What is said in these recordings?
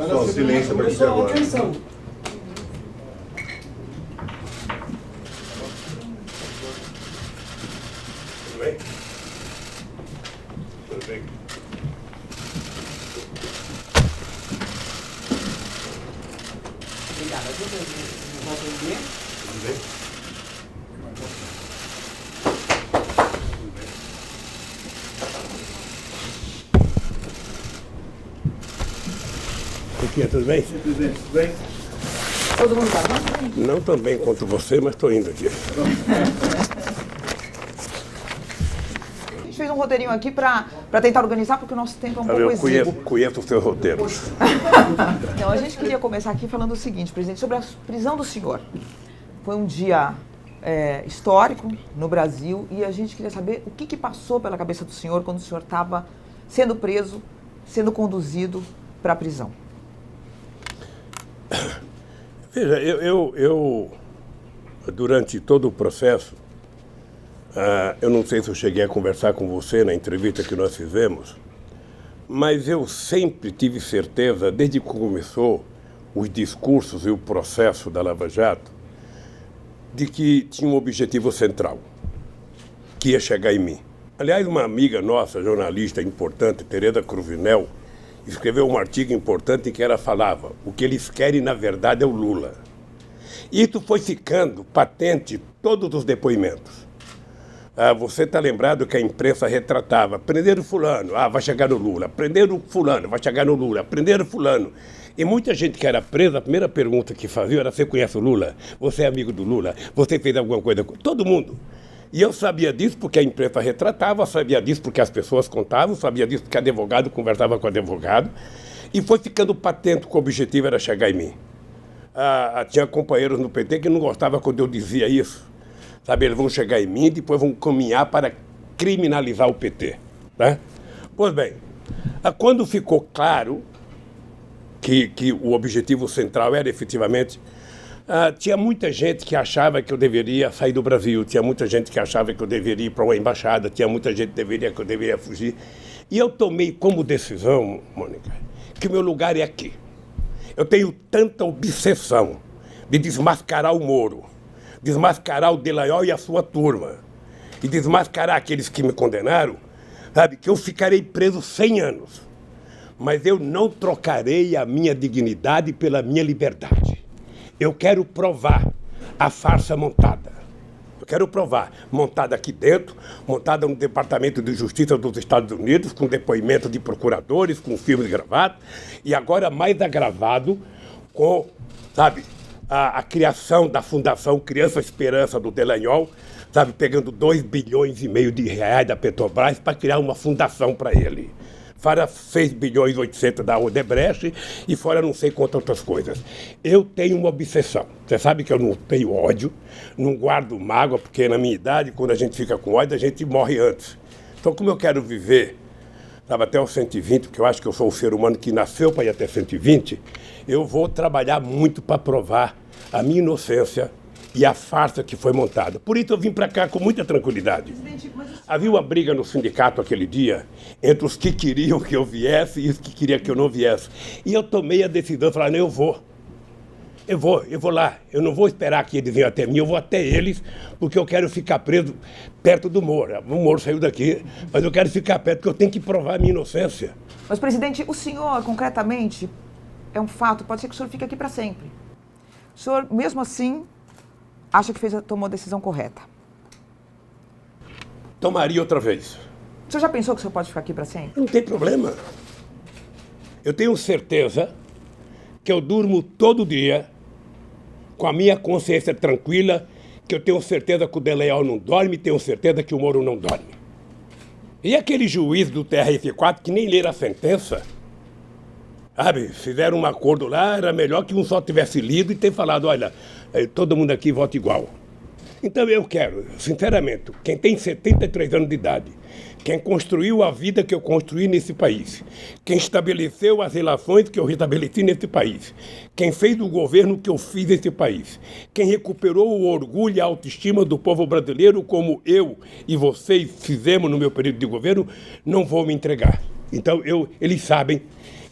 Só silêncio para isso agora. Atenção. Tudo bem? Tudo bem. Obrigado. Tudo bem? Tudo bem? Presidente, tudo bem? Todo mundo tá bem? Não tão bem quanto você, mas estou indo aqui. A gente fez um roteirinho aqui para tentar organizar, porque o nosso tempo é um pouco Eu exíguo. conheço os seus roteiros. Então, a gente queria começar aqui falando o seguinte, presidente, sobre a prisão do senhor. Foi um dia histórico no Brasil e a gente queria saber o que passou pela cabeça do senhor quando o senhor estava sendo preso, sendo conduzido para a prisão. Veja, eu durante todo o processo, eu não sei se eu cheguei a conversar com você na entrevista que nós fizemos, mas eu sempre tive certeza, desde que começou os discursos e o processo da Lava Jato, de que tinha um objetivo central, que ia chegar em mim. Aliás, uma amiga nossa, jornalista importante, Tereza Cruvinel, escreveu um artigo importante em que ela falava: o que eles querem, na verdade, é o Lula. Isso foi ficando patente em todos os depoimentos. Você está lembrado que a imprensa retratava: prenderam fulano, vai chegar no Lula. Prenderam fulano, vai chegar no Lula. Prenderam fulano. E muita gente que era presa, a primeira pergunta que fazia era: você conhece o Lula? Você é amigo do Lula? Você fez alguma coisa com... Todo mundo. E eu sabia disso porque a imprensa retratava, sabia disso porque as pessoas contavam, sabia disso porque advogado conversava com advogado. E foi ficando patente que o objetivo era chegar em mim. Tinha companheiros no PT que não gostavam quando eu dizia isso. Sabe, eles vão chegar em mim e depois vão caminhar para criminalizar o PT. Né? Pois bem, quando ficou claro que o objetivo central era efetivamente... tinha muita gente que achava que eu deveria sair do Brasil, tinha muita gente que achava que eu deveria ir para uma embaixada, tinha muita gente que eu deveria fugir. E eu tomei como decisão, Mônica, que o meu lugar é aqui. Eu tenho tanta obsessão de desmascarar o Moro, desmascarar o Delayol e a sua turma, e desmascarar aqueles que me condenaram, sabe, que eu ficarei preso 100 anos. Mas eu não trocarei a minha dignidade pela minha liberdade. Eu quero provar a farsa montada. Eu quero provar, montada aqui dentro, montada no Departamento de Justiça dos Estados Unidos, com depoimento de procuradores, com filmes gravados, e agora mais agravado com, sabe, a criação da Fundação Criança Esperança do Delanhol, sabe, pegando 2,5 bilhões de reais da Petrobras para criar uma fundação para ele. Fora 6,8 bilhões da Odebrecht e fora não sei quantas outras coisas. Eu tenho uma obsessão. Você sabe que eu não tenho ódio, não guardo mágoa, porque na minha idade, quando a gente fica com ódio, a gente morre antes. Então, como eu quero viver, sabe, até os 120, porque eu acho que eu sou um ser humano que nasceu para ir até 120, eu vou trabalhar muito para provar a minha inocência e a farsa que foi montada. Por isso eu vim para cá com muita tranquilidade. Havia uma briga no sindicato aquele dia entre os que queriam que eu viesse e os que queriam que eu não viesse. E eu tomei a decisão, falei: não, eu vou lá. Eu não vou esperar que eles venham até mim, eu vou até eles, porque eu quero ficar preso perto do Moro. O Moro saiu daqui, mas eu quero ficar perto, porque eu tenho que provar a minha inocência. Mas, presidente, o senhor, concretamente, é um fato, pode ser que o senhor fique aqui para sempre. O senhor, mesmo assim, acha que tomou a decisão correta? Tomaria outra vez. O senhor já pensou que o senhor pode ficar aqui para sempre? Não tem problema. Eu tenho certeza que eu durmo todo dia com a minha consciência tranquila, que eu tenho certeza que o Delayol não dorme, tenho certeza que o Moro não dorme. E aquele juiz do TRF4 que nem leram a sentença, sabe, fizeram um acordo lá, era melhor que um só tivesse lido e ter falado: olha, todo mundo aqui vota igual. Então eu quero, sinceramente, quem tem 73 anos de idade, quem construiu a vida que eu construí nesse país, quem estabeleceu as relações que eu restabeleci nesse país, quem fez o governo que eu fiz nesse país, quem recuperou o orgulho e a autoestima do povo brasileiro como eu e vocês fizemos no meu período de governo, não vou me entregar. Então eles sabem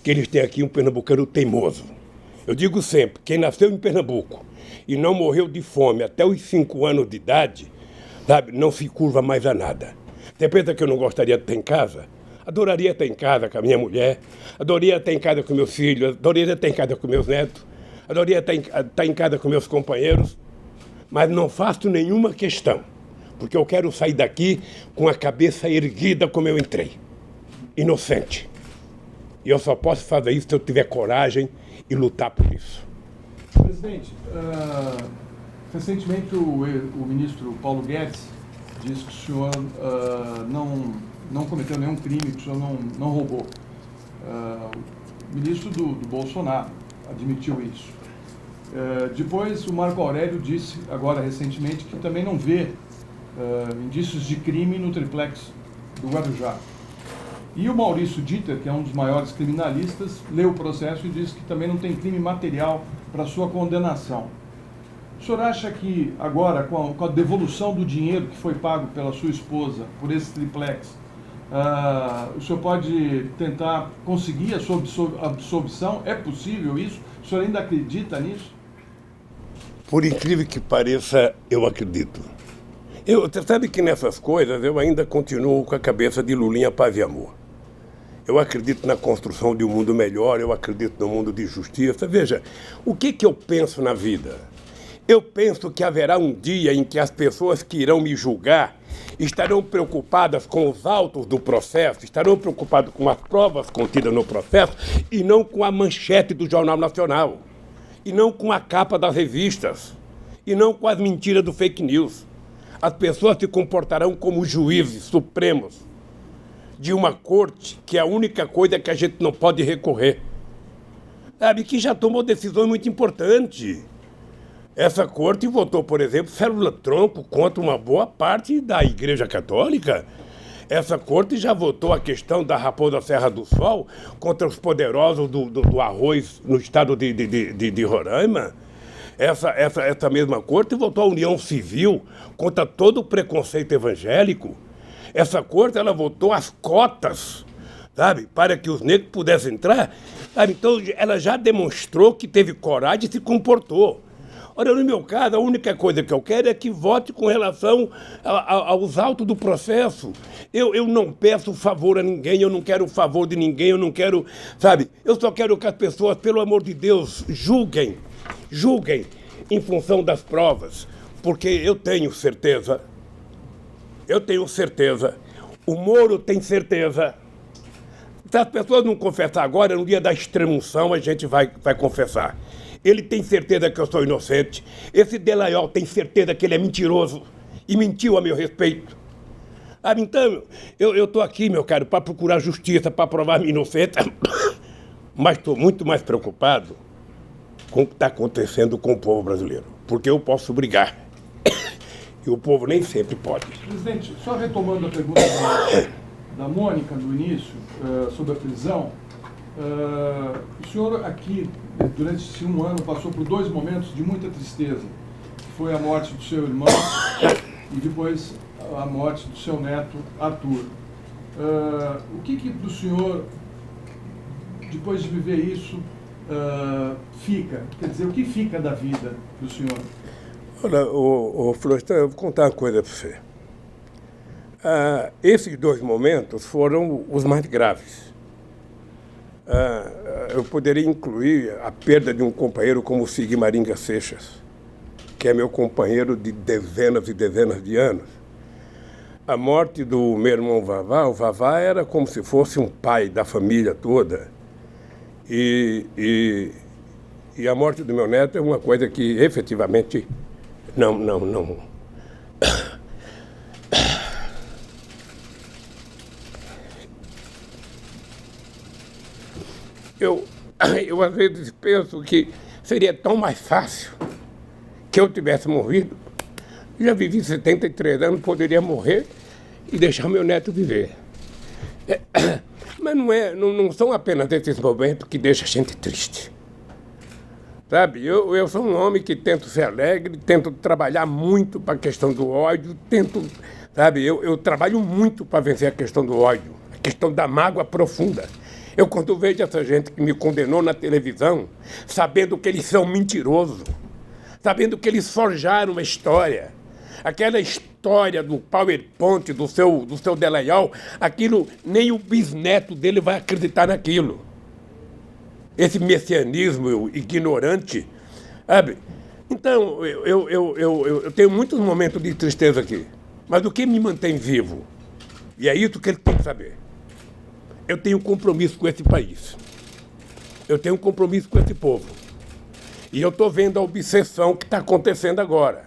que eles têm aqui um pernambucano teimoso. Eu digo sempre, quem nasceu em Pernambuco e não morreu de fome até os 5 anos de idade, sabe, não se curva mais a nada. Você pensa que eu não gostaria de estar em casa? Adoraria estar em casa com a minha mulher, adoraria estar em casa com meus filhos, adoraria estar em casa com meus netos, adoraria estar em casa com meus companheiros, mas não faço nenhuma questão, porque eu quero sair daqui com a cabeça erguida como eu entrei, inocente. E eu só posso fazer isso se eu tiver coragem e lutar por isso. Presidente, recentemente o ministro Paulo Guedes disse que o senhor não cometeu nenhum crime, que o senhor não roubou. O ministro do Bolsonaro admitiu isso. Depois o Marco Aurélio disse, agora recentemente, que também não vê indícios de crime no triplex do Guarujá. E o Maurício Dieter, que é um dos maiores criminalistas, leu o processo e disse que também não tem crime material para sua condenação. O senhor acha que agora, com a devolução do dinheiro que foi pago pela sua esposa por esse triplex, o senhor pode tentar conseguir a sua absolvição? É possível isso? O senhor ainda acredita nisso? Por incrível que pareça, eu acredito. Você sabe que nessas coisas eu ainda continuo com a cabeça de Lulinha Paz e Amor. Eu acredito na construção de um mundo melhor, eu acredito no mundo de justiça. Veja, o que eu penso na vida? Eu penso que haverá um dia em que as pessoas que irão me julgar estarão preocupadas com os autos do processo, estarão preocupadas com as provas contidas no processo e não com a manchete do Jornal Nacional, e não com a capa das revistas, e não com as mentiras do fake news. As pessoas se comportarão como juízes supremos de uma corte que é a única coisa que a gente não pode recorrer. Sabe, que já tomou decisões muito importantes. Essa corte votou, por exemplo, célula-tronco contra uma boa parte da Igreja Católica. Essa corte já votou a questão da Raposa Serra do Sol contra os poderosos do arroz no estado de Roraima. Essa mesma corte votou a união civil contra todo o preconceito evangélico. Essa corte, ela votou as cotas, sabe, para que os negros pudessem entrar. Sabe? Então, ela já demonstrou que teve coragem e se comportou. Ora, no meu caso, a única coisa que eu quero é que vote com relação aos autos do processo. Eu não peço favor a ninguém, eu não quero o favor de ninguém, eu não quero, sabe? Eu só quero que as pessoas, pelo amor de Deus, julguem em função das provas, porque eu tenho certeza, o Moro tem certeza. Se as pessoas não confessar agora, no dia da extremunção a gente vai confessar. Ele tem certeza que eu sou inocente. Esse Delaiol tem certeza que ele é mentiroso e mentiu a meu respeito. Então, eu estou aqui, meu caro, para procurar justiça, para provar minha inocência, mas estou muito mais preocupado com o que está acontecendo com o povo brasileiro, porque eu posso brigar e o povo nem sempre pode. Presidente, só retomando a pergunta da Mônica do início, sobre a prisão, o senhor aqui, durante esse 1 ano, passou por 2 momentos de muita tristeza, que foi a morte do seu irmão e depois a morte do seu neto, Arthur. O que para o senhor, depois de viver isso, fica? Quer dizer, o que fica da vida do senhor? Olha, Florestan, eu vou contar uma coisa para você. Esses 2 momentos foram os mais graves. Eu poderia incluir a perda de um companheiro como o Sigmaringa Seixas, que é meu companheiro de dezenas e dezenas de anos. A morte do meu irmão Vavá, o Vavá era como se fosse um pai da família toda. E a morte do meu neto é uma coisa que efetivamente não. Eu às vezes penso que seria tão mais fácil que eu tivesse morrido. Já vivi 73 anos, poderia morrer e deixar meu neto viver. Mas não são apenas esses momentos que deixam a gente triste. Sabe, eu sou um homem que tento ser alegre, tento trabalhar muito para a questão do ódio, eu trabalho muito para vencer a questão do ódio, a questão da mágoa profunda. Eu, quando vejo essa gente que me condenou na televisão, sabendo que eles são mentirosos, sabendo que eles forjaram uma história, aquela história do PowerPoint, do seu Delayal, aquilo, nem o bisneto dele vai acreditar naquilo. Esse messianismo ignorante, sabe? Então, eu tenho muitos momentos de tristeza aqui, mas o que me mantém vivo, e é isso que ele tem que saber, eu tenho compromisso com esse país, eu tenho compromisso com esse povo, e eu estou vendo a obsessão que está acontecendo agora,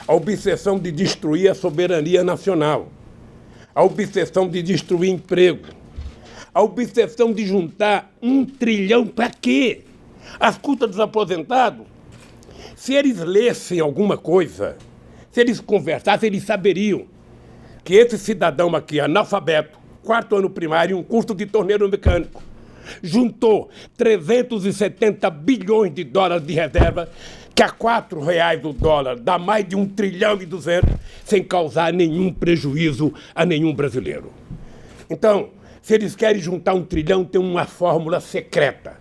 a obsessão de destruir a soberania nacional, a obsessão de destruir emprego, a obsessão de juntar 1 trilhão para quê? As custas dos aposentados. Se eles lessem alguma coisa, se eles conversassem, eles saberiam que esse cidadão aqui, analfabeto, 4º ano primário, um curso de torneiro mecânico, juntou 370 bilhões de dólares de reserva, que a R$4 o dólar dá mais de 1 trilhão e 200, sem causar nenhum prejuízo a nenhum brasileiro. Então, se eles querem juntar 1 trilhão, tem uma fórmula secreta.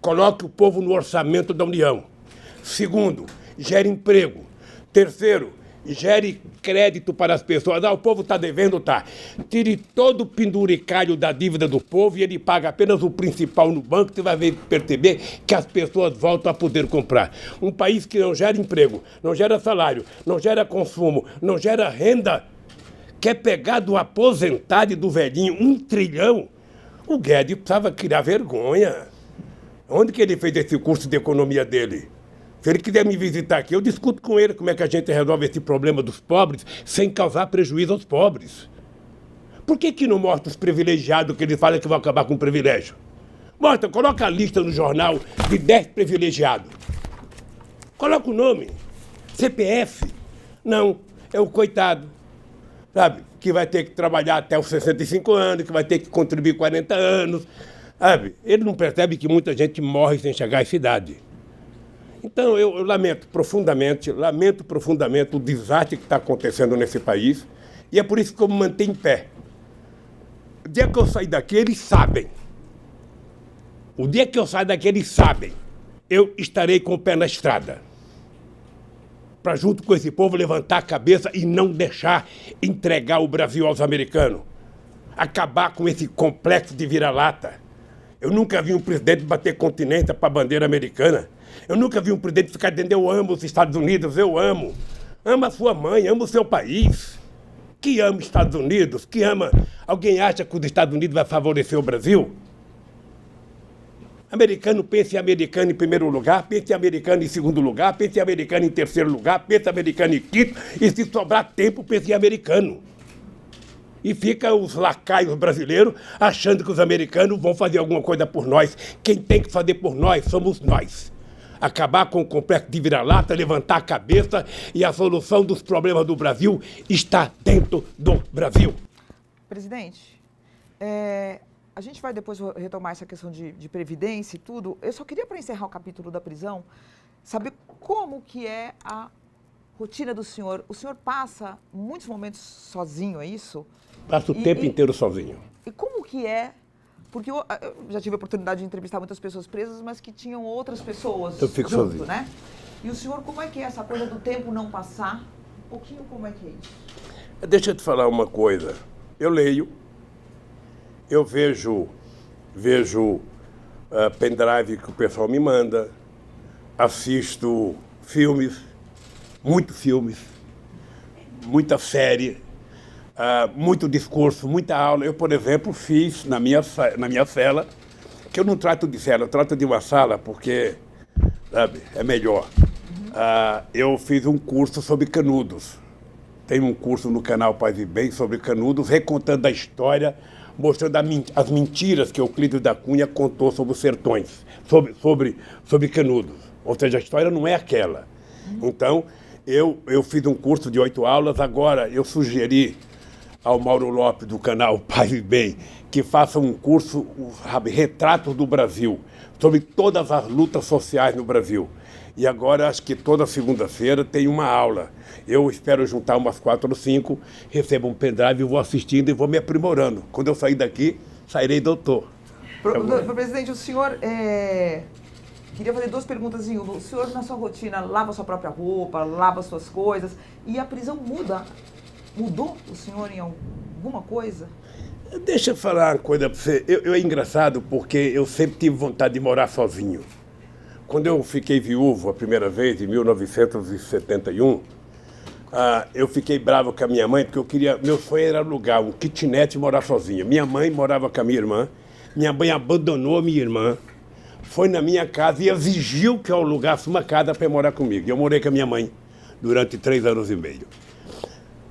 Coloque o povo no orçamento da União. Segundo, gere emprego. Terceiro, gere crédito para as pessoas. O povo está devendo, tá. Tire todo o penduricalho da dívida do povo e ele paga apenas o principal no banco, você vai perceber que as pessoas voltam a poder comprar. Um país que não gera emprego, não gera salário, não gera consumo, não gera renda, quer pegar do aposentado e do velhinho 1 trilhão? O Guedes precisava criar vergonha. Onde que ele fez esse curso de economia dele? Se ele quiser me visitar aqui, eu discuto com ele como é que a gente resolve esse problema dos pobres sem causar prejuízo aos pobres. Por que não mostra os privilegiados que ele fala que vão acabar com o privilégio? Mostra, coloca a lista no jornal de 10 privilegiados. Coloca o nome. CPF. Não, é o coitado, sabe? Que vai ter que trabalhar até os 65 anos, que vai ter que contribuir 40 anos, sabe? Ele não percebe que muita gente morre sem chegar à idade. Então, eu lamento profundamente o desastre que está acontecendo nesse país, e é por isso que eu me mantenho em pé. O dia que eu sair daqui, eles sabem. O dia que eu sair daqui, eles sabem. Eu estarei com o pé na estrada. Para, junto com esse povo, levantar a cabeça e não deixar entregar o Brasil aos americanos. Acabar com esse complexo de vira-lata. Eu nunca vi um presidente bater continência para a bandeira americana. Eu nunca vi um presidente ficar dizendo: eu amo os Estados Unidos, eu amo. Ama a sua mãe, ama o seu país. Que ama os Estados Unidos, que ama... Alguém acha que os Estados Unidos vai favorecer o Brasil? Americano pensa em americano em primeiro lugar, pensa em americano em segundo lugar, pensa em americano em terceiro lugar, pensa em americano em quinto, e se sobrar tempo, pensa em americano. E fica os lacaios brasileiros achando que os americanos vão fazer alguma coisa por nós. Quem tem que fazer por nós somos nós. Acabar com o complexo de vira-lata, levantar a cabeça, e a solução dos problemas do Brasil está dentro do Brasil. Presidente, a gente vai depois retomar essa questão de previdência e tudo. Eu só queria, para encerrar o capítulo da prisão, saber como que é a rotina do senhor. O senhor passa muitos momentos sozinho, é isso? Passo o tempo inteiro sozinho. E como que é? Porque eu já tive a oportunidade de entrevistar muitas pessoas presas, mas que tinham outras pessoas eu fico junto, sozinho, né? E o senhor, como é que é essa coisa do tempo não passar? Um pouquinho como é que é isso? Deixa eu te falar uma coisa. Eu leio, eu vejo pendrive que o pessoal me manda, assisto filmes, muita série, muito discurso, muita aula. Eu, por exemplo, fiz na minha cela, que eu não trato de cela, eu trato de uma sala porque, sabe, é melhor. Eu fiz um curso sobre Canudos. Tem um curso no canal Paz e Bem sobre Canudos, recontando a história, mostrando as mentiras que Euclides da Cunha contou sobre os sertões, sobre Canudos. Ou seja, a história não é aquela. Então, eu fiz um curso de 8 aulas. Agora eu sugeri ao Mauro Lopes, do canal Paz e Bem, que faça um curso, Retratos do Brasil, sobre todas as lutas sociais no Brasil. E agora, acho que toda segunda-feira tem uma aula. Eu espero juntar umas 4 ou 5, recebo um pendrive, vou assistindo e vou me aprimorando. Quando eu sair daqui, sairei doutor. Presidente, o senhor queria fazer duas perguntas em uma. O senhor, na sua rotina, lava sua própria roupa, lava suas coisas, e a prisão mudou o senhor em alguma coisa? Deixa eu falar uma coisa para você. É engraçado porque eu sempre tive vontade de morar sozinho. Quando eu fiquei viúvo a primeira vez, em 1971, eu fiquei bravo com a minha mãe, porque meu sonho era alugar um kitnet e morar sozinho. Minha mãe morava com a minha irmã, minha mãe abandonou a minha irmã, foi na minha casa e exigiu que eu alugasse uma casa para morar comigo. Eu morei com a minha mãe durante 3 anos e meio.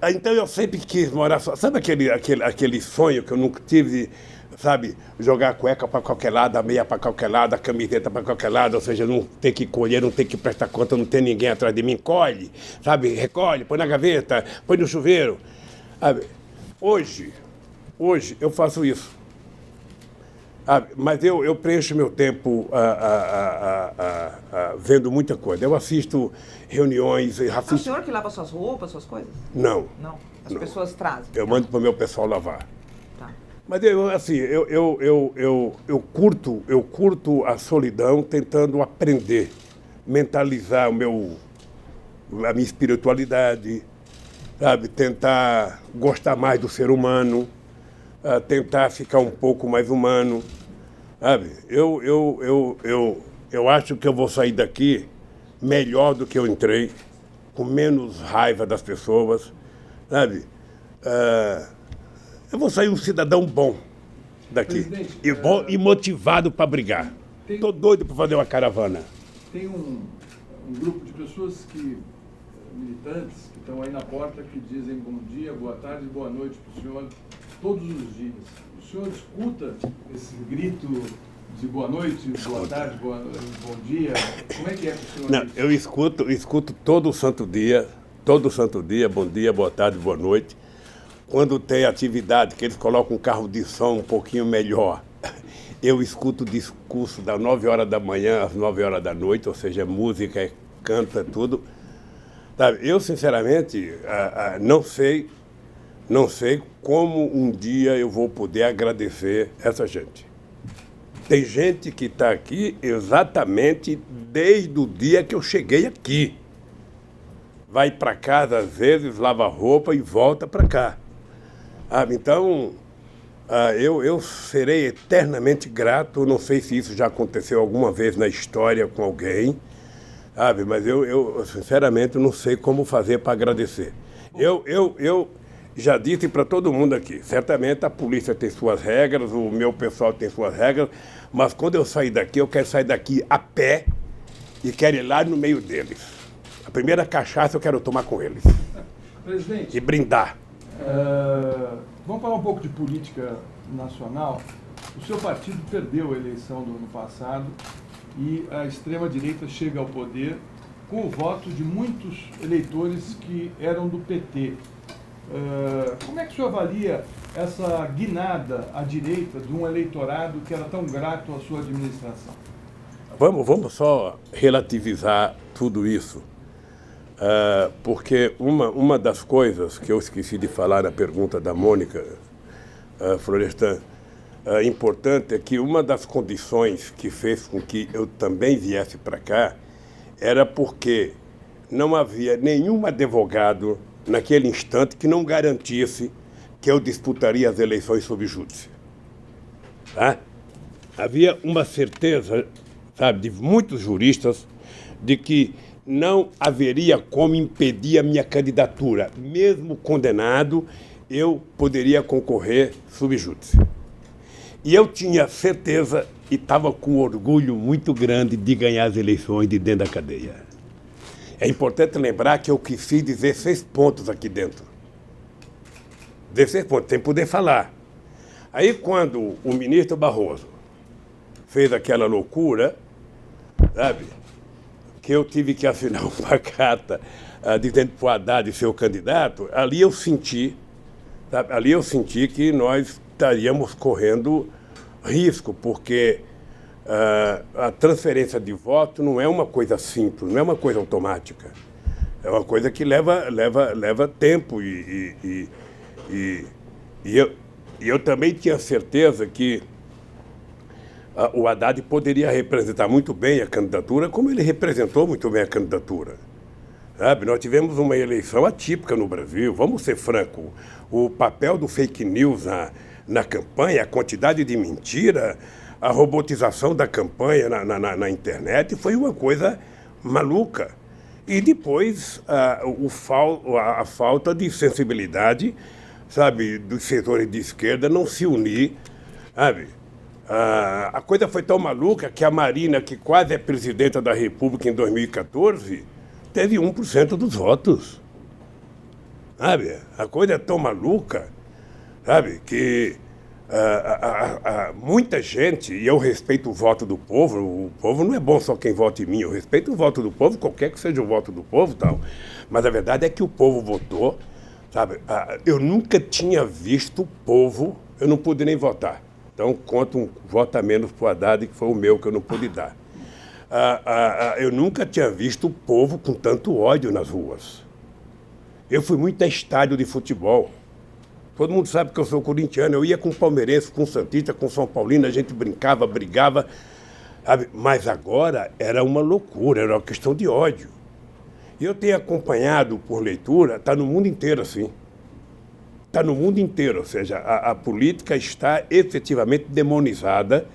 Então eu sempre quis morar só. Sabe aquele sonho que eu nunca tive, sabe? Jogar a cueca para qualquer lado, a meia para qualquer lado, a camiseta para qualquer lado, ou seja, não ter que colher, não ter que prestar conta, não ter ninguém atrás de mim. Colhe, sabe? Recolhe, põe na gaveta, põe no chuveiro. Sabe? Hoje eu faço isso. Mas eu preencho meu tempo vendo muita coisa. Eu assisto reuniões. É o senhor que lava suas roupas, suas coisas? Não. Não. As pessoas trazem. Eu mando para o meu pessoal lavar. Tá. Mas eu curto a solidão tentando aprender, mentalizar a minha espiritualidade, sabe? Tentar gostar mais do ser humano. Tentar ficar um pouco mais humano, sabe? Eu acho que eu vou sair daqui melhor do que eu entrei, com menos raiva das pessoas, sabe? Eu vou sair um cidadão bom daqui, e motivado para brigar. Estou doido para fazer uma caravana. Tem um grupo de pessoas militantes, que estão aí na porta, que dizem bom dia, boa tarde, boa noite para o senhor, todos os dias. O senhor escuta esse grito de boa noite, boa tarde, bom dia? Como é que o senhor... Não, eu escuto todo santo dia, bom dia, boa tarde, boa noite. Quando tem atividade, que eles colocam um carro de som um pouquinho melhor, eu escuto o discurso das 9 horas da manhã às 9 horas da noite, ou seja, música, canta, tudo. Sabe, eu, sinceramente, não sei como um dia eu vou poder agradecer essa gente. Tem gente que está aqui exatamente desde o dia que eu cheguei aqui. Vai para casa, às vezes, lava roupa e volta para cá. Então, eu serei eternamente grato. Não sei se isso já aconteceu alguma vez na história com alguém, mas eu sinceramente, não sei como fazer para agradecer. Eu já disse para todo mundo aqui, certamente a polícia tem suas regras, o meu pessoal tem suas regras, mas quando eu sair daqui, eu quero sair daqui a pé e quero ir lá no meio deles. A primeira cachaça eu quero tomar com eles. Presidente, e brindar. Vamos falar um pouco de política nacional. O seu partido perdeu a eleição do ano passado e a extrema-direita chega ao poder com o voto de muitos eleitores que eram do PT. Como é que o senhor avalia essa guinada à direita de um eleitorado que era tão grato à sua administração? Vamos só relativizar tudo isso, porque uma das coisas que eu esqueci de falar na pergunta da Mônica Florestan, importante é que uma das condições que fez com que eu também viesse para cá era porque não havia nenhum advogado naquele instante que não garantisse que eu disputaria as eleições sob júdice. Tá? Havia uma certeza, sabe, de muitos juristas de que não haveria como impedir a minha candidatura. Mesmo condenado, eu poderia concorrer sob júdice. E eu tinha certeza e estava com um orgulho muito grande de ganhar as eleições de dentro da cadeia. É importante lembrar que eu fiz 16 pontos aqui dentro. 16 pontos, sem poder falar. Aí, quando o ministro Barroso fez aquela loucura, sabe, que eu tive que assinar uma carta dizendo para o Haddad ser o candidato, ali eu senti que nós estaríamos correndo risco, porque a transferência de voto não é uma coisa simples, não é uma coisa automática. É uma coisa que leva tempo e eu também tinha certeza que o Haddad poderia representar muito bem a candidatura, como ele representou muito bem a candidatura. Sabe? Nós tivemos uma eleição atípica no Brasil, vamos ser francos. O papel do fake news na campanha, a quantidade de mentira, a robotização da campanha na internet foi uma coisa maluca. E depois a falta de sensibilidade, sabe, dos setores de esquerda não se unir, sabe? A coisa foi tão maluca que a Marina, que quase é presidenta da República em 2014, teve 1% dos votos. Sabe? A coisa é tão maluca, sabe, que muita gente, e eu respeito o voto do povo, o povo não é bom só quem vota em mim, eu respeito o voto do povo, qualquer que seja o voto do povo e tal, mas a verdade é que o povo votou, sabe? Eu nunca tinha visto o povo, eu não pude nem votar, então conto um voto a menos para o Haddad, que foi o meu que eu não pude dar. Eu nunca tinha visto o povo com tanto ódio nas ruas. Eu fui muito a estádio de futebol. Todo mundo sabe que eu sou corintiano. Eu ia com palmeirense, com santista, com São Paulino, a gente brincava, brigava. Sabe? Mas agora era uma loucura, era uma questão de ódio. E eu tenho acompanhado por leitura, está no mundo inteiro assim. Está no mundo inteiro, ou seja, a política está efetivamente demonizada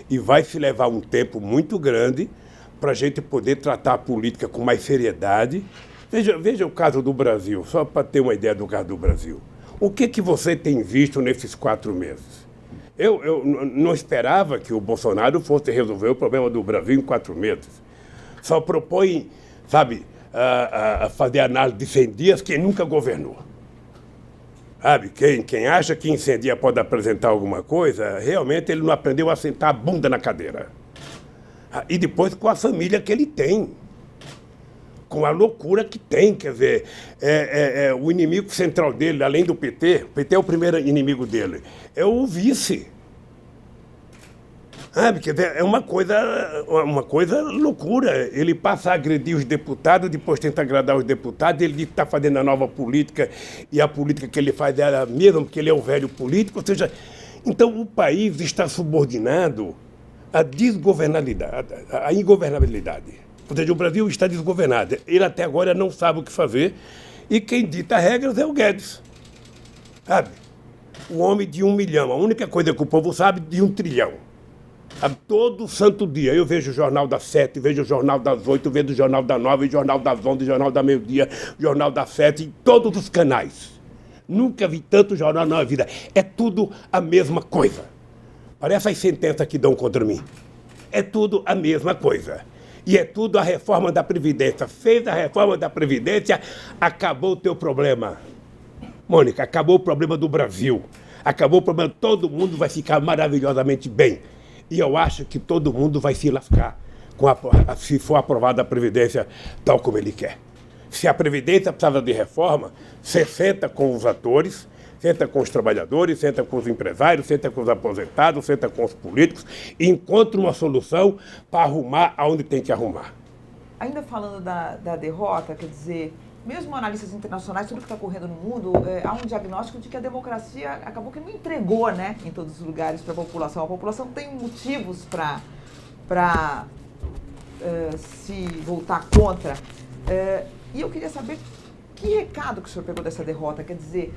e vai se levar um tempo muito grande para a gente poder tratar a política com mais seriedade. Veja o caso do Brasil, só para ter uma ideia do caso do Brasil. O que você tem visto nesses 4 meses? Eu não esperava que o Bolsonaro fosse resolver o problema do Brasil em 4 meses. Só propõe, sabe, a fazer análise de 100 dias quem nunca governou. Sabe, quem acha que em 100 dias pode apresentar alguma coisa, realmente ele não aprendeu a sentar a bunda na cadeira. E depois com a família que ele tem. Com a loucura que tem, quer dizer, o inimigo central dele, além do PT, o PT é o primeiro inimigo dele, é o vice. Sabe, quer dizer, é uma coisa loucura. Ele passa a agredir os deputados, depois tenta agradar os deputados, ele diz que está fazendo a nova política, e a política que ele faz é a mesma, porque ele é um velho político, ou seja, então o país está subordinado à desgovernabilidade, à ingovernabilidade. Ou seja, o Brasil está desgovernado. Ele até agora não sabe o que fazer. E quem dita regras é o Guedes. Sabe? O homem de 1 milhão. A única coisa que o povo sabe de 1 trilhão. Sabe? Todo santo dia. Eu vejo o Jornal das 7, vejo o Jornal das 8, vejo o Jornal das 9, o Jornal das 11, o Jornal da meio-dia, o Jornal das 7, em todos os canais. Nunca vi tanto jornal na vida. É tudo a mesma coisa. Parece as sentenças que dão contra mim. É tudo a mesma coisa. E é tudo a reforma da Previdência. Fez a reforma da Previdência, acabou o teu problema. Mônica, acabou o problema do Brasil. Acabou o problema, todo mundo vai ficar maravilhosamente bem. E eu acho que todo mundo vai se lascar se for aprovada a Previdência tal como ele quer. Se a Previdência precisava de reforma, você senta com os atores, senta com os trabalhadores, senta com os empresários, senta com os aposentados, senta com os políticos e encontra uma solução para arrumar aonde tem que arrumar. Ainda falando da derrota, quer dizer, mesmo analistas internacionais, tudo que está ocorrendo no mundo, há um diagnóstico de que a democracia acabou que não entregou, né, em todos os lugares para a população. A população tem motivos para se voltar contra. E eu queria saber que recado que o senhor pegou dessa derrota, quer dizer...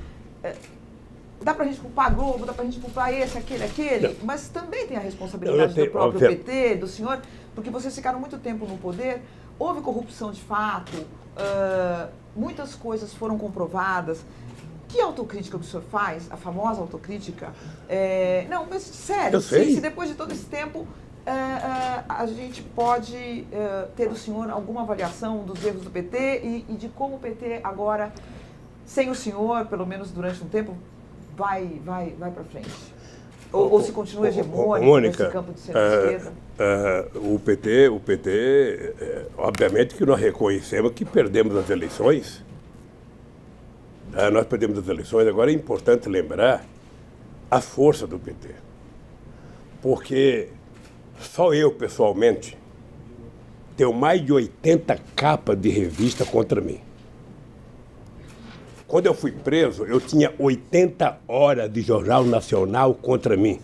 dá pra gente culpar a Globo, dá pra gente culpar esse, aquele, mas também tem a responsabilidade do próprio PT, do senhor, porque vocês ficaram muito tempo no poder, houve corrupção de fato, muitas coisas foram comprovadas. Que autocrítica que o senhor faz, a famosa autocrítica? Não, mas sério, se depois de todo esse tempo a gente pode ter do senhor alguma avaliação dos erros do PT e de como o PT agora, sem o senhor, pelo menos durante um tempo, vai para frente? Ou se continua hegemônico Mônica, nesse campo de centro-esquerda? O PT, obviamente que nós reconhecemos que perdemos as eleições. Nós perdemos as eleições. Agora é importante lembrar a força do PT. Porque só eu, pessoalmente, tenho mais de 80 capas de revista contra mim. Quando eu fui preso, eu tinha 80 horas de Jornal Nacional contra mim.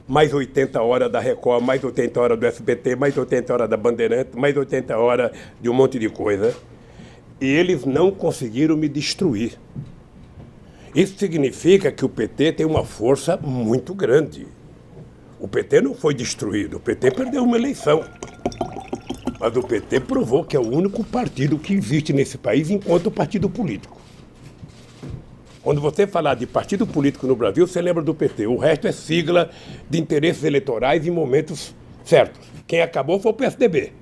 mais 80 horas da Record, mais 80 horas do SBT, mais 80 horas da Bandeirantes, mais 80 horas de um monte de coisa. E eles não conseguiram me destruir. Isso significa que o PT tem uma força muito grande. O PT não foi destruído, o PT perdeu uma eleição. Mas o PT provou que é o único partido que existe nesse país enquanto partido político. Quando você falar de partido político no Brasil, você lembra do PT. O resto é sigla de interesses eleitorais em momentos certos. Quem acabou foi o PSDB.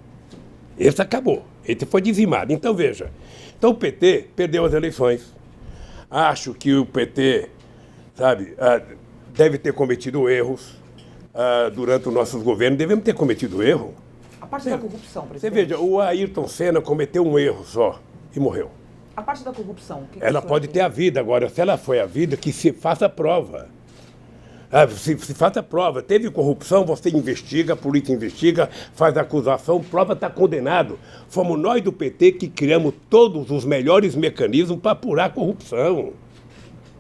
Esse acabou. Esse foi dizimado. Então, veja. Então, o PT perdeu as eleições. Acho que o PT, deve ter cometido erros durante os nossos governos. Devemos ter cometido erro. A parte da corrupção, presidente. Você veja, o Ayrton Senna cometeu um erro só e morreu. A parte da corrupção. O que Ela pode ter a vida. Agora, se ela foi a vida, que se faça prova. Se faça prova. Teve corrupção, você investiga, a polícia investiga, faz acusação, prova, está condenado. Fomos nós do PT que criamos todos os melhores mecanismos para apurar a corrupção.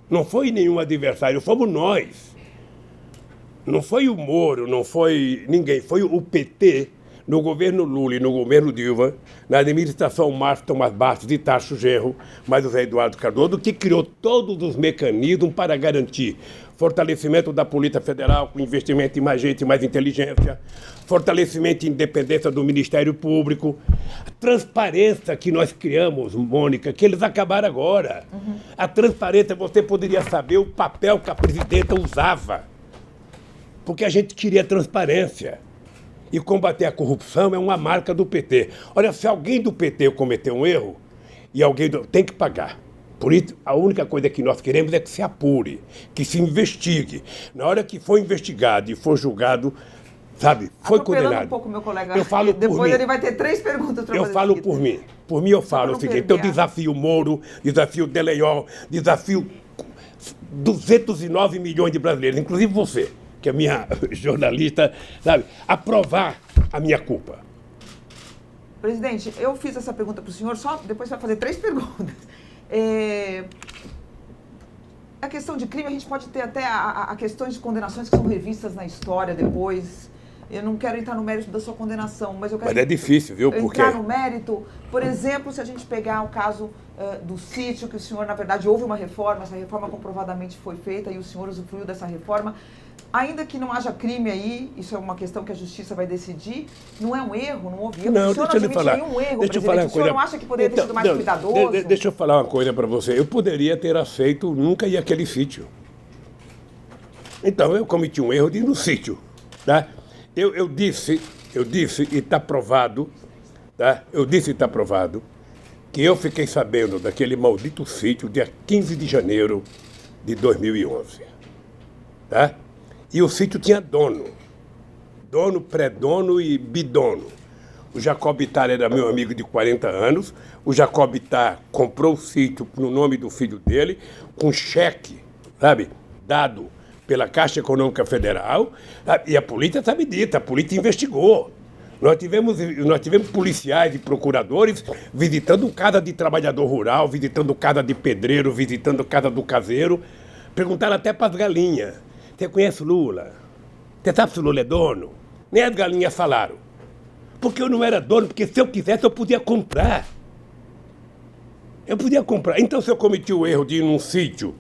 Não foi nenhum adversário, fomos nós. Não foi o Moro, não foi ninguém, foi o PT. No governo Lula e no governo Dilma, na administração Márcio Tomás Bastos e Tasso Genro, mais o Zé Eduardo Cardoso, que criou todos os mecanismos para garantir fortalecimento da Polícia Federal, com investimento em mais gente, mais inteligência, fortalecimento e independência do Ministério Público, a transparência que nós criamos, Mônica, que eles acabaram agora. A transparência, você poderia saber o papel que a presidenta usava, porque a gente queria transparência. E combater a corrupção é uma marca do PT. Olha, se alguém do PT cometer um erro, e alguém tem que pagar. Por isso, a única coisa que nós queremos é que se apure, que se investigue. Na hora que for investigado e for julgado, foi condenado. Um pouco, meu colega. Eu falo por Depois mim. Ele vai ter 3 perguntas para fazer. Eu falo por mim. Por mim eu falo o seguinte, eu desafio Moro, desafio Delenhol, desafio 209 milhões de brasileiros, inclusive você, que é minha jornalista, a provar a minha culpa. Presidente, eu fiz essa pergunta para o senhor, só depois vai fazer 3 perguntas. A questão de crime, a gente pode ter até a questões de condenações que são revistas na história depois. Eu não quero entrar no mérito da sua condenação, mas eu quero... Mas é difícil, viu? Porque... Entrar no mérito, por exemplo, se a gente pegar o caso do sítio, que o senhor, na verdade, houve uma reforma, essa reforma comprovadamente foi feita e o senhor usufruiu dessa reforma. Ainda que não haja crime aí, isso é uma questão que a justiça vai decidir, não é um erro, não houve erro. Não, o senhor não admite nenhum erro, presidente. O senhor não acha que poderia ter sido mais cuidadoso? Deixa eu falar uma coisa para você. Eu poderia ter aceito nunca ir àquele sítio. Então, eu cometi um erro de ir no sítio. Tá? Eu disse, e está provado, tá? Eu disse e está provado, que eu fiquei sabendo daquele maldito sítio dia 15 de janeiro de 2011. Tá? E o sítio tinha dono, pré-dono e bidono. O Jacob Bittar era meu amigo de 40 anos, o Jacob Bittar comprou o sítio no nome do filho dele, com cheque, dado pela Caixa Econômica Federal, e a polícia está medida, a polícia investigou. Nós tivemos policiais e procuradores visitando casa de trabalhador rural, visitando casa de pedreiro, visitando casa do caseiro, perguntaram até para as galinhas. Você conhece o Lula? Você sabe se o Lula é dono? Nem as galinhas falaram. Porque eu não era dono, porque se eu quisesse eu podia comprar. Eu podia comprar. Então se eu cometi o erro de ir num sítio,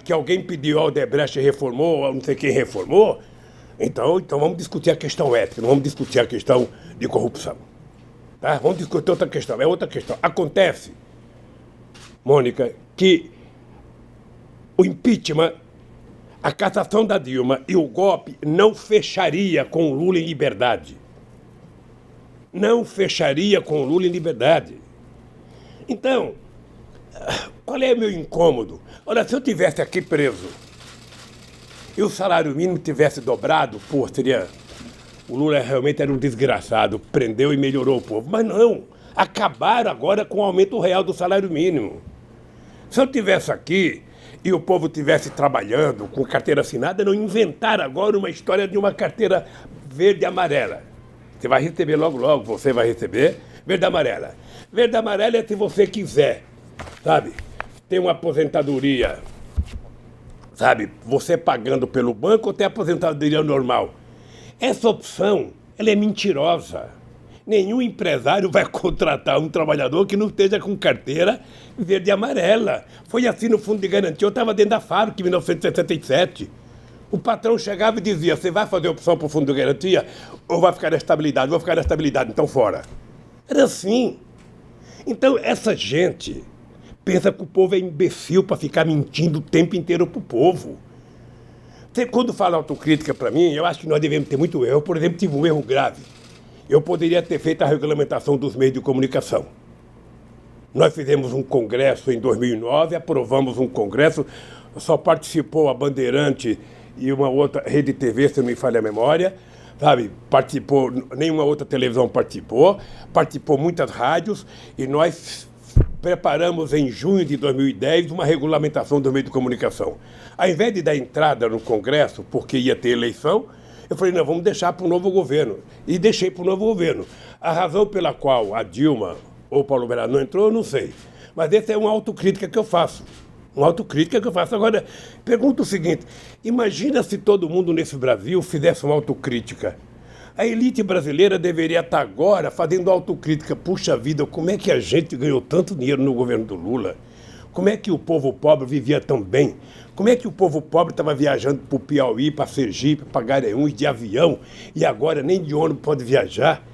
que alguém pediu, a Odebrecht reformou, não sei quem reformou, então vamos discutir a questão ética, não vamos discutir a questão de corrupção. Tá? Vamos discutir outra questão, é outra questão. Acontece, Mônica, que o impeachment, a cassação da Dilma e o golpe não fecharia com o Lula em liberdade. Não fecharia com o Lula em liberdade. Então, qual é o meu incômodo? Olha, se eu tivesse aqui preso e o salário mínimo tivesse dobrado, o Lula realmente era um desgraçado, prendeu e melhorou o povo. Mas não, acabaram agora com o aumento real do salário mínimo. Se eu tivesse aqui e o povo estivesse trabalhando com carteira assinada, não inventaram agora uma história de uma carteira verde e amarela. Você vai receber logo, você vai receber verde e amarela. Verde e amarela é se você quiser, ter uma aposentadoria, sabe, você pagando pelo banco ou ter aposentadoria normal. Essa opção, ela é mentirosa. Nenhum empresário vai contratar um trabalhador que não esteja com carteira verde e amarela. Foi assim no Fundo de Garantia. Eu estava dentro da FARC em 1967. O patrão chegava e dizia, você vai fazer opção para o Fundo de Garantia ou vai ficar na estabilidade? Vou ficar na estabilidade, então fora. Era assim. Então essa gente pensa que o povo é imbecil para ficar mentindo o tempo inteiro para o povo. Você, quando fala autocrítica para mim, eu acho que nós devemos ter muito erro. Eu, por exemplo, tive um erro grave. Eu poderia ter feito a regulamentação dos meios de comunicação. Nós fizemos um congresso em 2009, aprovamos um congresso, só participou a Bandeirante e uma outra rede TV, se não me falha a memória, sabe? Participou, nenhuma outra televisão participou muitas rádios, e nós preparamos em junho de 2010 uma regulamentação do meio de comunicação. Ao invés de dar entrada no congresso, porque ia ter eleição, eu falei, não, vamos deixar para o novo governo. E deixei para o novo governo. A razão pela qual a Dilma ou o Paulo Berardo não entrou, eu não sei. Mas essa é uma autocrítica que eu faço. Uma autocrítica que eu faço. Agora, pergunto o seguinte, imagina se todo mundo nesse Brasil fizesse uma autocrítica. A elite brasileira deveria estar agora fazendo autocrítica. Puxa vida, como é que a gente ganhou tanto dinheiro no governo do Lula? Como é que o povo pobre vivia tão bem? Como é que o povo pobre estava viajando para o Piauí, para Sergipe, para Garanhuns de avião, e agora nem de ônibus pode viajar?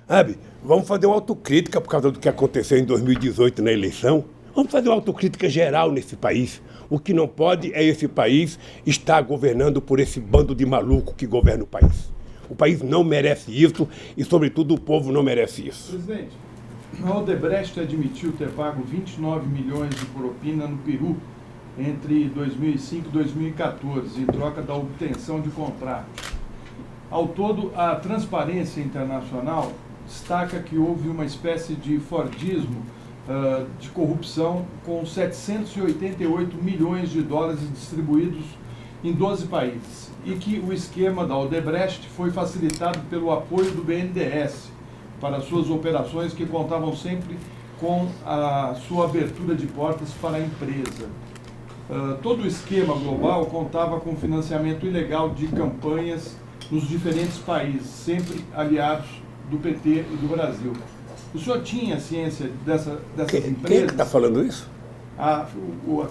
Sabe? Vamos fazer uma autocrítica por causa do que aconteceu em 2018 na eleição. Vamos fazer uma autocrítica geral nesse país. O que não pode é esse país estar governando por esse bando de maluco que governa o país. O país não merece isso e, sobretudo, o povo não merece isso. Presidente, a Odebrecht admitiu ter pago 29 milhões de propina no Peru entre 2005 e 2014, em troca da obtenção de contratos. Ao todo, a Transparência Internacional destaca que houve uma espécie de fordismo de corrupção com 788 milhões de dólares distribuídos em 12 países e que o esquema da Odebrecht foi facilitado pelo apoio do BNDES para suas operações que contavam sempre com a sua abertura de portas para a empresa. Todo o esquema global contava com financiamento ilegal de campanhas nos diferentes países, sempre aliados do PT e do Brasil. O senhor tinha ciência dessas empresas? Quem é que está falando isso? A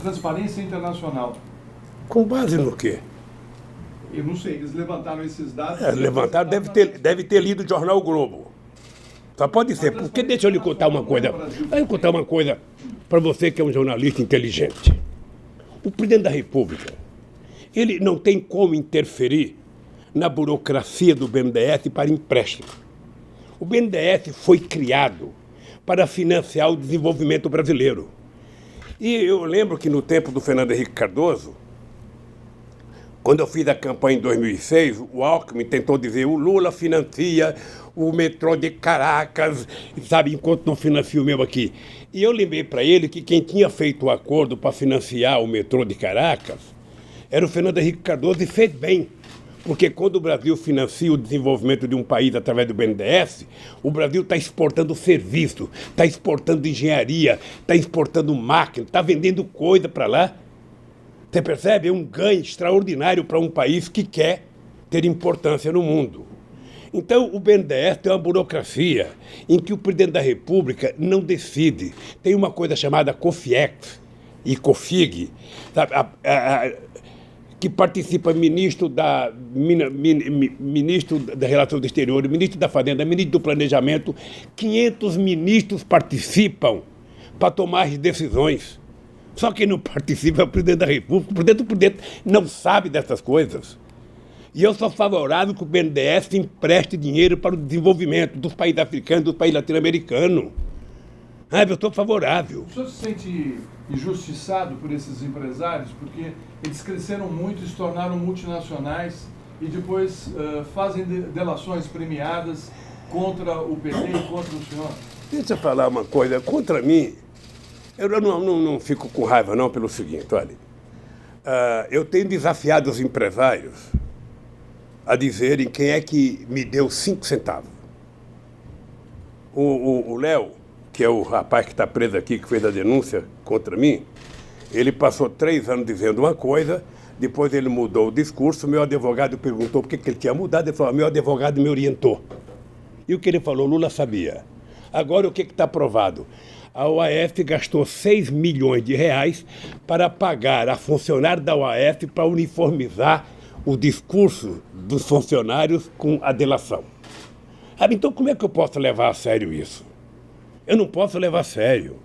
Transparência Internacional. Com base no quê? Eu não sei, eles levantaram esses dados. Levantaram, deve ter lido o jornal o Globo. Só pode ser, porque deixa eu lhe contar uma coisa. Deixa eu contar uma coisa para você que é um jornalista inteligente. O presidente da República, ele não tem como interferir na burocracia do BNDES para empréstimo. O BNDES foi criado para financiar o desenvolvimento brasileiro. E eu lembro que no tempo do Fernando Henrique Cardoso, quando eu fiz a campanha em 2006, o Alckmin tentou dizer o Lula financia o metrô de Caracas, sabe, enquanto não financia o meu aqui. E eu lembrei para ele que quem tinha feito o acordo para financiar o metrô de Caracas era o Fernando Henrique Cardoso, e fez bem. Porque quando o Brasil financia o desenvolvimento de um país através do BNDES, o Brasil está exportando serviço, está exportando engenharia, está exportando máquina, está vendendo coisa para lá. Você percebe? É um ganho extraordinário para um país que quer ter importância no mundo. Então, o BNDES tem uma burocracia em que o presidente da República não decide. Tem uma coisa chamada COFIEX e COFIG, sabe? Que participa ministro da Relações Exteriores, ministro da Fazenda, ministro do Planejamento. 500 ministros participam para tomar as decisões. Só quem não participa é o presidente da República. O presidente não sabe dessas coisas. E eu sou favorável que o BNDES empreste dinheiro para o desenvolvimento dos países africanos, dos países latino-americanos. Eu estou favorável. O senhor se sente injustiçado por esses empresários? Porque eles cresceram muito e se tornaram multinacionais e depois fazem delações premiadas contra o PT e contra o senhor. Deixa eu falar uma coisa. Contra mim, eu não fico com raiva não pelo seguinte, olha. Eu tenho desafiado os empresários a dizerem quem é que me deu 5 centavos. O Léo, que é o rapaz que está preso aqui, que fez a denúncia contra mim, ele passou 3 anos dizendo uma coisa, Depois ele mudou o discurso, meu advogado perguntou por que ele tinha mudado, ele falou, meu advogado me orientou. E o que ele falou, Lula sabia. Agora o que está provado? A OAS gastou 6 milhões de reais para pagar a funcionário da OAS para uniformizar o discurso dos funcionários com a delação. Então como é que eu posso levar a sério isso? Eu não posso levar a sério.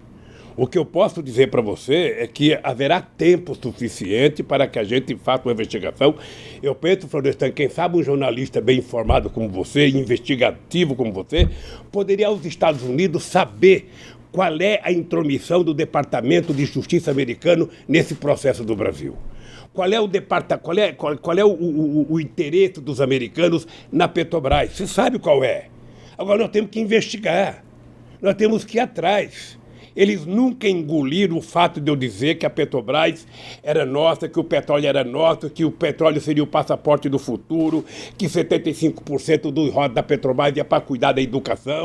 O que eu posso dizer para você é que haverá tempo suficiente para que a gente faça uma investigação. Eu penso, Florestan, quem sabe um jornalista bem informado como você, investigativo como você, poderia aos Estados Unidos saber qual é a intromissão do Departamento de Justiça americano nesse processo do Brasil. Qual é o interesse dos americanos na Petrobras? Você sabe qual é. Agora nós temos que investigar. Nós temos que ir atrás. Eles nunca engoliram o fato de eu dizer que a Petrobras era nossa, que o petróleo era nosso, que o petróleo seria o passaporte do futuro, que 75% do roda da Petrobras ia para cuidar da educação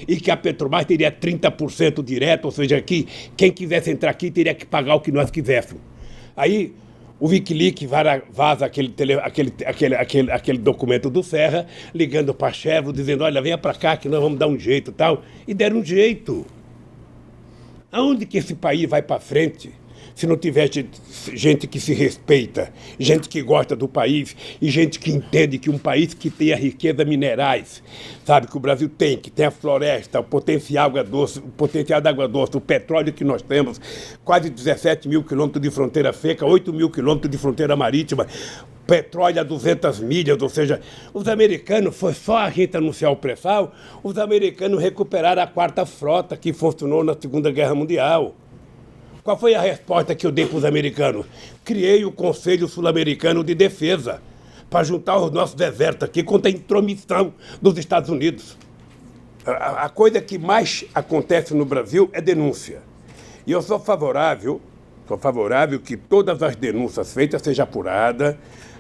e que a Petrobras teria 30% direto, ou seja, que quem quisesse entrar aqui teria que pagar o que nós quiséssemos. Aí o Wikileaks vaza aquele documento do Serra, ligando para a Chevron, dizendo, olha, venha para cá que nós vamos dar um jeito e tal. E deram um jeito. Aonde que esse país vai para frente se não tiver gente que se respeita, gente que gosta do país e gente que entende que um país que tem a riqueza minerais, sabe, que o Brasil tem, que tem a floresta, o potencial da água doce, o petróleo que nós temos, quase 17 mil quilômetros de fronteira seca, 8 mil quilômetros de fronteira marítima, petróleo a 200 milhas, ou seja, os americanos, foi só a gente anunciar o pré-sal, os americanos recuperaram a 4ª frota que funcionou na Segunda Guerra Mundial. Qual foi a resposta que eu dei para os americanos? Criei o Conselho Sul-Americano de Defesa para juntar os nossos exércitos aqui contra a intromissão dos Estados Unidos. A coisa que mais acontece no Brasil é denúncia. E eu sou favorável que todas as denúncias feitas sejam apuradas,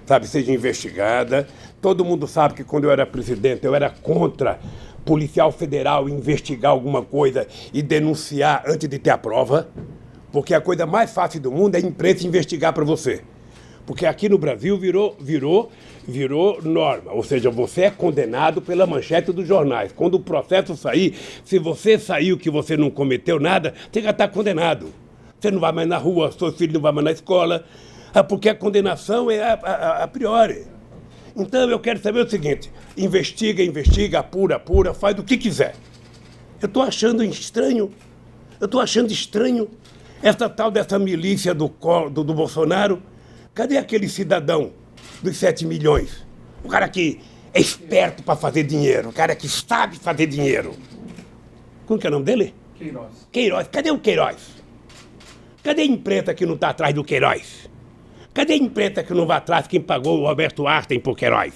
sabe, seja investigada. Todo mundo sabe que quando eu era presidente, eu era contra policial federal investigar alguma coisa e denunciar antes de ter a prova, porque a coisa mais fácil do mundo é a imprensa investigar para você. Porque aqui no Brasil virou norma, ou seja, você é condenado pela manchete dos jornais. Quando o processo sair, se você saiu que você não cometeu nada, você já está condenado. Você não vai mais na rua, seu filho não vai mais na escola, porque a condenação é a priori. Então eu quero saber o seguinte, investiga, apura, faz o que quiser. Eu estou achando estranho essa tal dessa milícia do Bolsonaro. Cadê aquele cidadão dos 7 milhões? O cara que é esperto para fazer dinheiro, o cara que sabe fazer dinheiro. Como que é o nome dele? Queiroz. Cadê o Queiroz? Cadê a imprensa que não está atrás do Queiroz? Cadê a imprensa que não vai atrás quem pagou o Roberto Artem por Queiroz?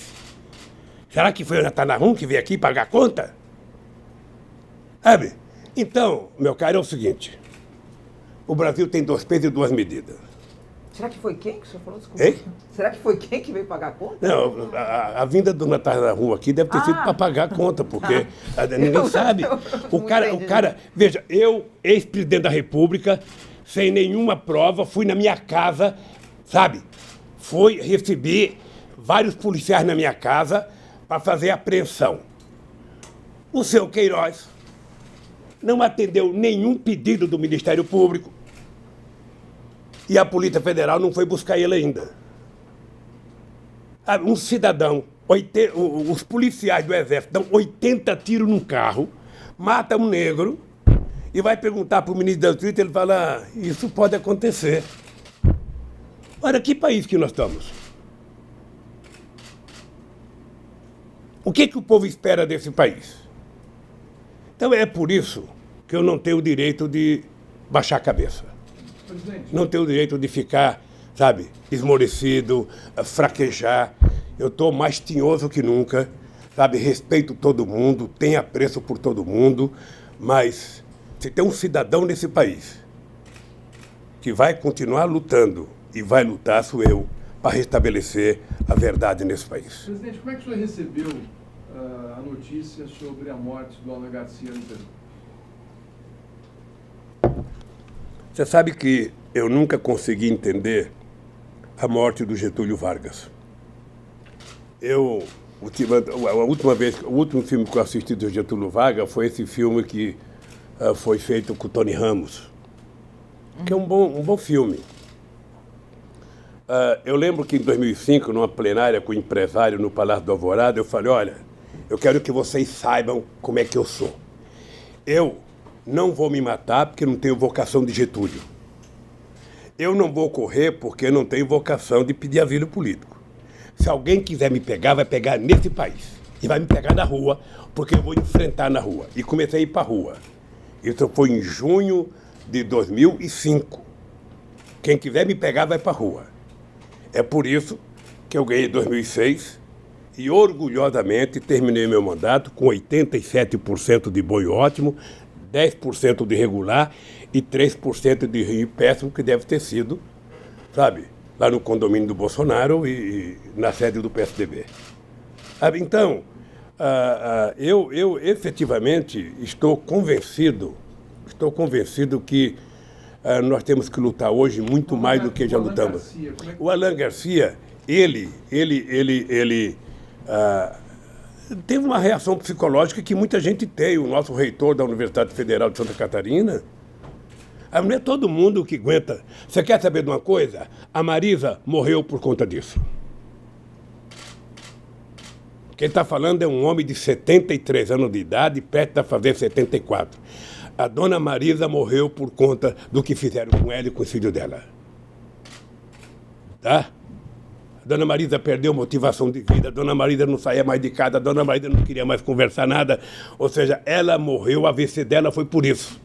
Será que foi o Natanarum que veio aqui pagar a conta? Sabe? Então, meu caro, é o seguinte. O Brasil tem 2 pesos e 2 medidas. Será que foi quem que o senhor falou? Desculpa. Hein? Será que foi quem que veio pagar a conta? Não, a vinda do Natanarum aqui deve ter sido para pagar a conta, porque ninguém sabe. O cara, veja, eu, ex-presidente da República, sem nenhuma prova, fui na minha casa, sabe? Recebi vários policiais na minha casa para fazer apreensão. O seu Queiroz não atendeu nenhum pedido do Ministério Público e a Polícia Federal não foi buscar ele ainda. Um cidadão, os policiais do Exército dão 80 tiros num carro, matam um negro e vai perguntar para o ministro da Justiça, ele fala, isso pode acontecer. Olha, que país que nós estamos? O que o povo espera desse país? Então é por isso que eu não tenho o direito de baixar a cabeça. Presidente. Não tenho o direito de ficar, sabe, esmorecido, fraquejar. Eu estou mais tinhoso que nunca, sabe, respeito todo mundo, tenho apreço por todo mundo, mas se tem um cidadão nesse país que vai continuar lutando e vai lutar, sou eu, para restabelecer a verdade nesse país. Presidente, como é que o senhor recebeu a notícia sobre a morte do Alan Garcia no Peru? Você sabe que eu nunca consegui entender a morte do Getúlio Vargas. O último filme que eu assisti do Getúlio Vargas foi esse filme que foi feito com o Tony Ramos, que é um bom filme. Eu lembro que em 2005, numa plenária com o empresário no Palácio do Alvorada, eu falei, olha, eu quero que vocês saibam como é que eu sou. Eu não vou me matar porque não tenho vocação de Getúlio. Eu não vou correr porque não tenho vocação de pedir asilo político. Se alguém quiser me pegar, vai pegar nesse país. E vai me pegar na rua, porque eu vou enfrentar na rua. E comecei a ir para a rua. Isso foi em junho de 2005. Quem quiser me pegar, vai para a rua. É por isso que eu ganhei em 2006 e orgulhosamente terminei meu mandato com 87% de bom e ótimo, 10% de regular e 3% de ruim e péssimo, que deve ter sido, sabe, lá no condomínio do Bolsonaro e na sede do PSDB. Então, eu efetivamente estou convencido que nós temos que lutar hoje muito mais do que já lutamos. O Alan Garcia, ele teve uma reação psicológica que muita gente tem. O nosso reitor da Universidade Federal de Santa Catarina, não é todo mundo que aguenta. Você quer saber de uma coisa? A Marisa morreu por conta disso. Quem está falando é um homem de 73 anos de idade, perto de fazer 74. A dona Marisa morreu por conta do que fizeram com ela e com o filho dela. Tá? A dona Marisa perdeu motivação de vida, a dona Marisa não saía mais de casa, a dona Marisa não queria mais conversar nada. Ou seja, ela morreu, o AVC dela foi por isso.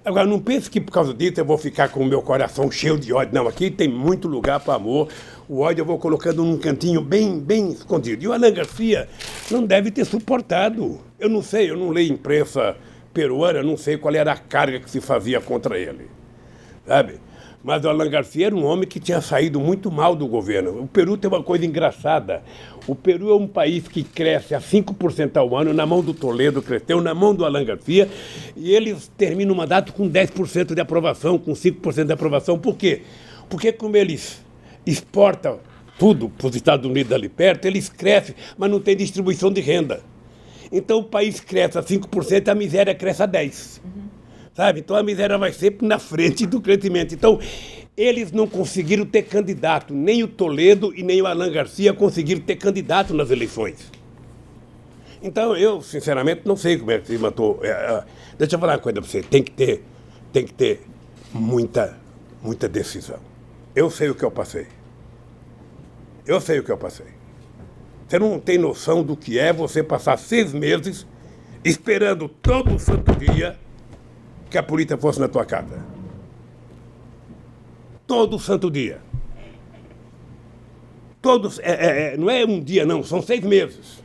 Agora, não pense que por causa disso eu vou ficar com o meu coração cheio de ódio. Não, aqui tem muito lugar para amor. O ódio eu vou colocando num cantinho bem escondido. E o Alan Garcia não deve ter suportado. Eu não sei, eu não leio imprensa peruana, não sei qual era a carga que se fazia contra ele. Sabe? Mas o Alan Garcia era um homem que tinha saído muito mal do governo. O Peru tem uma coisa engraçada. O Peru é um país que cresce a 5% ao ano, na mão do Toledo cresceu, na mão do Alan Garcia, e eles terminam o mandato com 10% de aprovação, com 5% de aprovação. Por quê? Porque como eles exportam tudo para os Estados Unidos ali perto, eles crescem, mas não tem distribuição de renda. Então o país cresce a 5% e a miséria cresce a 10%. Sabe? Então a miséria vai sempre na frente do crescimento. Então, eles não conseguiram ter candidato, nem o Toledo e nem o Alan Garcia conseguiram ter candidato nas eleições. Então, eu, sinceramente, não sei como é que se matou. Deixa eu falar uma coisa para você, tem que ter muita decisão. Eu sei o que eu passei. Você não tem noção do que é você passar 6 meses esperando todo santo dia que a polícia fosse na tua casa. Todo santo dia. Todos, não é um dia, não, são 6 meses.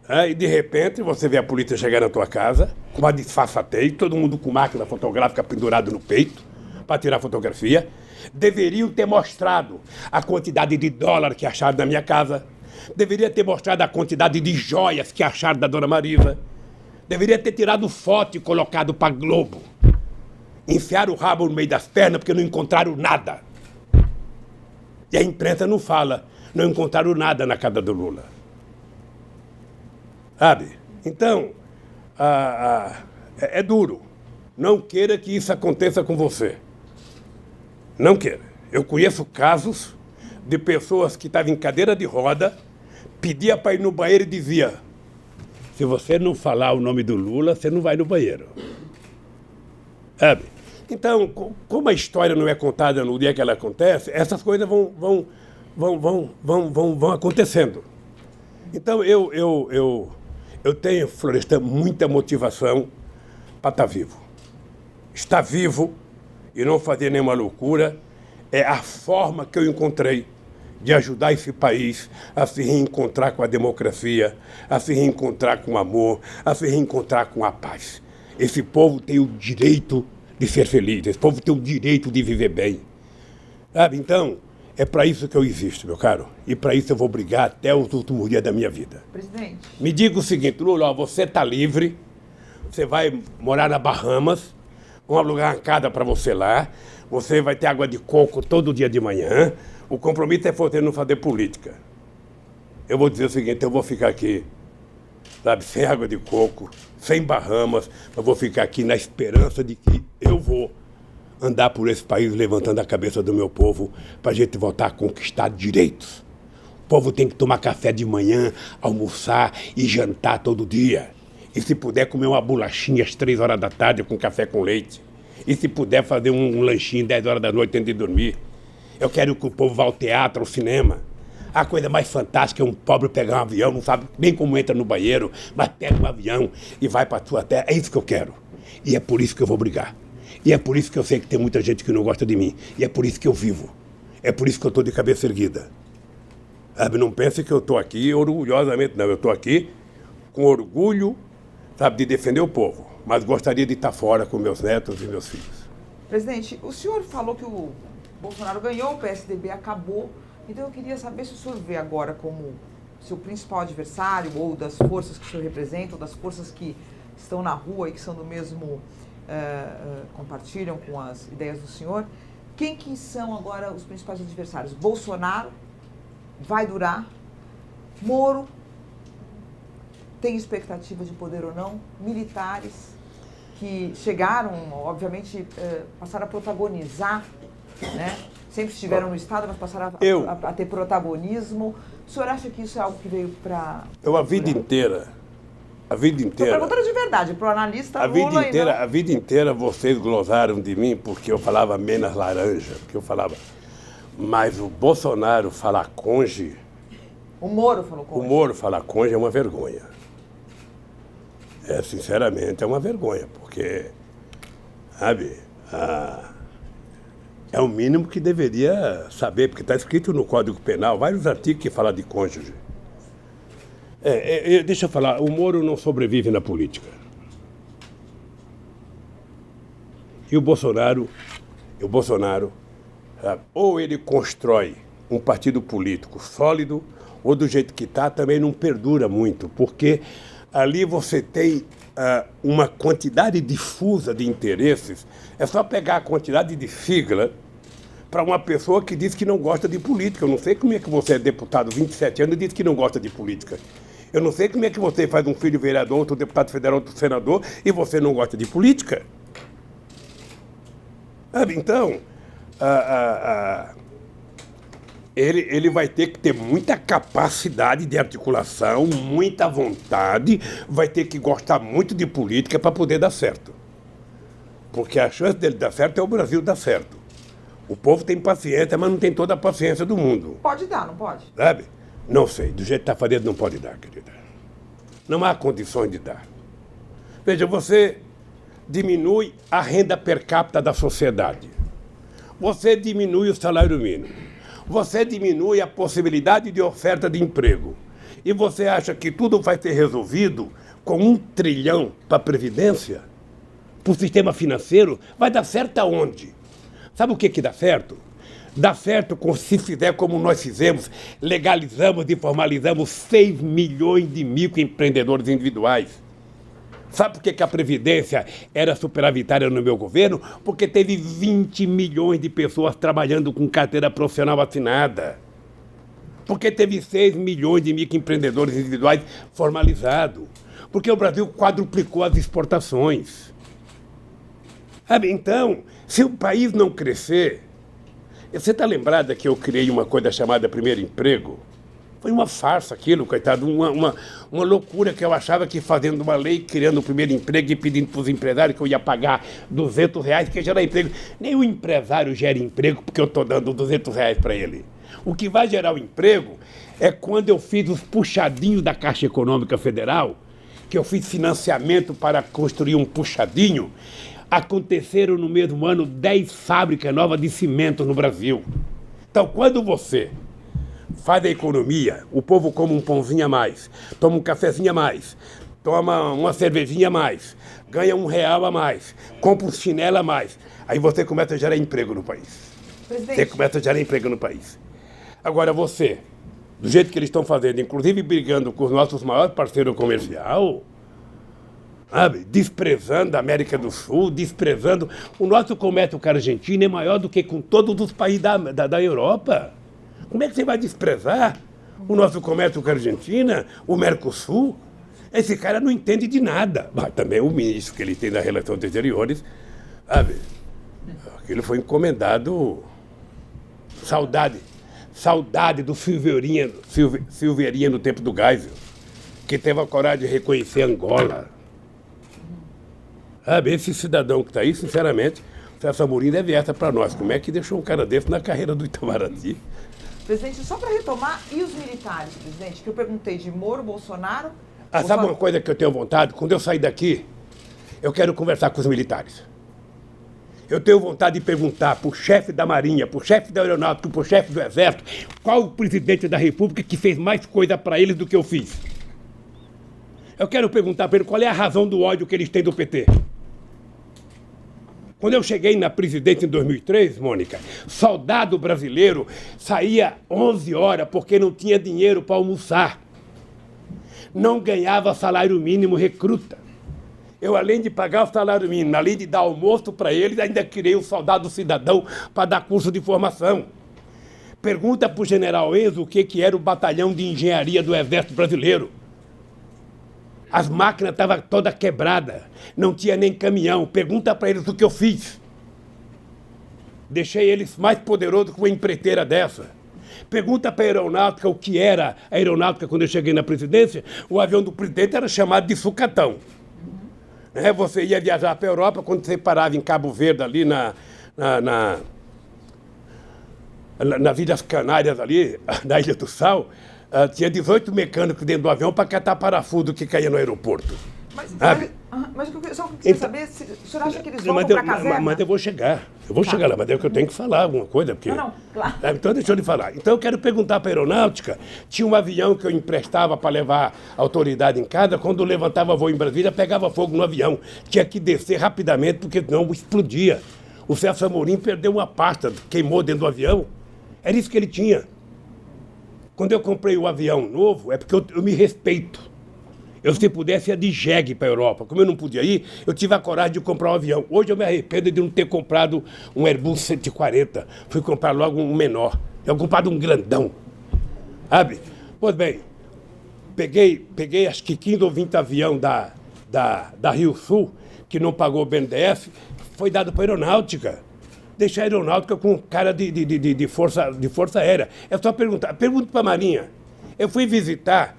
E de repente você vê a polícia chegar na tua casa, com uma disfarçatez, todo mundo com máquina fotográfica pendurado no peito, para tirar fotografia. Deveriam ter mostrado a quantidade de dólar que acharam na minha casa. Deveria ter mostrado a quantidade de joias que acharam da dona Marisa. Deveria ter tirado foto e colocado para Globo. Enfiaram o rabo no meio das pernas porque não encontraram nada. E a imprensa não fala, não encontraram nada na casa do Lula. Sabe? Então, é duro. Não queira que isso aconteça com você. Não queira. Eu conheço casos de pessoas que estavam em cadeira de roda, pedia para ir no banheiro e dizia: se você não falar o nome do Lula, você não vai no banheiro. Sabe? Então, como a história não é contada no dia que ela acontece, essas coisas vão acontecendo. Então, eu tenho, Florestan, muita motivação para estar vivo. Estar vivo e não fazer nenhuma loucura é a forma que eu encontrei de ajudar esse país a se reencontrar com a democracia, a se reencontrar com o amor, a se reencontrar com a paz. Esse povo tem o direito de ser feliz, esse povo tem o direito de viver bem. Sabe? Então, é para isso que eu existo, meu caro. E para isso eu vou brigar até os últimos dias da minha vida. Presidente. Me diga o seguinte, Lula, você está livre, você vai morar na Bahamas, vamos alugar uma casa para você lá, Você vai ter água de coco todo dia de manhã. O compromisso é você não fazer política. Eu vou dizer o seguinte, eu vou ficar aqui, sabe, sem água de coco, sem Bahamas, eu vou ficar aqui na esperança de que eu vou andar por esse país levantando a cabeça do meu povo para a gente voltar a conquistar direitos. O povo tem que tomar café de manhã, almoçar e jantar todo dia. E se puder comer uma bolachinha às 3 horas da tarde com café com leite. E se puder fazer um lanchinho 10 horas da noite antes de dormir. Eu quero que o povo vá ao teatro, ao cinema. A coisa mais fantástica é um pobre pegar um avião, não sabe nem como entra no banheiro, mas pega um avião e vai para a sua terra. É isso que eu quero. E é por isso que eu vou brigar. E é por isso que eu sei que tem muita gente que não gosta de mim. E é por isso que eu vivo. É por isso que eu estou de cabeça erguida. Sabe, não pense que eu estou aqui orgulhosamente, não. Eu estou aqui com orgulho, sabe, de defender o povo. Mas gostaria de estar fora com meus netos e meus filhos. Presidente, o senhor falou que o Bolsonaro ganhou, o PSDB acabou. Então eu queria saber se o senhor vê agora como seu principal adversário, ou das forças que o senhor representa, ou das forças que estão na rua e que são do mesmo... compartilham com as ideias do senhor. Quem que são agora os principais adversários? Bolsonaro vai durar? Moro tem expectativa de poder ou não? Militares que chegaram, obviamente, passaram a protagonizar, né? Sempre estiveram no Estado, mas passaram a ter protagonismo. O senhor acha que isso é algo que veio para... A vida inteira... Estou perguntando de verdade, para o analista a vida inteira vocês glosaram de mim porque eu falava menos laranja, porque eu falava... Mas o Bolsonaro falar conge... O Moro falou conge. O Moro falar conge é uma vergonha. Sinceramente, é uma vergonha, porque, sabe, é o mínimo que deveria saber, porque está escrito no Código Penal, vários artigos que falam de cônjuge. Deixa eu falar, o Moro não sobrevive na política. E o Bolsonaro, sabe, ou ele constrói um partido político sólido, ou do jeito que está, também não perdura muito, porque ali você tem uma quantidade difusa de interesses. É só pegar a quantidade de sigla para uma pessoa que diz que não gosta de política. Eu não sei como é que você é deputado 27 anos e diz que não gosta de política. Eu não sei como é que você faz um filho vereador, outro deputado federal, outro senador, e você não gosta de política. Então, ele vai ter que ter muita capacidade de articulação, muita vontade, vai ter que gostar muito de política para poder dar certo. Porque a chance dele dar certo é o Brasil dar certo. O povo tem paciência, mas não tem toda a paciência do mundo. Pode dar, não pode? Sabe? Não sei, do jeito que está fazendo não pode dar, querida. Não há condições de dar. Veja, você diminui a renda per capita da sociedade. Você diminui o salário mínimo. Você diminui a possibilidade de oferta de emprego. E você acha que tudo vai ser resolvido com 1 trilhão para a Previdência? Para o sistema financeiro? Vai dar certo aonde? Sabe o que dá certo? Dá certo se fizer como nós fizemos, legalizamos e formalizamos 6 milhões de microempreendedores individuais. Sabe por que a Previdência era superavitária no meu governo? Porque teve 20 milhões de pessoas trabalhando com carteira profissional assinada. Porque teve 6 milhões de microempreendedores individuais formalizados. Porque o Brasil quadruplicou as exportações. Sabe, então, se o país não crescer... Você está lembrada que eu criei uma coisa chamada Primeiro Emprego? Foi uma farsa aquilo, coitado, uma loucura que eu achava que fazendo uma lei, criando o primeiro emprego e pedindo para os empresários que eu ia pagar R$200, que gerar emprego. Nem o empresário gera emprego porque eu estou dando R$200 para ele. O que vai gerar o emprego é quando eu fiz os puxadinhos da Caixa Econômica Federal, que eu fiz financiamento para construir um puxadinho. Aconteceram no mesmo ano 10 fábricas novas de cimento no Brasil. Então, quando você faz a economia, o povo come um pãozinho a mais, toma um cafezinho a mais, toma uma cervejinha a mais, ganha R$1 a mais, compra um chinelo a mais, aí você começa a gerar emprego no país. Presidente. Você começa a gerar emprego no país. Agora você, do jeito que eles estão fazendo, inclusive brigando com os nossos maiores parceiros comerciais, sabe? Desprezando a América do Sul, desprezando... O nosso comércio com a Argentina é maior do que com todos os países da Europa. Como é que você vai desprezar o nosso comércio com a Argentina, o Mercosul? Esse cara não entende de nada. Mas também o ministro que ele tem das Relações Exteriores, sabe? Aquilo foi encomendado... Saudade do Silveirinha no tempo do Geisel, que teve a coragem de reconhecer Angola. Sabe, esse cidadão que está aí, sinceramente, o Celso Amorim deve essa para nós. Como é que deixou um cara desse na carreira do Itamaraty? Presidente, só para retomar, e os militares, presidente? Que eu perguntei de Moro, Bolsonaro... Sabe uma coisa que eu tenho vontade? Quando eu sair daqui, eu quero conversar com os militares. Eu tenho vontade de perguntar para o chefe da Marinha, para o chefe da Aeronáutica, para o chefe do Exército, qual o presidente da República que fez mais coisa para eles do que eu fiz. Eu quero perguntar para eles qual é a razão do ódio que eles têm do PT. Quando eu cheguei na presidência em 2003, Mônica, soldado brasileiro saía 11 horas porque não tinha dinheiro para almoçar. Não ganhava salário mínimo recruta. Eu, além de pagar o salário mínimo, além de dar almoço para eles, ainda criei o soldado cidadão para dar curso de formação. Pergunta para o general Enzo o que era o batalhão de engenharia do Exército Brasileiro. As máquinas estavam todas quebradas, não tinha nem caminhão. Pergunta para eles o que eu fiz. Deixei eles mais poderosos que uma empreiteira dessa. Pergunta para a aeronáutica o que era a aeronáutica quando eu cheguei na presidência. O avião do presidente era chamado de sucatão. Você ia viajar para a Europa, quando você parava em Cabo Verde, ali nas Ilhas Canárias, ali, na Ilha do Sal, tinha 18 mecânicos dentro do avião para catar parafuso que caía no aeroporto. Mas eu só queria saber se o senhor acha que eles voltam para a caserna? Mas eu vou chegar. Chegar lá, mas é que eu tenho que falar alguma coisa. Porque... Não, claro. Então deixa eu lhe falar. Então eu quero perguntar para a aeronáutica, tinha um avião que eu emprestava para levar a autoridade em casa, quando levantava voo em Brasília, pegava fogo no avião. Tinha que descer rapidamente, porque senão explodia. O Celso Amorim perdeu uma pasta, queimou dentro do avião. Era isso que ele tinha. Quando eu comprei o avião novo, é porque eu me respeito. Eu, se pudesse, ia de jegue para a Europa. Como eu não podia ir, eu tive a coragem de comprar um avião. Hoje eu me arrependo de não ter comprado um Airbus 140. Fui comprar logo um menor. Eu comprado um grandão. Sabe? Pois bem, peguei acho que 15 ou 20 aviões da Rio Sul, que não pagou o BNDES, foi dado para a aeronáutica. Deixar a aeronáutica com cara de força aérea. É só perguntar. Pergunta para a Marinha. Eu fui visitar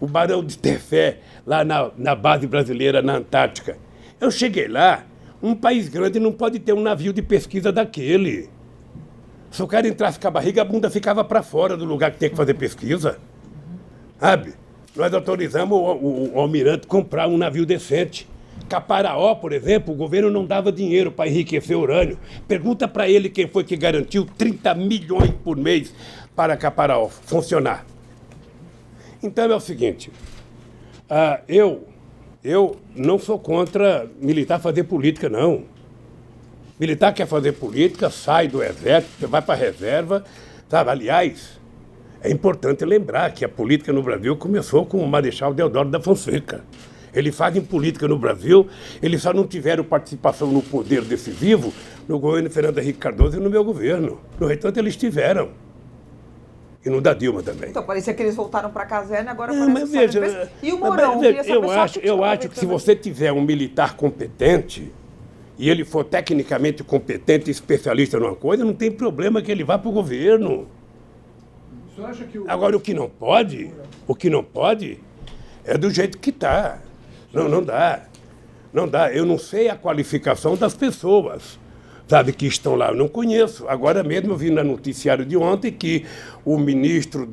o Barão de Tefé, lá na base brasileira, na Antártica. Eu cheguei lá, um país grande não pode ter um navio de pesquisa daquele. Se o cara entrasse com a barriga, a bunda ficava para fora do lugar que tem que fazer pesquisa. Sabe? Nós autorizamos o almirante comprar um navio decente. Caparaó, por exemplo, o governo não dava dinheiro para enriquecer urânio. Pergunta para ele quem foi que garantiu 30 milhões por mês para Caparaó funcionar. Então é o seguinte, eu não sou contra militar fazer política, não. Militar quer fazer política, sai do exército, vai para a reserva, sabe? Aliás, é importante lembrar que a política no Brasil começou com o Marechal Deodoro da Fonseca. Eles fazem política no Brasil, eles só não tiveram participação no poder decisivo no governo Fernando Henrique Cardoso e no meu governo. No entanto, eles tiveram. E no da Dilma também. Então, parecia que eles voltaram para a caserna e agora mas veja, e o Mourão? Eu acho que se você tiver um militar competente, e ele for tecnicamente competente e especialista numa coisa, não tem problema que ele vá para o governo. O senhor acha que Agora, o que não pode é do jeito que está. Não dá. Não dá. Eu não sei a qualificação das pessoas, sabe, que estão lá. Eu não conheço. Agora mesmo eu vi no noticiário de ontem que o ministro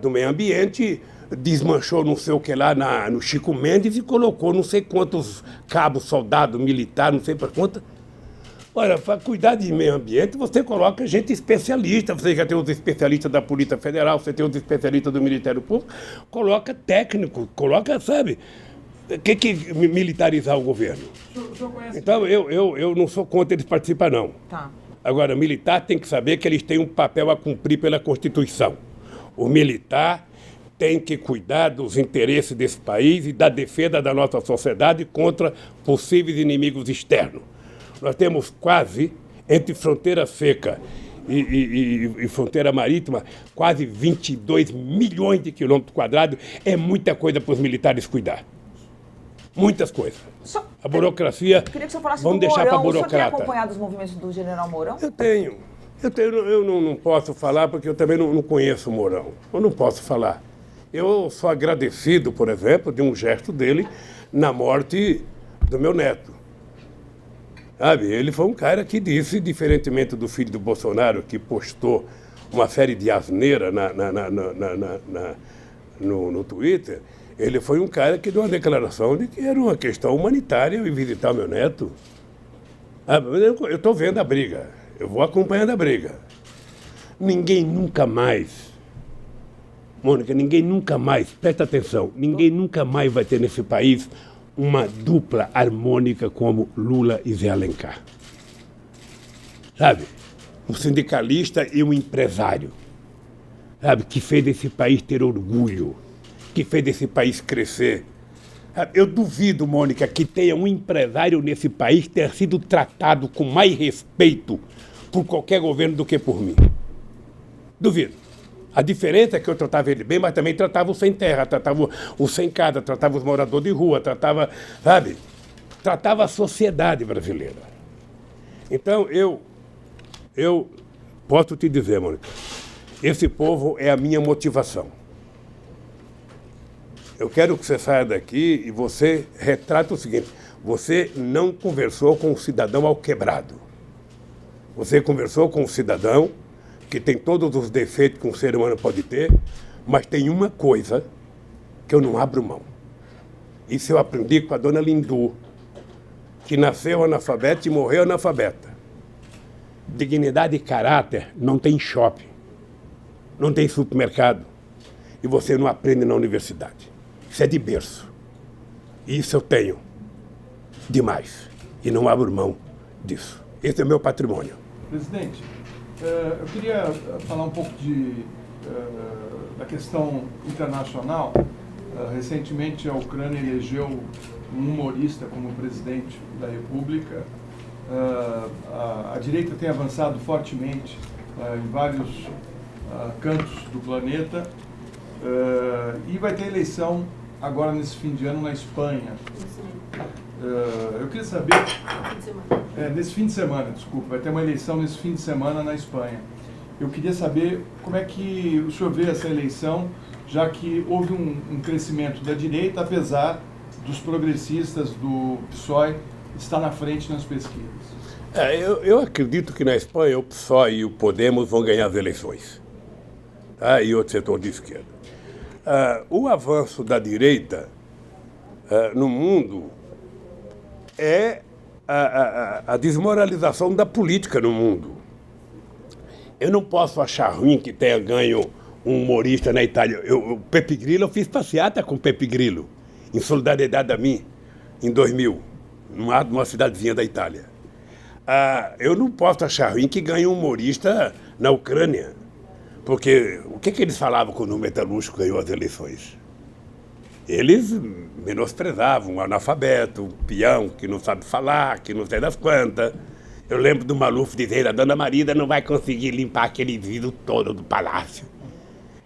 do Meio Ambiente desmanchou não sei o que lá no Chico Mendes e colocou não sei quantos cabos, soldado, militar, não sei para quanto. Olha, para cuidar de meio ambiente, você coloca gente especialista. Você já tem os especialistas da Polícia Federal, você tem os especialistas do Ministério Público, coloca técnico, coloca, sabe, que militarizar o governo. O senhor conhece? Então, eu não sou contra eles participar, não. Tá. Agora, militar tem que saber que eles têm um papel a cumprir pela Constituição. O militar tem que cuidar dos interesses desse país e da defesa da nossa sociedade contra possíveis inimigos externos. Nós temos quase, entre fronteira seca e fronteira marítima, quase 22 milhões de quilômetros quadrados. É muita coisa para os militares cuidar. Muitas coisas. A burocracia, Queria que o senhor falasse vamos do deixar para a Mourão. O senhor tem burocrata. acompanhado os movimentos do general Mourão? Eu não posso falar porque eu também não conheço o Mourão. Eu não posso falar. Eu sou agradecido, por exemplo, de um gesto dele na morte do meu neto. Sabe? Ele foi um cara que disse, diferentemente do filho do Bolsonaro, que postou uma série de asneiras no Twitter, ele foi um cara que deu uma declaração de que era uma questão humanitária eu ir visitar meu neto. Eu estou vendo a briga, eu vou acompanhando a briga. Ninguém nunca mais, Mônica, ninguém nunca mais, presta atenção, ninguém nunca mais vai ter nesse país uma dupla harmônica como Lula e Zé Alencar. Sabe? Um sindicalista e um empresário. Sabe? Que fez esse país ter orgulho, que fez esse país crescer. Eu duvido, Mônica, que tenha um empresário nesse país ter sido tratado com mais respeito por qualquer governo do que por mim. Duvido. A diferença é que eu tratava ele bem, mas também tratava o sem terra, tratava o sem casa, tratava os moradores de rua, tratava, sabe? Tratava a sociedade brasileira. Então, eu posso te dizer, Mônica, esse povo é a minha motivação. Eu quero que você saia daqui e você retrata o seguinte: você não conversou com o cidadão alquebrado. Você conversou com um cidadão que tem todos os defeitos que um ser humano pode ter, mas tem uma coisa que eu não abro mão. Isso eu aprendi com a dona Lindu, que nasceu analfabeta e morreu analfabeta. Dignidade e caráter não tem shopping, não tem supermercado, e você não aprende na universidade. Isso é de berço. E isso eu tenho demais, e não abro mão disso. Esse é o meu patrimônio. Presidente, eu queria falar um pouco da questão internacional. Recentemente, a Ucrânia elegeu um humorista como presidente da República. A direita tem avançado fortemente em vários cantos do planeta. E vai ter eleição agora nesse fim de ano na Espanha. Eu queria saber... nesse fim de semana, desculpa. Vai ter uma eleição nesse fim de semana na Espanha. Eu queria saber como é que o senhor vê essa eleição, já que houve um crescimento da direita, apesar dos progressistas do PSOE estar na frente nas pesquisas. Eu acredito que na Espanha o PSOE e o Podemos vão ganhar as eleições. Tá? E outro setor de esquerda. O avanço da direita no mundo é a desmoralização da política no mundo. Eu não posso achar ruim que tenha ganho um humorista na Itália. O Pepe Grillo, eu fiz passeata com o Pepe Grillo, em solidariedade a mim, em 2000, numa cidadezinha da Itália. Eu não posso achar ruim que ganhe um humorista na Ucrânia, porque o que eles falavam quando o metalúrgico ganhou as eleições? Eles menosprezavam o analfabeto, o peão que não sabe falar, que não sei das quantas. Eu lembro do Maluf dizer: a dona Marida não vai conseguir limpar aquele vidro todo do palácio.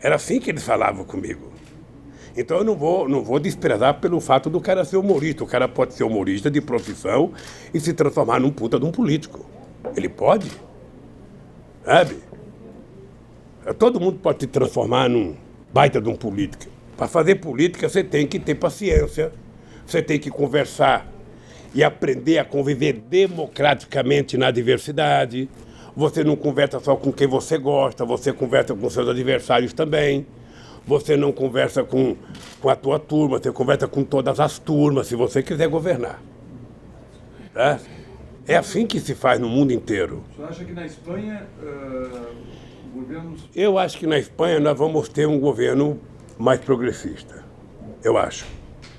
Era assim que eles falavam comigo. Então eu não vou desprezar pelo fato do cara ser humorista. O cara pode ser humorista de profissão e se transformar num puta de um político. Ele pode. Sabe? Todo mundo pode se transformar num baita de um político. Para fazer política, você tem que ter paciência, você tem que conversar e aprender a conviver democraticamente na diversidade. Você não conversa só com quem você gosta, você conversa com seus adversários também. Você não conversa com a tua turma, você conversa com todas as turmas, se você quiser governar. Tá? É assim que se faz no mundo inteiro. O senhor acha que na Espanha o governo... Eu acho que na Espanha nós vamos ter um governo mais progressista, eu acho.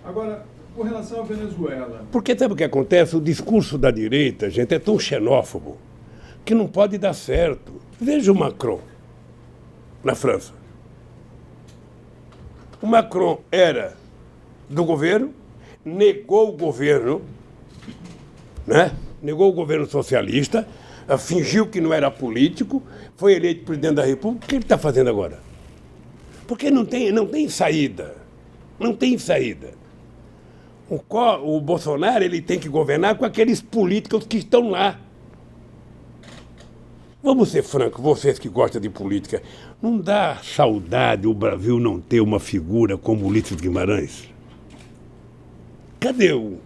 Agora, com relação à Venezuela... Porque sabe o que acontece? O discurso da direita, gente, é tão xenófobo que não pode dar certo. Veja o Macron, na França. O Macron era do governo, negou o governo, né? Negou o governo socialista, fingiu que não era político, foi eleito presidente da República. O que ele está fazendo agora? Porque não tem saída. Não tem saída. O Bolsonaro ele tem que governar com aqueles políticos que estão lá. Vamos ser francos, vocês que gostam de política, não dá saudade o Brasil não ter uma figura como Ulisses Guimarães? Cadê o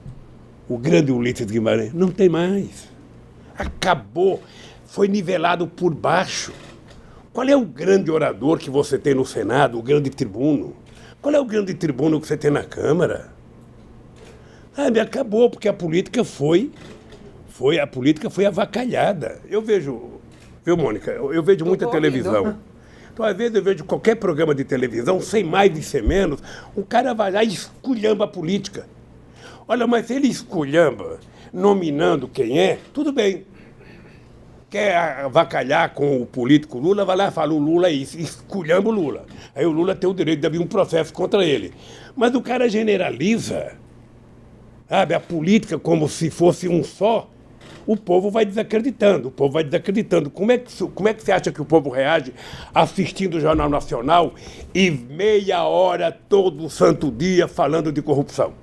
grande Ulisses Guimarães? Não tem mais. Acabou. Foi nivelado por baixo. Qual é o grande orador que você tem no Senado, o grande tribuno? Qual é o grande tribuno que você tem na Câmara? Acabou, porque a política foi avacalhada. Eu vejo, viu, Mônica? Eu vejo muita televisão. Então, às vezes, eu vejo qualquer programa de televisão, sem mais e sem menos, um cara vai lá e esculhamba a política. Olha, mas se ele esculhamba, nominando quem é, tudo bem. Quer avacalhar com o político Lula, vai lá e fala, o Lula é isso, esculhamba o Lula. Aí o Lula tem o direito de abrir um processo contra ele. Mas o cara generaliza, sabe, a política como se fosse um só, o povo vai desacreditando, Como é que você acha que o povo reage assistindo o Jornal Nacional e meia hora, todo santo dia, falando de corrupção?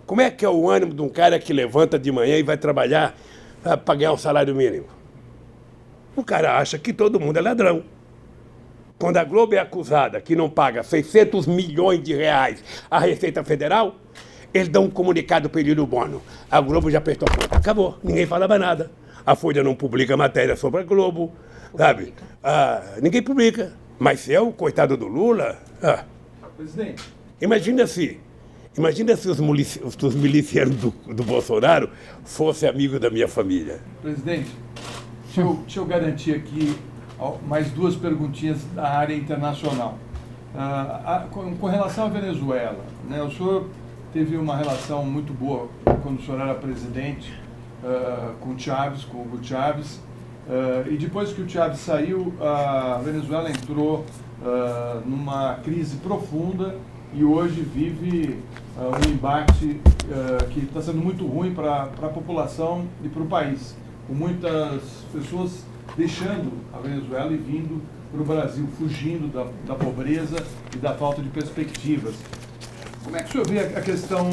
Como é que é o ânimo de um cara que levanta de manhã e vai trabalhar para ganhar um salário mínimo? O cara acha que todo mundo é ladrão. Quando a Globo é acusada que não paga 600 milhões de reais à Receita Federal, eles dão um comunicado para Elírio Bono. A Globo já prestou conta. Acabou. Ninguém fala mais nada. A Folha não publica matéria sobre a Globo. Sabe? Ninguém publica. Mas se é o coitado do Lula... Presidente. Imagina se os milicianos do Bolsonaro fossem amigos da minha família. Presidente, deixa eu garantir aqui mais duas perguntinhas da área internacional. Com relação à Venezuela, né, o senhor teve uma relação muito boa quando o senhor era presidente com o Chávez, com o Hugo Chávez, e depois que o Chávez saiu, a Venezuela entrou numa crise profunda e hoje vive um embate que está sendo muito ruim para a população e para o país, com muitas pessoas deixando a Venezuela e vindo para o Brasil, fugindo da pobreza e da falta de perspectivas. Como é que o senhor vê a questão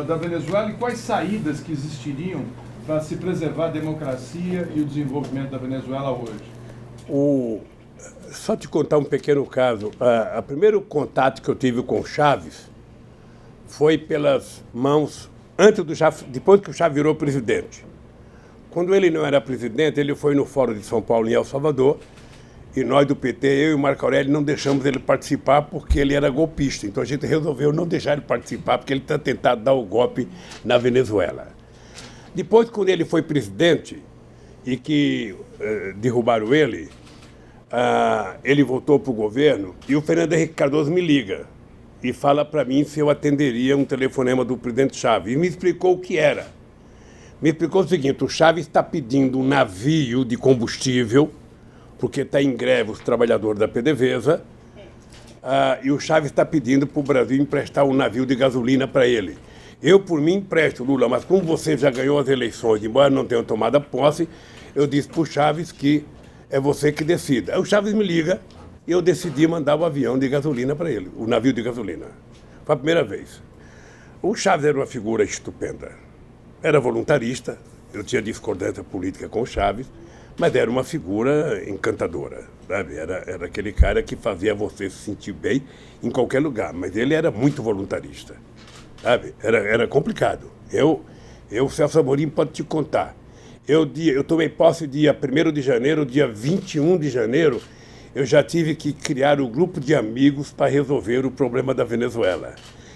da Venezuela e quais saídas que existiriam para se preservar a democracia e o desenvolvimento da Venezuela hoje? Só te contar um pequeno caso. O primeiro contato que eu tive com o Chávez foi pelas mãos, depois que o Chávez virou presidente. Quando ele não era presidente, ele foi no Fórum de São Paulo, em El Salvador, e nós do PT, eu e o Marco Aurélio, não deixamos ele participar porque ele era golpista. Então a gente resolveu não deixar ele participar porque ele está tentando dar o golpe na Venezuela. Depois, quando ele foi presidente e que derrubaram ele, ele voltou para o governo e o Fernando Henrique Cardoso me liga e fala para mim se eu atenderia um telefonema do presidente Chávez. E me explicou o que era. Me explicou o seguinte: o Chávez está pedindo um navio de combustível, porque está em greve os trabalhadores da PDVSA, e o Chávez está pedindo para o Brasil emprestar um navio de gasolina para ele. Eu, por mim, empresto, Lula, mas como você já ganhou as eleições, embora não tenha tomado a posse, eu disse para o Chávez que é você que decida. Aí o Chávez me liga e eu decidi mandar o avião de gasolina para ele, o navio de gasolina. Foi a primeira vez. O Chávez era uma figura estupenda. Era voluntarista, eu tinha discordância política com o Chávez, mas era uma figura encantadora, sabe? Era aquele cara que fazia você se sentir bem em qualquer lugar, mas ele era muito voluntarista, sabe? Era complicado. Eu, Celso Amorim, pode te contar. Eu tomei posse dia 1º de janeiro, dia 21 de janeiro, eu já tive que criar um grupo de amigos para resolver o problema da Venezuela.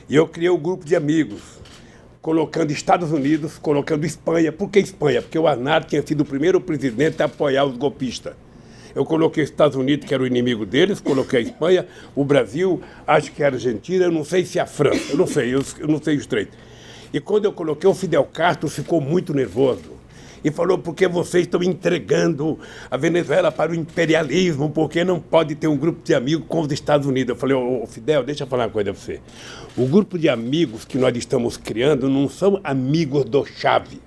E eu criei um grupo de amigos, colocando Estados Unidos, colocando Espanha. Por que Espanha? Porque o Aznar tinha sido o primeiro presidente a apoiar os golpistas. Eu coloquei os Estados Unidos, que era o inimigo deles, coloquei a Espanha, o Brasil, acho que a Argentina, eu não sei se a França, eu não sei o estreito. E quando eu coloquei, o Fidel Castro ficou muito nervoso. e falou porque vocês estão entregando a Venezuela para o imperialismo, porque não pode ter um grupo de amigos com os Estados Unidos. Eu falei, ô Fidel, deixa eu falar uma coisa para você. O grupo de amigos que nós estamos criando não são amigos do Chávez,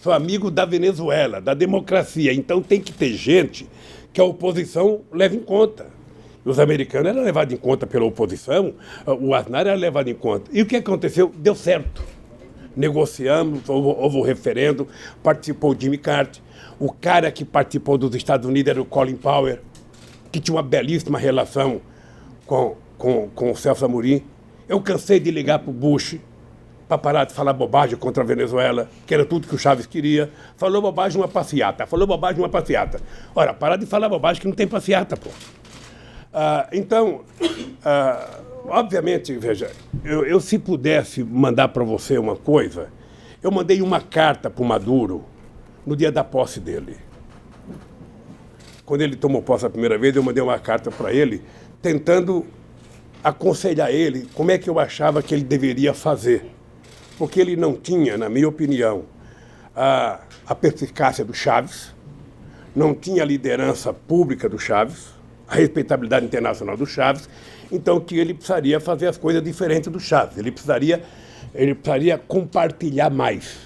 são amigos da Venezuela, da democracia. Então tem que ter gente que a oposição leve em conta. Os americanos eram levados em conta pela oposição, o Aznar era levado em conta. E o que aconteceu? Deu certo. Negociamos, houve o referendo, participou o Jimmy Carter. O cara que participou dos Estados Unidos era o Colin Powell, que tinha uma belíssima relação com o Celso Amorim. Eu cansei de ligar para o Bush para parar de falar bobagem contra a Venezuela, que era tudo que o Chávez queria. Falou bobagem, uma passeata. Falou bobagem, uma passeata. Ora, parar de falar bobagem que não tem passeata, pô. Obviamente, veja, eu se pudesse mandar para você uma coisa, eu mandei uma carta para o Maduro no dia da posse dele. Quando ele tomou posse a primeira vez, eu mandei uma carta para ele, tentando aconselhar ele como é que eu achava que ele deveria fazer. Porque ele não tinha, na minha opinião, a perspicácia do Chávez, não tinha a liderança pública do Chávez, a respeitabilidade internacional do Chávez, então que ele precisaria fazer as coisas diferentes do Chávez. Ele precisaria compartilhar mais,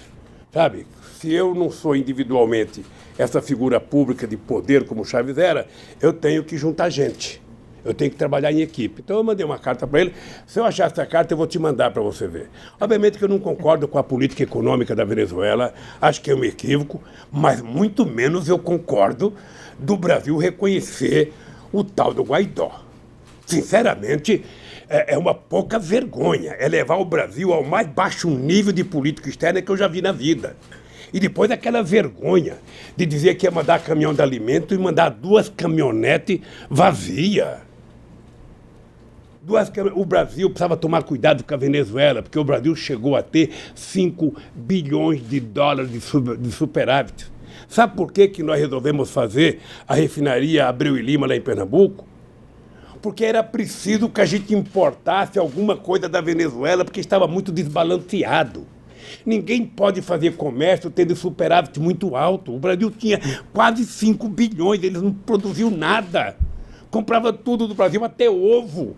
sabe? Se eu não sou individualmente essa figura pública de poder como o Chávez era, eu tenho que juntar gente. Eu tenho que trabalhar em equipe. Então eu mandei uma carta para ele. Se eu achar essa carta, eu vou te mandar para você ver. Obviamente que eu não concordo com a política econômica da Venezuela, acho que é um equívoco, mas muito menos eu concordo do Brasil reconhecer o tal do Guaidó. Sinceramente, é uma pouca vergonha. É levar o Brasil ao mais baixo nível de política externa que eu já vi na vida. E depois aquela vergonha de dizer que ia mandar caminhão de alimento e mandar 2 caminhonetes vazias. O Brasil precisava tomar cuidado com a Venezuela, porque o Brasil chegou a ter 5 bilhões de dólares de superávit. Sabe por que nós resolvemos fazer a refinaria Abreu e Lima lá em Pernambuco? Porque era preciso que a gente importasse alguma coisa da Venezuela, porque estava muito desbalanceado. Ninguém pode fazer comércio tendo superávit muito alto. O Brasil tinha quase 5 bilhões, eles não produziam nada. Comprava tudo do Brasil, até ovo.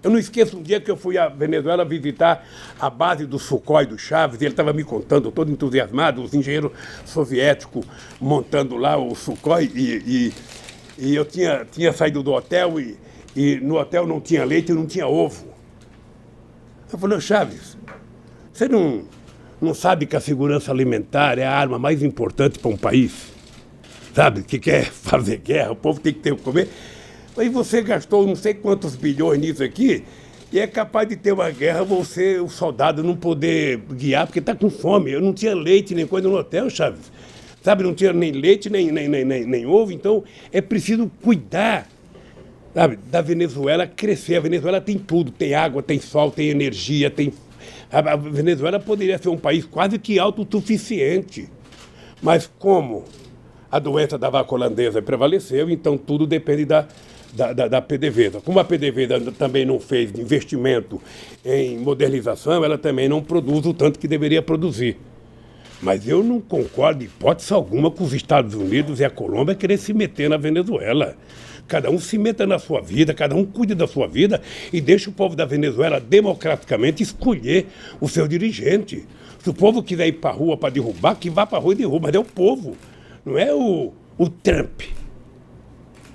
Eu não esqueço um dia que eu fui à Venezuela visitar a base do Sukhoi do Chávez, e ele estava me contando, todo entusiasmado, os engenheiros soviéticos montando lá o Sukhoi, e eu tinha saído do hotel, e no hotel não tinha leite e não tinha ovo. Eu falei, Chávez, você não sabe que a segurança alimentar é a arma mais importante para um país? Sabe, que quer fazer guerra, o povo tem que ter o que comer. Aí você gastou não sei quantos bilhões nisso aqui, e é capaz de ter uma guerra, você, o soldado, não poder guiar, porque está com fome. Eu não tinha leite nem coisa no hotel, Chávez. Sabe, não tinha nem leite, nem ovo, então é preciso cuidar, sabe, da Venezuela crescer. A Venezuela tem tudo, tem água, tem sol, tem energia, tem... A Venezuela poderia ser um país quase que autossuficiente, mas como a doença da vaca holandesa prevaleceu, então tudo depende da PDVSA. Como a PDVSA também não fez investimento em modernização, ela também não produz o tanto que deveria produzir. Mas eu não concordo, em hipótese alguma, com os Estados Unidos e a Colômbia querer se meter na Venezuela. Cada um se meta na sua vida, cada um cuide da sua vida e deixe o povo da Venezuela democraticamente escolher o seu dirigente. Se o povo quiser ir para a rua para derrubar, que vá para a rua e derruba, mas é o povo, não é o Trump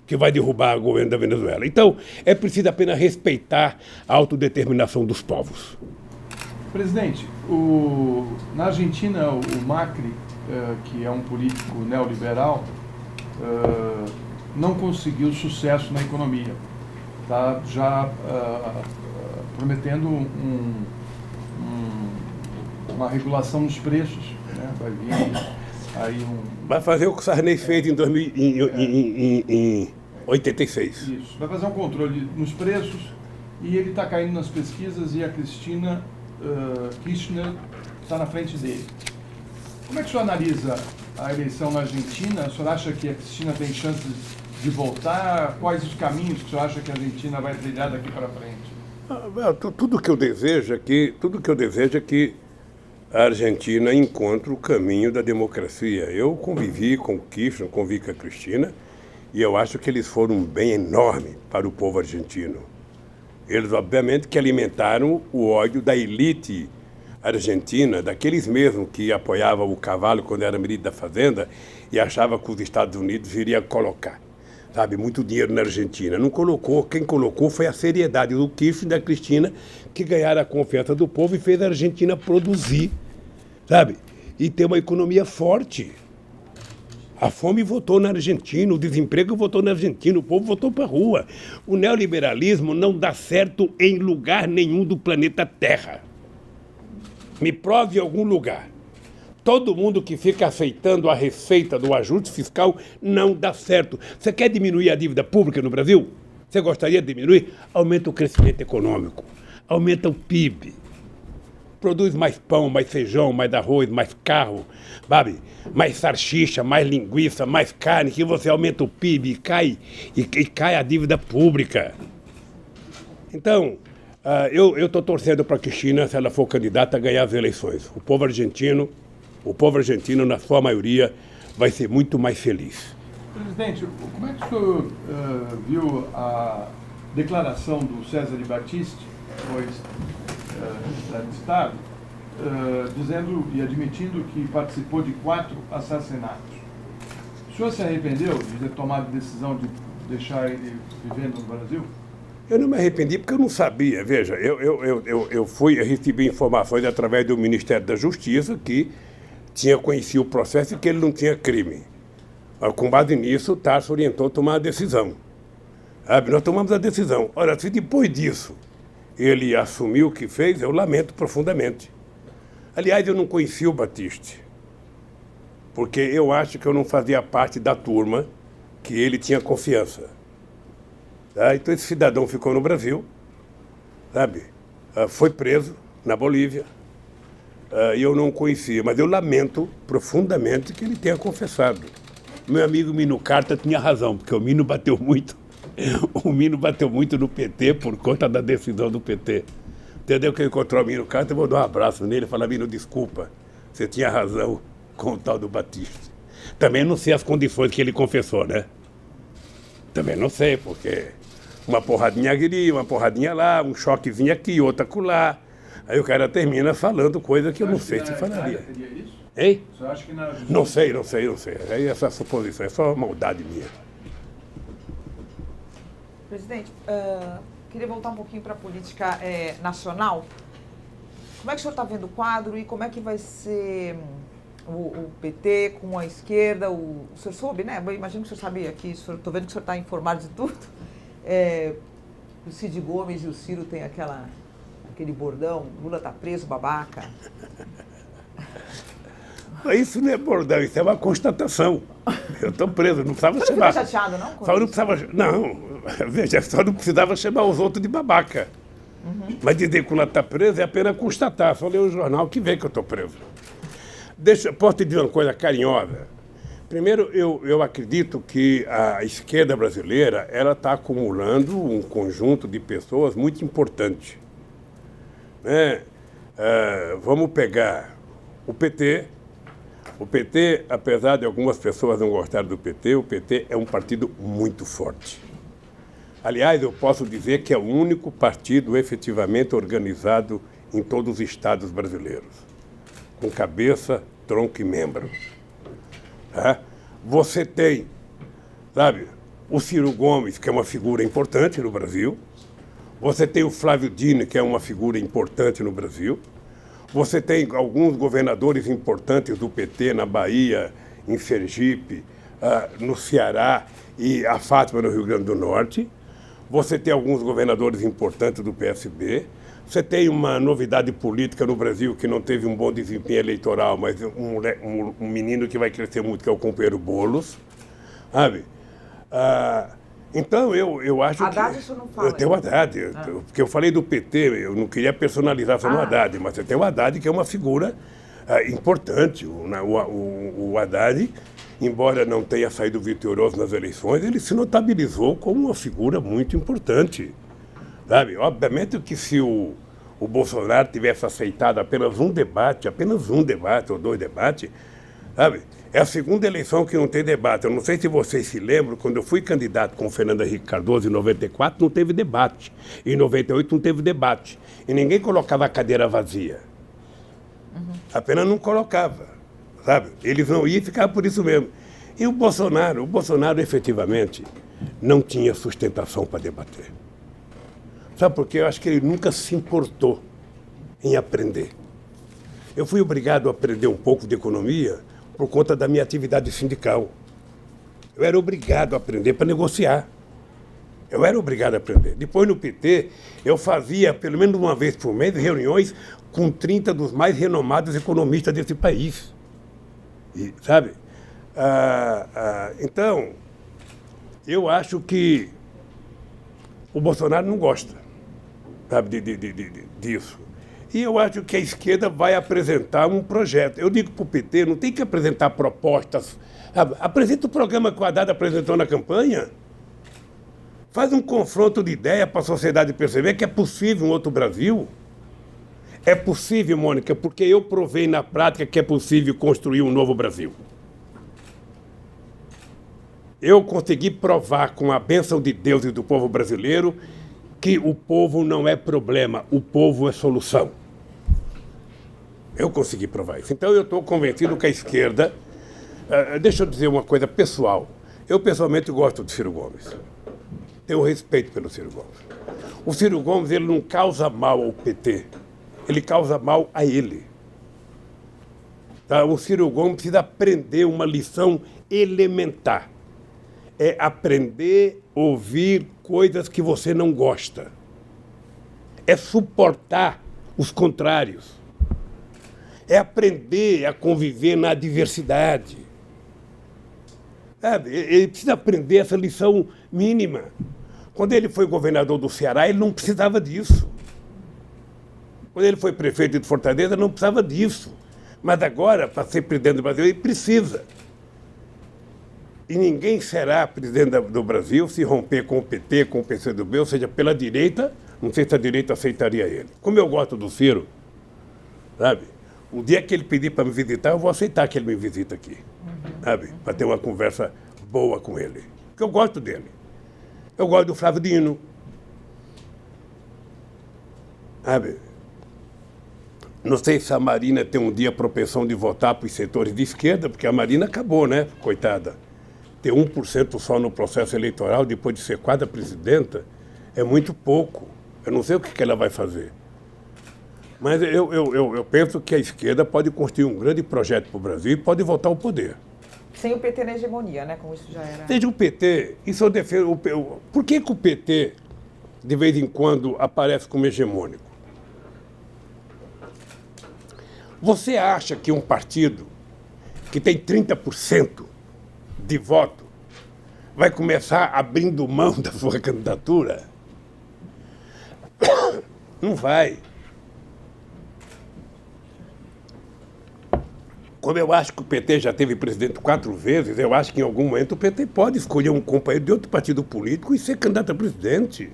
que vai derrubar o governo da Venezuela. Então, é preciso apenas respeitar a autodeterminação dos povos. Presidente, na Argentina, o Macri, que é um político neoliberal, não conseguiu sucesso na economia. Está já prometendo uma regulação nos preços, né? Vai vir aí Vai fazer o que o Sarney fez em 86. Isso. Vai fazer um controle nos preços e ele está caindo nas pesquisas e a Cristina Kirchner está na frente dele. Como é que o senhor analisa a eleição na Argentina? O senhor acha que a Cristina tem chances de voltar? Quais os caminhos que o senhor acha que a Argentina vai trilhar daqui para frente? Tudo que eu desejo é que a Argentina encontra o caminho da democracia. Eu convivi com o Kirchner, convivi com a Cristina, e eu acho que eles foram um bem enorme para o povo argentino. Eles, obviamente, que alimentaram o ódio da elite argentina, daqueles mesmos que apoiavam o cavalo quando era ministro da Fazenda e achava que os Estados Unidos iriam colocar, sabe, muito dinheiro na Argentina. Não colocou, quem colocou foi a seriedade do Kirchner e da Cristina, que ganharam a confiança do povo e fez a Argentina produzir, sabe, e ter uma economia forte. A fome votou na Argentina, o desemprego votou na Argentina, o povo votou para a rua. O neoliberalismo não dá certo em lugar nenhum do planeta Terra. Me prove em algum lugar. Todo mundo que fica aceitando a receita do ajuste fiscal não dá certo. Você quer diminuir a dívida pública no Brasil? Você gostaria de diminuir? Aumenta o crescimento econômico, aumenta o PIB, produz mais pão, mais feijão, mais arroz, mais carro, sabe? Mais salsicha, mais linguiça, mais carne, que você aumenta o PIB e cai a dívida pública. Então, eu estou torcendo para que a Cristina, se ela for candidata, ganhar as eleições. O povo argentino, na sua maioria, vai ser muito mais feliz. Presidente, como é que o senhor viu a declaração do César Battisti, que foi secretário de Estado, dizendo e admitindo que participou de 4 assassinatos? O senhor se arrependeu de ter tomado a decisão de deixar ele vivendo no Brasil? Eu não me arrependi porque eu não sabia. Veja, eu recebi informações através do Ministério da Justiça que tinha conhecido o processo e que ele não tinha crime. Com base nisso, o Tarso orientou a tomar a decisão. Nós tomamos a decisão. Ora, se depois disso ele assumiu o que fez, eu lamento profundamente. Aliás, eu não conheci o Battisti, porque eu acho que eu não fazia parte da turma que ele tinha confiança. Então esse cidadão ficou no Brasil, sabe? Foi preso na Bolívia, e eu não o conhecia, mas eu lamento profundamente que ele tenha confessado. Meu amigo Mino Carta tinha razão, porque o Mino bateu muito no PT por conta da decisão do PT. Entendeu? Que eu encontrei o Mino Carta, eu vou dar um abraço nele e falar: Mino, desculpa, você tinha razão com o tal do Battisti. Também não sei as condições que ele confessou, né? Também não sei, porque uma porradinha aqui, uma porradinha lá, um choquezinho aqui, outra acolá. Aí o cara termina falando coisa que eu não sei se falaria. Hein? Você acha que na... Não sei. Aí essa suposição é só maldade minha. Presidente, queria voltar um pouquinho para a política nacional. Como é que o senhor está vendo o quadro e como é que vai ser o PT com a esquerda? O senhor soube, né? Eu imagino que o senhor sabia que estou vendo que o senhor está informado de tudo. O Cid Gomes e o Ciro têm aquele bordão: Lula está preso, babaca. Isso não é bordão, isso é uma constatação. Eu estou preso, não precisava Você chamar. Não fica chateado, não? Só não precisava. Não, veja, só não precisava chamar os outros de babaca. Uhum. Mas dizer que o Lula está preso é apenas constatar. Só ler o jornal que vê que eu estou preso. Posso te dizer uma coisa carinhosa? Primeiro, eu acredito que a esquerda brasileira ela está acumulando um conjunto de pessoas muito importante. Vamos pegar o PT. O PT, apesar de algumas pessoas não gostarem do PT, o PT é um partido muito forte. Aliás, eu posso dizer que é o único partido efetivamente organizado em todos os estados brasileiros, com cabeça, tronco e membro. Você tem, sabe, o Ciro Gomes, que é uma figura importante no Brasil. Você tem o Flávio Dino, que é uma figura importante no Brasil. Você tem alguns governadores importantes do PT na Bahia, em Sergipe, no Ceará e a Fátima no Rio Grande do Norte. Você tem alguns governadores importantes do PSB. Você tem uma novidade política no Brasil que não teve um bom desempenho eleitoral, mas um menino que vai crescer muito, que é o companheiro Boulos, sabe? Então, eu acho Haddad, que... isso não fala. Tem o Haddad, porque eu falei do PT, eu não queria personalizar só no Haddad, mas você tem o Haddad, que é uma figura importante. O Haddad, embora não tenha saído vitorioso nas eleições, ele se notabilizou como uma figura muito importante. Sabe? Obviamente que se o o Bolsonaro tivesse aceitado apenas um debate ou 2 debates, sabe? É a segunda eleição que não tem debate. Eu não sei se vocês se lembram, quando eu fui candidato com o Fernando Henrique Cardoso em 94, não teve debate. Em 98 não teve debate. E ninguém colocava a cadeira vazia. Apenas não colocava, sabe? Eles não iam ficar por isso mesmo. E o Bolsonaro efetivamente não tinha sustentação para debater. Sabe por quê? Eu acho que ele nunca se importou em aprender. Eu fui obrigado a aprender um pouco de economia por conta da minha atividade sindical. Eu era obrigado a aprender para negociar. Eu era obrigado a aprender. Depois, no PT, eu fazia, pelo menos uma vez por mês, reuniões com 30 dos mais renomados economistas desse país. E, sabe? Então, eu acho que o Bolsonaro não gosta, sabe, disso. E eu acho que a esquerda vai apresentar um projeto. Eu digo para o PT, não tem que apresentar propostas. Sabe? Apresenta o programa que o Haddad apresentou na campanha. Faz um confronto de ideia para a sociedade perceber que é possível um outro Brasil. É possível, Mônica, porque eu provei na prática que é possível construir um novo Brasil. Eu consegui provar com a bênção de Deus e do povo brasileiro que o povo não é problema, o povo é solução. Eu consegui provar isso. Então eu estou convencido que a esquerda... deixa eu dizer uma coisa pessoal. Eu pessoalmente gosto do Ciro Gomes. Tenho respeito pelo Ciro Gomes. O Ciro Gomes, ele não causa mal ao PT. Ele causa mal a ele. Tá? O Ciro Gomes precisa aprender uma lição elementar. É aprender a ouvir coisas que você não gosta. É suportar os contrários. É aprender a conviver na diversidade. Ele precisa aprender essa lição mínima. Quando ele foi governador do Ceará, ele não precisava disso. Quando ele foi prefeito de Fortaleza, não precisava disso. Mas agora, para ser presidente do Brasil, ele precisa. E ninguém será presidente do Brasil se romper com o PT, com o PCdoB, ou seja, pela direita, não sei se a direita aceitaria ele. Como eu gosto do Ciro, sabe? O dia que ele pedir para me visitar, eu vou aceitar que ele me visite aqui, sabe? Para ter uma conversa boa com ele. Porque eu gosto dele. Eu gosto do Flávio Dino, sabe? Não sei se a Marina tem um dia propensão de votar para os setores de esquerda, porque a Marina acabou, né? Coitada. Ter 1% só no processo eleitoral, depois de ser quadra presidenta, é muito pouco. Eu não sei o que ela vai fazer. Mas eu penso que a esquerda pode construir um grande projeto para o Brasil e pode voltar ao poder. Sem o PT na hegemonia, né? Como isso já era... Desde o PT, isso eu defendo... Por que o PT, de vez em quando, aparece como hegemônico? Você acha que um partido que tem 30% de voto vai começar abrindo mão da sua candidatura? Não vai. Como eu acho que o PT já teve presidente 4 vezes, eu acho que em algum momento o PT pode escolher um companheiro de outro partido político e ser candidato a presidente.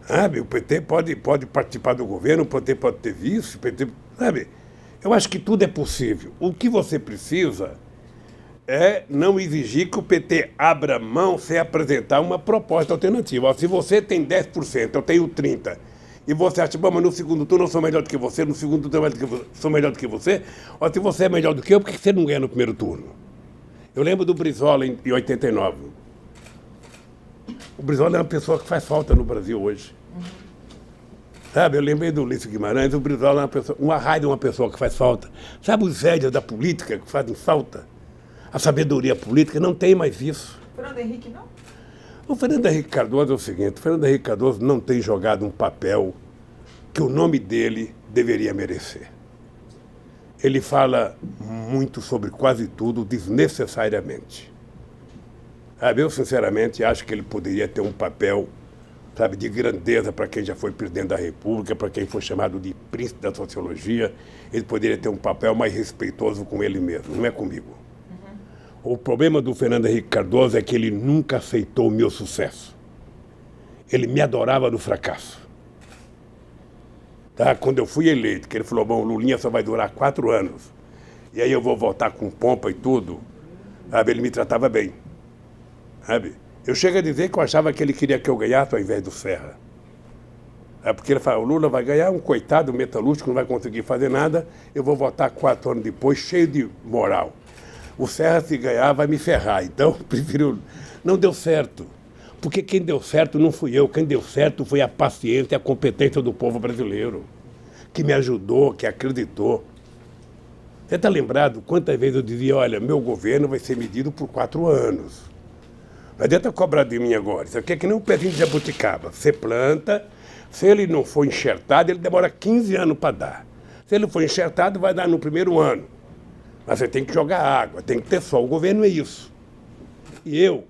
Sabe? O PT pode participar do governo, o PT pode ter vice, o PT, sabe? Eu acho que tudo é possível. O que você precisa é não exigir que o PT abra mão sem apresentar uma proposta alternativa. Ó, se você tem 10%, eu tenho 30%, e você acha, bom, mas no segundo turno eu sou melhor do que você, no segundo turno eu sou melhor do que você, ou se você é melhor do que eu, por que você não ganha no primeiro turno? Eu lembro do Brizola em 89. O Brizola é uma pessoa que faz falta no Brasil hoje. Sabe, eu lembrei do Ulisses Guimarães, o Brizola é uma pessoa, uma raia de uma pessoa que faz falta. Sabe os velhos da política que fazem falta? A sabedoria política, não tem mais isso. Fernando Henrique, não? O Fernando Henrique Cardoso é o seguinte, o Fernando Henrique Cardoso não tem jogado um papel que o nome dele deveria merecer. Ele fala muito sobre quase tudo desnecessariamente. Sabe, eu, sinceramente, acho que ele poderia ter um papel, sabe, de grandeza para quem já foi presidente da República, para quem foi chamado de príncipe da sociologia. Ele poderia ter um papel mais respeitoso com ele mesmo, não é comigo. O problema do Fernando Henrique Cardoso é que ele nunca aceitou o meu sucesso. Ele me adorava no fracasso. tá? Quando eu fui eleito, que ele falou, bom, o Lulinha só vai durar 4 anos, e aí eu vou voltar com pompa e tudo, sabe? Ele me tratava bem, sabe? Eu chego a dizer que eu achava que ele queria que eu ganhasse ao invés do Serra. É porque ele fala, o Lula vai ganhar, um coitado metalúrgico, não vai conseguir fazer nada, eu vou votar 4 anos depois, cheio de moral. O Serra, se ganhar, vai me ferrar, então eu prefiro... Não deu certo, porque quem deu certo não fui eu, quem deu certo foi a paciência e a competência do povo brasileiro, que me ajudou, que acreditou. Você está lembrado quantas vezes eu dizia, olha, meu governo vai ser medido por 4 anos. Não adianta cobrar de mim agora. Isso aqui é que nem um pezinho de jabuticaba. Você planta, se ele não for enxertado, ele demora 15 anos para dar. Se ele for enxertado, vai dar no primeiro ano. Mas você tem que jogar água, tem que ter sol. O governo é isso. E eu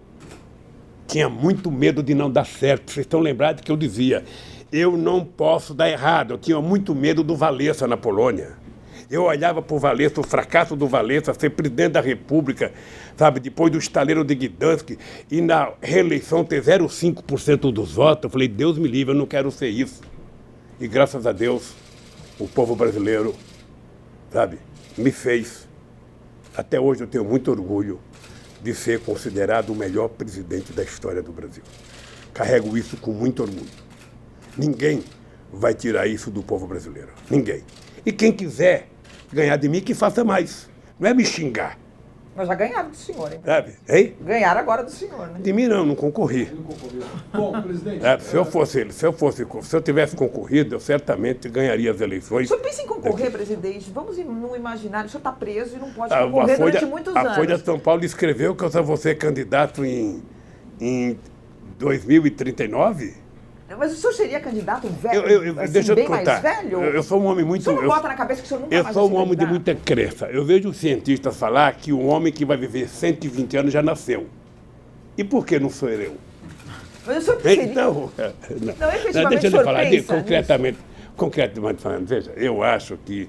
tinha muito medo de não dar certo. Vocês estão lembrados que eu dizia, eu não posso dar errado. Eu tinha muito medo do Wałęsa na Polônia. Eu olhava para o Wałęsa, o fracasso do Wałęsa, ser presidente da República, sabe, depois do estaleiro de Gdansk, e na reeleição ter 0,5% dos votos. Eu falei, Deus me livre, eu não quero ser isso. E graças a Deus, o povo brasileiro, sabe, me fez. Até hoje eu tenho muito orgulho de ser considerado o melhor presidente da história do Brasil. Carrego isso com muito orgulho. Ninguém vai tirar isso do povo brasileiro. Ninguém. E quem quiser ganhar de mim, que faça mais. Não é me xingar. Mas já ganharam do senhor, hein? Sabe? Hein? Ganharam agora do senhor, né? De mim não concorri. Não concorreu. Bom, presidente... Se eu tivesse concorrido, eu certamente ganharia as eleições. O senhor pensa em concorrer, presidente? Vamos no imaginário, o senhor está preso e não pode A concorrer durante muitos anos. A Folha de São Paulo escreveu que eu só vou ser candidato em 2039? Mas o senhor seria candidato velho, assim, deixa eu bem te contar. mais velho? Eu sou um homem muito... O senhor não bota na cabeça que o senhor nunca Eu mais sou vai um ser homem de candidato? muita crença. Eu vejo os cientistas falar que o homem que vai viver 120 anos já nasceu. E por que não sou eu? Mas o senhor seria... Então, Não, efetivamente, deixa o eu senhor falar pensa concretamente falando. Veja, eu acho que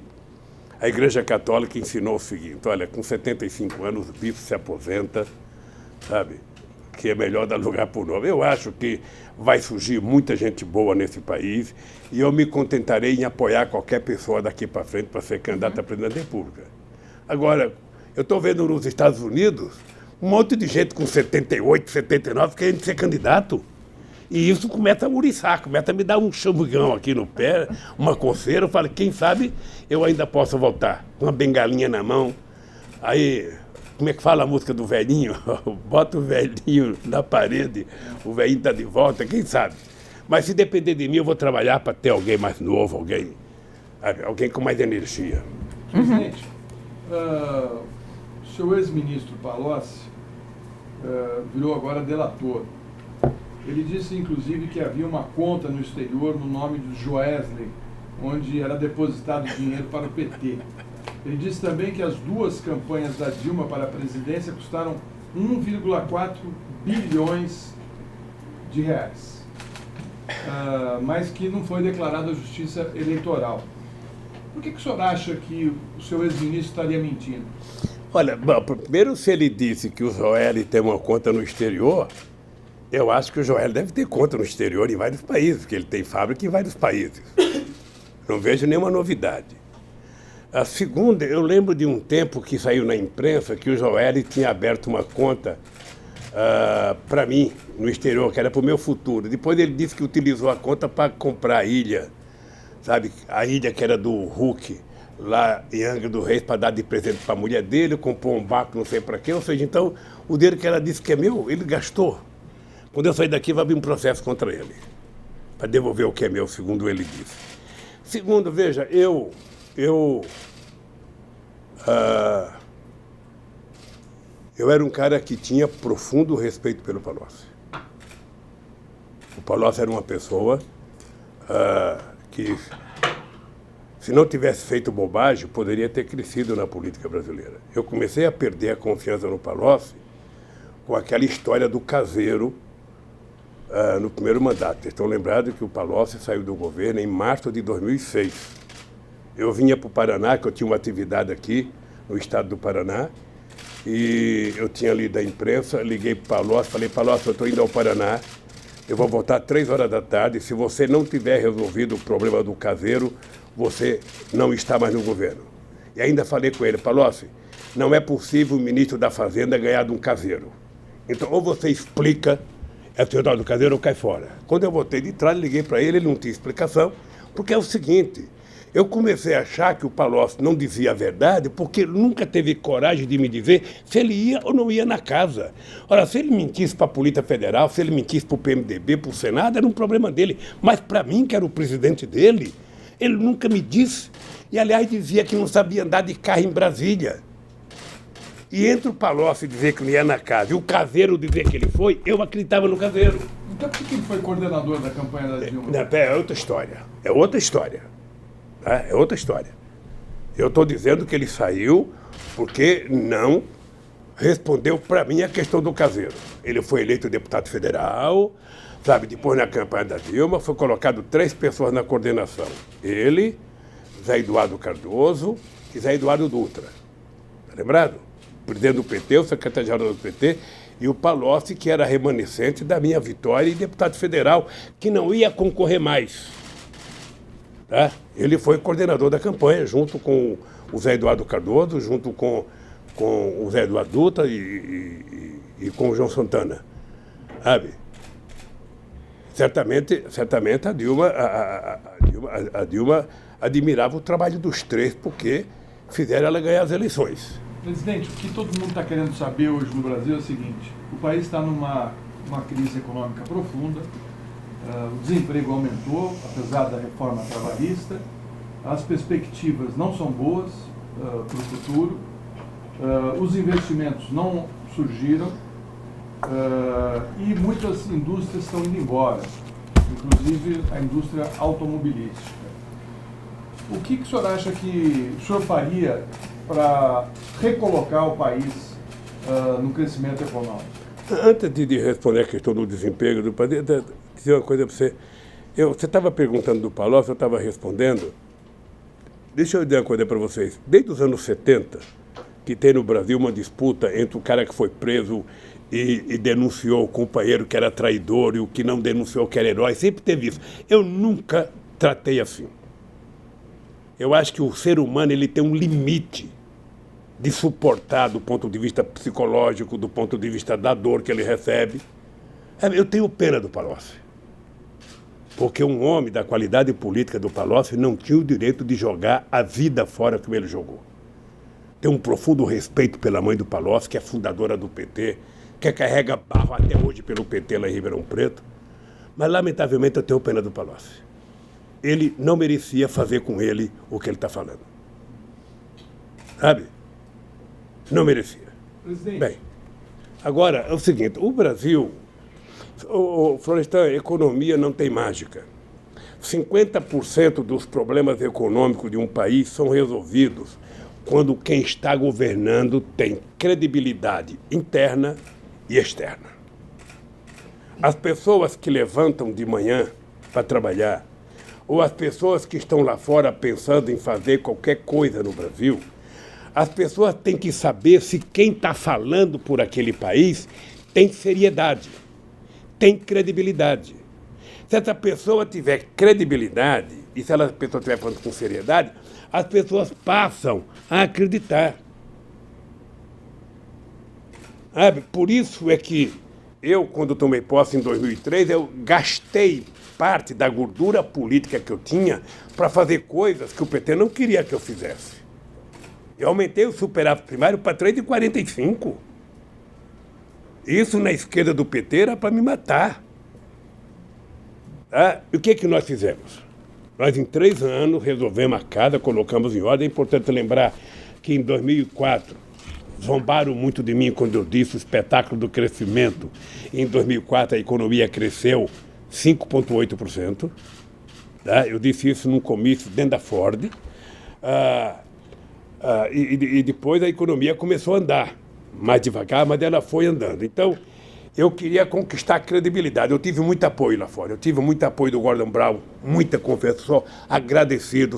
a Igreja Católica ensinou o seguinte, olha, com 75 anos o bispo se aposenta, sabe, que é melhor dar lugar para o novo. Eu acho que vai surgir muita gente boa nesse país e eu me contentarei em apoiar qualquer pessoa daqui para frente para ser candidato a presidente da República. Agora, eu estou vendo nos Estados Unidos um monte de gente com 78, 79 querendo ser candidato. E isso começa a muriçar, começa a me dar um chambugão aqui no pé, uma coceira. Eu falo, quem sabe eu ainda posso voltar, com uma bengalinha na mão. Aí, como é que fala a música do velhinho? Bota o velhinho na parede, o velhinho está de volta, quem sabe? Mas se depender de mim, eu vou trabalhar para ter alguém mais novo, alguém com mais energia. Presidente, o seu ex-ministro Palocci virou agora delator. Ele disse, inclusive, que havia uma conta no exterior no nome do Joesley, onde era depositado dinheiro para o PT. Ele disse também que as 2 campanhas da Dilma para a presidência custaram 1,4 bilhões de reais, mas que não foi declarado à Justiça Eleitoral. Por que o senhor acha que o seu ex-ministro estaria mentindo? Olha, bom, primeiro, se ele disse que o Joel tem uma conta no exterior, eu acho que o Joel deve ter conta no exterior em vários países, porque ele tem fábrica em vários países. Não vejo nenhuma novidade. A segunda, eu lembro de um tempo que saiu na imprensa que o Joel tinha aberto uma conta para mim no exterior, que era para o meu futuro. Depois ele disse que utilizou a conta para comprar a ilha, sabe? A ilha que era do Hulk, lá em Angra do Reis, para dar de presente para a mulher dele, comprou um barco não sei para quê. Ou seja, então, o dinheiro que ela disse que é meu, ele gastou. Quando eu sair daqui, vai abrir um processo contra ele, para devolver o que é meu, segundo ele disse. Segundo, veja, eu era um cara que tinha profundo respeito pelo Palocci. O Palocci era uma pessoa que, se não tivesse feito bobagem, poderia ter crescido na política brasileira. Eu comecei a perder a confiança no Palocci com aquela história do caseiro no primeiro mandato. Vocês estão lembrados que o Palocci saiu do governo em março de 2006. Eu vinha para o Paraná, que eu tinha uma atividade aqui no estado do Paraná, e eu tinha lido a imprensa, liguei para o Palocci, falei, Palocci, eu estou indo ao Paraná, eu vou votar 3 horas da tarde, se você não tiver resolvido o problema do caseiro, você não está mais no governo. E ainda falei com ele, Palocci, não é possível o ministro da Fazenda ganhar de um caseiro. Então, ou você explica essa história do caseiro ou cai fora. Quando eu voltei de trás, liguei para ele, ele não tinha explicação, porque é o seguinte, eu comecei a achar que o Palocci não dizia a verdade porque ele nunca teve coragem de me dizer se ele ia ou não ia na casa. Ora, se ele mentisse para a Polícia Federal, se ele mentisse para o PMDB, para o Senado, era um problema dele. Mas para mim, que era o presidente dele, ele nunca me disse. E, aliás, dizia que não sabia andar de carro em Brasília. E entre o Palocci dizer que não ia na casa e o caseiro dizer que ele foi, eu acreditava no caseiro. Então por que ele foi coordenador da campanha da Dilma? É outra história. É outra história. Tá? É outra história. Eu estou dizendo que ele saiu porque não respondeu para mim a questão do caseiro. Ele foi eleito deputado federal, sabe? Depois, na campanha da Dilma, foi colocado 3 pessoas na coordenação. Ele, Zé Eduardo Cardoso e Zé Eduardo Dutra. Tá lembrado? O presidente do PT, o secretário-geral do PT, e o Palocci, que era remanescente da minha vitória, e deputado federal, que não ia concorrer mais. Tá? Ele foi coordenador da campanha, junto com o Zé Eduardo Cardoso, junto com o Zé Eduardo Dutra e com o João Santana. Sabe? Certamente a Dilma admirava o trabalho dos 3, porque fizeram ela ganhar as eleições. Presidente, o que todo mundo está querendo saber hoje no Brasil é o seguinte, o país está numa crise econômica profunda, o desemprego aumentou, apesar da reforma trabalhista, as perspectivas não são boas para o futuro, os investimentos não surgiram e muitas indústrias estão indo embora, inclusive a indústria automobilística. O que o senhor acha que o senhor faria para recolocar o país no crescimento econômico? Antes de responder a questão do desemprego do país, dizer uma coisa para você. Você estava perguntando do Palocci, eu estava respondendo. Deixa eu dizer uma coisa para vocês. Desde os anos 70, que tem no Brasil uma disputa entre o cara que foi preso e denunciou o companheiro que era traidor e o que não denunciou que era herói, sempre teve isso. Eu nunca tratei assim. Eu acho que o ser humano ele tem um limite de suportar do ponto de vista psicológico, do ponto de vista da dor que ele recebe. Eu tenho pena do Palocci. Porque um homem da qualidade política do Palocci não tinha o direito de jogar a vida fora como ele jogou. Tenho um profundo respeito pela mãe do Palocci, que é fundadora do PT, que carrega barro até hoje pelo PT lá em Ribeirão Preto. Mas, lamentavelmente, eu tenho pena do Palocci. Ele não merecia fazer com ele o que ele está falando. Sabe? Não merecia. Presidente. Bem, agora é o seguinte, o Brasil, Florestan, a economia não tem mágica. 50% dos problemas econômicos de um país são resolvidos quando quem está governando tem credibilidade interna e externa. As pessoas que levantam de manhã para trabalhar, ou as pessoas que estão lá fora pensando em fazer qualquer coisa no Brasil, as pessoas têm que saber se quem está falando por aquele país tem seriedade, tem credibilidade. Se essa pessoa tiver credibilidade, e se essa pessoa estiver falando com seriedade, as pessoas passam a acreditar. Por isso é que eu, quando tomei posse em 2003, eu gastei parte da gordura política que eu tinha para fazer coisas que o PT não queria que eu fizesse. Eu aumentei o superávit primário para 3,45. Isso na esquerda do PT era para me matar. E o que nós fizemos? Nós, em 3 anos, resolvemos a casa, colocamos em ordem. É importante lembrar que, em 2004, zombaram muito de mim quando eu disse o espetáculo do crescimento. Em 2004, a economia cresceu 5,8%. Eu disse isso num comício dentro da Ford. E depois a economia começou a andar mais devagar, mas ela foi andando. Então, eu queria conquistar credibilidade. Eu tive muito apoio lá fora. Eu tive muito apoio do Gordon Brown, muita confiança. Sou agradecido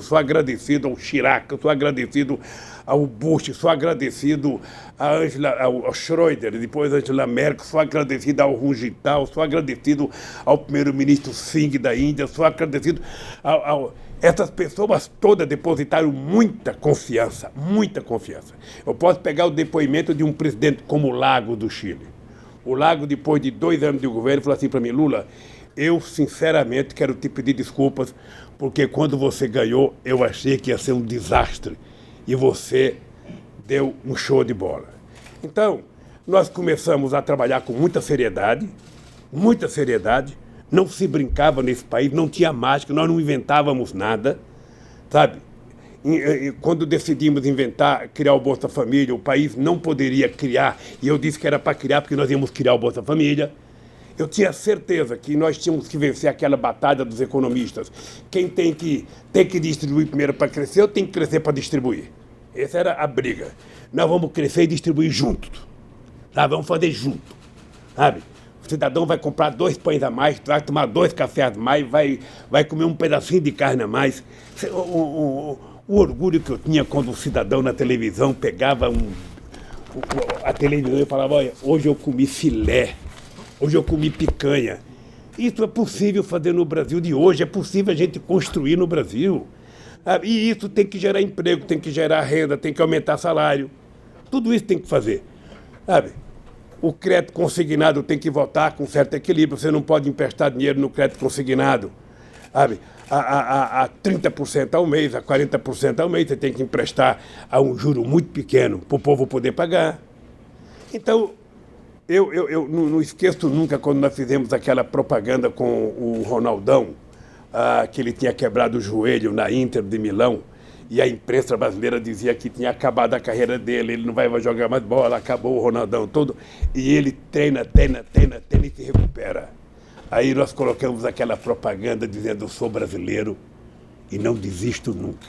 ao Chirac, sou agradecido ao Bush, sou agradecido ao Schroeder, depois a Angela Merkel, sou agradecido ao Rungitao, sou agradecido ao primeiro-ministro Singh da Índia, sou agradecido essas pessoas todas depositaram muita confiança, muita confiança. Eu posso pegar o depoimento de um presidente como o Lago do Chile. O Lago, depois de 2 anos de governo, falou assim para mim: Lula, eu sinceramente quero te pedir desculpas, porque quando você ganhou, eu achei que ia ser um desastre. E você deu um show de bola. Então, nós começamos a trabalhar com muita seriedade, não se brincava nesse país, não tinha mágica, nós não inventávamos nada, sabe? Quando decidimos criar o Bolsa Família, o país não poderia criar, e eu disse que era para criar porque nós íamos criar o Bolsa Família. Eu tinha certeza que nós tínhamos que vencer aquela batalha dos economistas. Quem tem que distribuir primeiro para crescer, ou tem que crescer para distribuir. Essa era a briga. Nós vamos crescer e distribuir juntos. Sabe? Vamos fazer junto. Sabe? O cidadão vai comprar 2 pães a mais, vai tomar 2 cafés a mais, vai comer um pedacinho de carne a mais. O orgulho que eu tinha quando o cidadão na televisão pegava a televisão e falava: olha, hoje eu comi filé. Hoje eu comi picanha. Isso é possível fazer no Brasil de hoje, é possível a gente construir no Brasil. E isso tem que gerar emprego, tem que gerar renda, tem que aumentar salário. Tudo isso tem que fazer. Sabe? O crédito consignado tem que voltar com certo equilíbrio. Você não pode emprestar dinheiro no crédito consignado. Sabe? A 30% ao mês, a 40% ao mês, você tem que emprestar a um juro muito pequeno para o povo poder pagar. Então, eu não esqueço nunca quando nós fizemos aquela propaganda com o Ronaldão, que ele tinha quebrado o joelho na Inter de Milão, e a imprensa brasileira dizia que tinha acabado a carreira dele, ele não vai jogar mais bola, acabou o Ronaldão todo, e ele treina e se recupera. Aí nós colocamos aquela propaganda dizendo: eu sou brasileiro e não desisto nunca.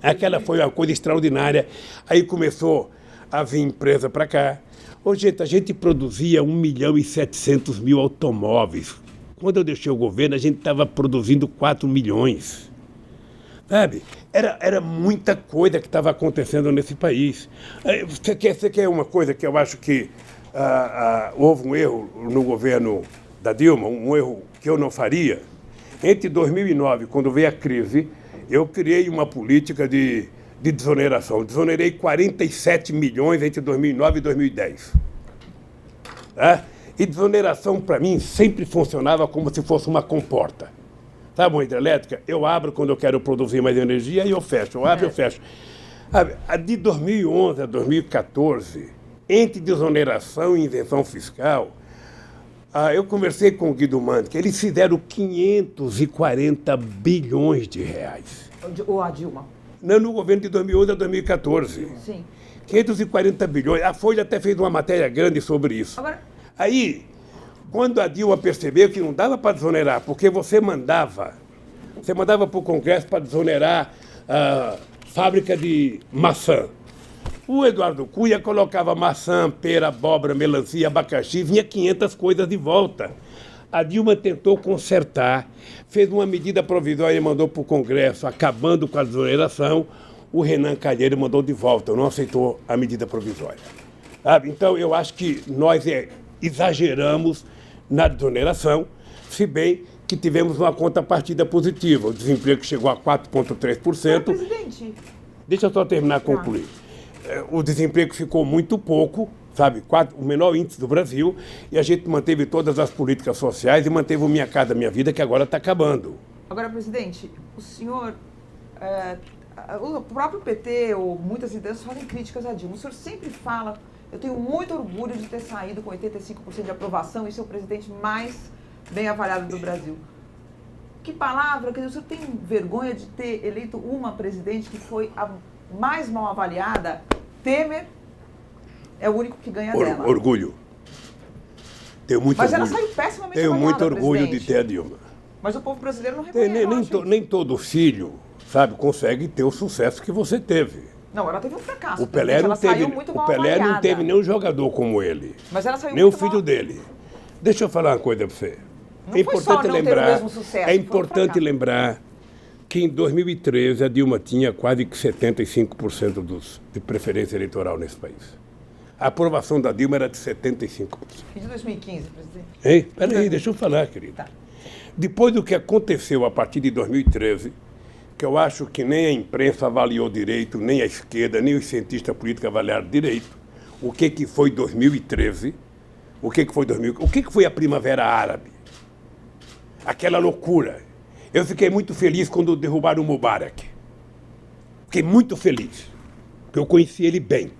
Aquela foi uma coisa extraordinária. Aí começou a vir empresa para cá. Ô, gente, a gente produzia 1.700.000 automóveis. Quando eu deixei o governo, a gente estava produzindo 4 milhões. Sabe? Era muita coisa que estava acontecendo nesse país. Você quer uma coisa que eu acho que houve um erro no governo da Dilma, um erro que eu não faria? Entre 2009, quando veio a crise, eu criei uma política de desoneração. Desonerei 47 milhões entre 2009 e 2010. Tá? E desoneração, para mim, sempre funcionava como se fosse uma comporta. Sabe uma hidrelétrica? Eu abro quando eu quero produzir mais energia e eu fecho. Eu abro e eu fecho. De 2011 a 2014, entre desoneração e isenção fiscal, eu conversei com o Guido Mantega, eles fizeram 540 bilhões de reais. Ou a Dilma? Não, no governo de 2011 a 2014. Sim. 540 bilhões. A Folha até fez uma matéria grande sobre isso. Agora... Aí, quando a Dilma percebeu que não dava para desonerar, porque você mandava para o Congresso para desonerar a fábrica de maçã. O Eduardo Cunha colocava maçã, pera, abóbora, melancia, abacaxi, vinha 500 coisas de volta. A Dilma tentou consertar, fez uma medida provisória e mandou para o Congresso, acabando com a desoneração. O Renan Calheiros mandou de volta, não aceitou a medida provisória. Sabe? Então, eu acho que nós exageramos na desoneração, se bem que tivemos uma contrapartida positiva. O desemprego chegou a 4,3%. Presidente... Deixa eu só terminar, concluir. O desemprego ficou muito pouco, sabe? O menor índice do Brasil, e a gente manteve todas as políticas sociais e manteve o Minha Casa Minha Vida, que agora está acabando. Agora, presidente, o senhor... o próprio PT, ou muitas lideranças, fazem críticas a Dilma. O senhor sempre fala: eu tenho muito orgulho de ter saído com 85% de aprovação e ser o presidente mais bem avaliado do Brasil. Que palavra, quer dizer, o senhor tem vergonha de ter eleito uma presidente que foi a mais mal avaliada? Temer é o único que ganha dela. Orgulho. Tenho muito Mas orgulho. Ela saiu pessimamente Tenho avaliada, muito orgulho presidente. de ter a Dilma. Mas o povo brasileiro não reconhece. Nem todo filho, sabe, consegue ter o sucesso que você teve. Não, ela teve um fracasso. O Pelé não ela teve, saiu muito o mal Pelé não avaliada. teve nenhum jogador como ele. Mas ela saiu nem o muito filho mal... dele. Deixa eu falar uma coisa para você. Não foi só não ter o mesmo sucesso, é foi um importante fracasso. lembrar que em 2013 a Dilma tinha quase que 75% de preferência eleitoral nesse país. A aprovação da Dilma era de 75%. E de 2015, presidente? Ei, peraí, deixa eu falar, querido. Tá. Depois do que aconteceu a partir de 2013, que eu acho que nem a imprensa avaliou direito, nem a esquerda, nem os cientistas políticos avaliaram direito, o que foi 2013, o que foi a Primavera Árabe? Aquela loucura. Eu fiquei muito feliz quando derrubaram o Mubarak. Fiquei muito feliz, porque eu conheci ele bem.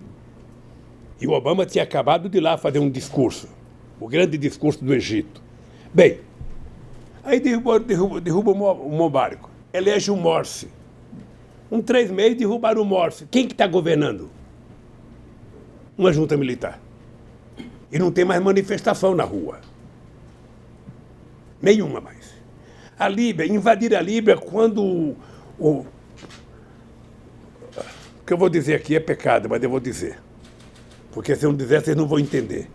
E o Obama tinha acabado de ir lá fazer um discurso, o grande discurso do Egito. Bem, aí derruba o Mubarak, elege o Morsi. 3 meses derrubaram o Morsi. Quem que está governando? Uma junta militar. E não tem mais manifestação na rua. Nenhuma mais. A Líbia, invadir a Líbia quando o que eu vou dizer aqui é pecado, mas eu vou dizer. Porque se eu não dizer, vocês não vão entender.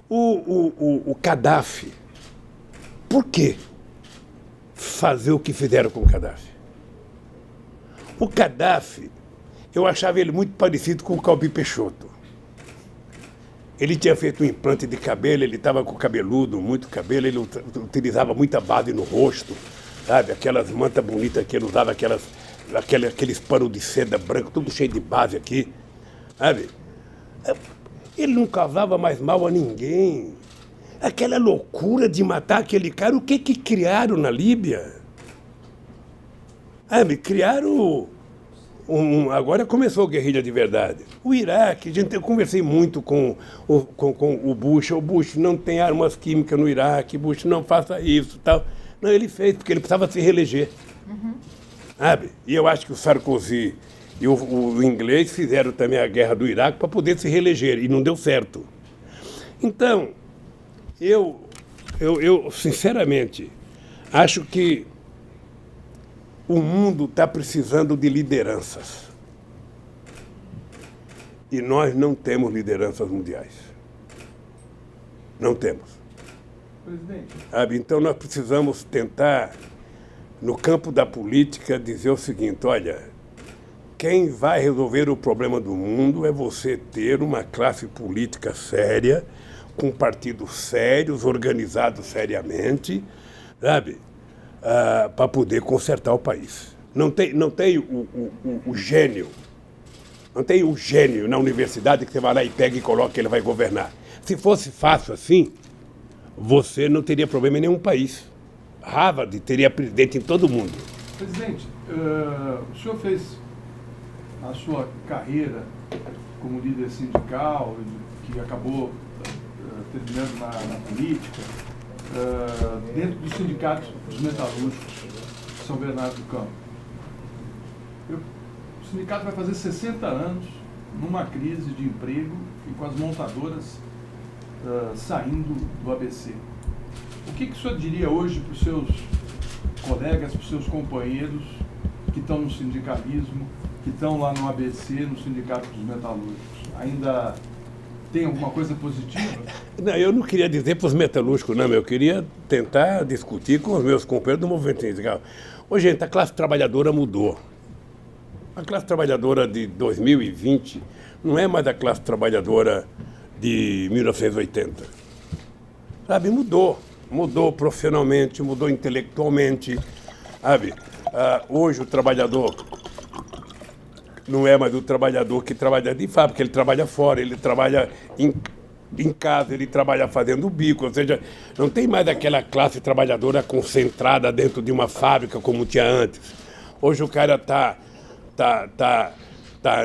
O Gaddafi, por que fazer o que fizeram com o Gaddafi? O Gaddafi, eu achava ele muito parecido com o Calbi Peixoto. Ele tinha feito um implante de cabelo, ele estava com cabeludo, muito cabelo, ele utilizava muita base no rosto, sabe? Aquelas mantas bonitas que ele usava, aqueles panos de seda branco, tudo cheio de base aqui, sabe? Ele não causava mais mal a ninguém. Aquela loucura de matar aquele cara, o que criaram na Líbia? Criaram... agora começou a guerrilha de verdade. O Iraque, eu conversei muito com o Bush. O Bush não tem armas químicas no Iraque, Bush não faça isso, tal. Não, ele fez, porque ele precisava se reeleger. Sabe? E eu acho que o Sarkozy e o inglês fizeram também a guerra do Iraque para poder se reeleger, e não deu certo. Então, eu sinceramente, acho que o mundo está precisando de lideranças. E nós não temos lideranças mundiais. Não temos. Presidente. Então nós precisamos tentar, no campo da política, dizer o seguinte: olha, quem vai resolver o problema do mundo é você ter uma classe política séria, com partidos sérios, organizados seriamente, sabe? Para poder consertar o país. Não tem o gênio. Não tem o gênio na universidade que você vai lá e pega e coloca que ele vai governar. Se fosse fácil assim, você não teria problema em nenhum país. Harvard teria presidente em todo mundo. Presidente, o senhor fez a sua carreira como líder sindical, que acabou terminando na política, dentro do sindicato dos metalúrgicos de São Bernardo do Campo. O sindicato vai fazer 60 anos numa crise de emprego e com as montadoras saindo do ABC. O que o senhor diria hoje para os seus colegas, para os seus companheiros que estão no sindicalismo, que estão lá no ABC, no Sindicato dos Metalúrgicos? Ainda tem alguma coisa positiva? Não, eu não queria dizer para os metalúrgicos, não, eu queria tentar discutir com os meus companheiros do movimento sindical. Ô, gente, a classe trabalhadora mudou. A classe trabalhadora de 2020 não é mais a classe trabalhadora de 1980. Sabe, mudou. Mudou profissionalmente, mudou intelectualmente, sabe? Hoje o trabalhador não é mais o trabalhador que trabalha de fábrica, ele trabalha fora, ele trabalha em casa, ele trabalha fazendo bico, ou seja, não tem mais aquela classe trabalhadora concentrada dentro de uma fábrica como tinha antes. Hoje o cara tá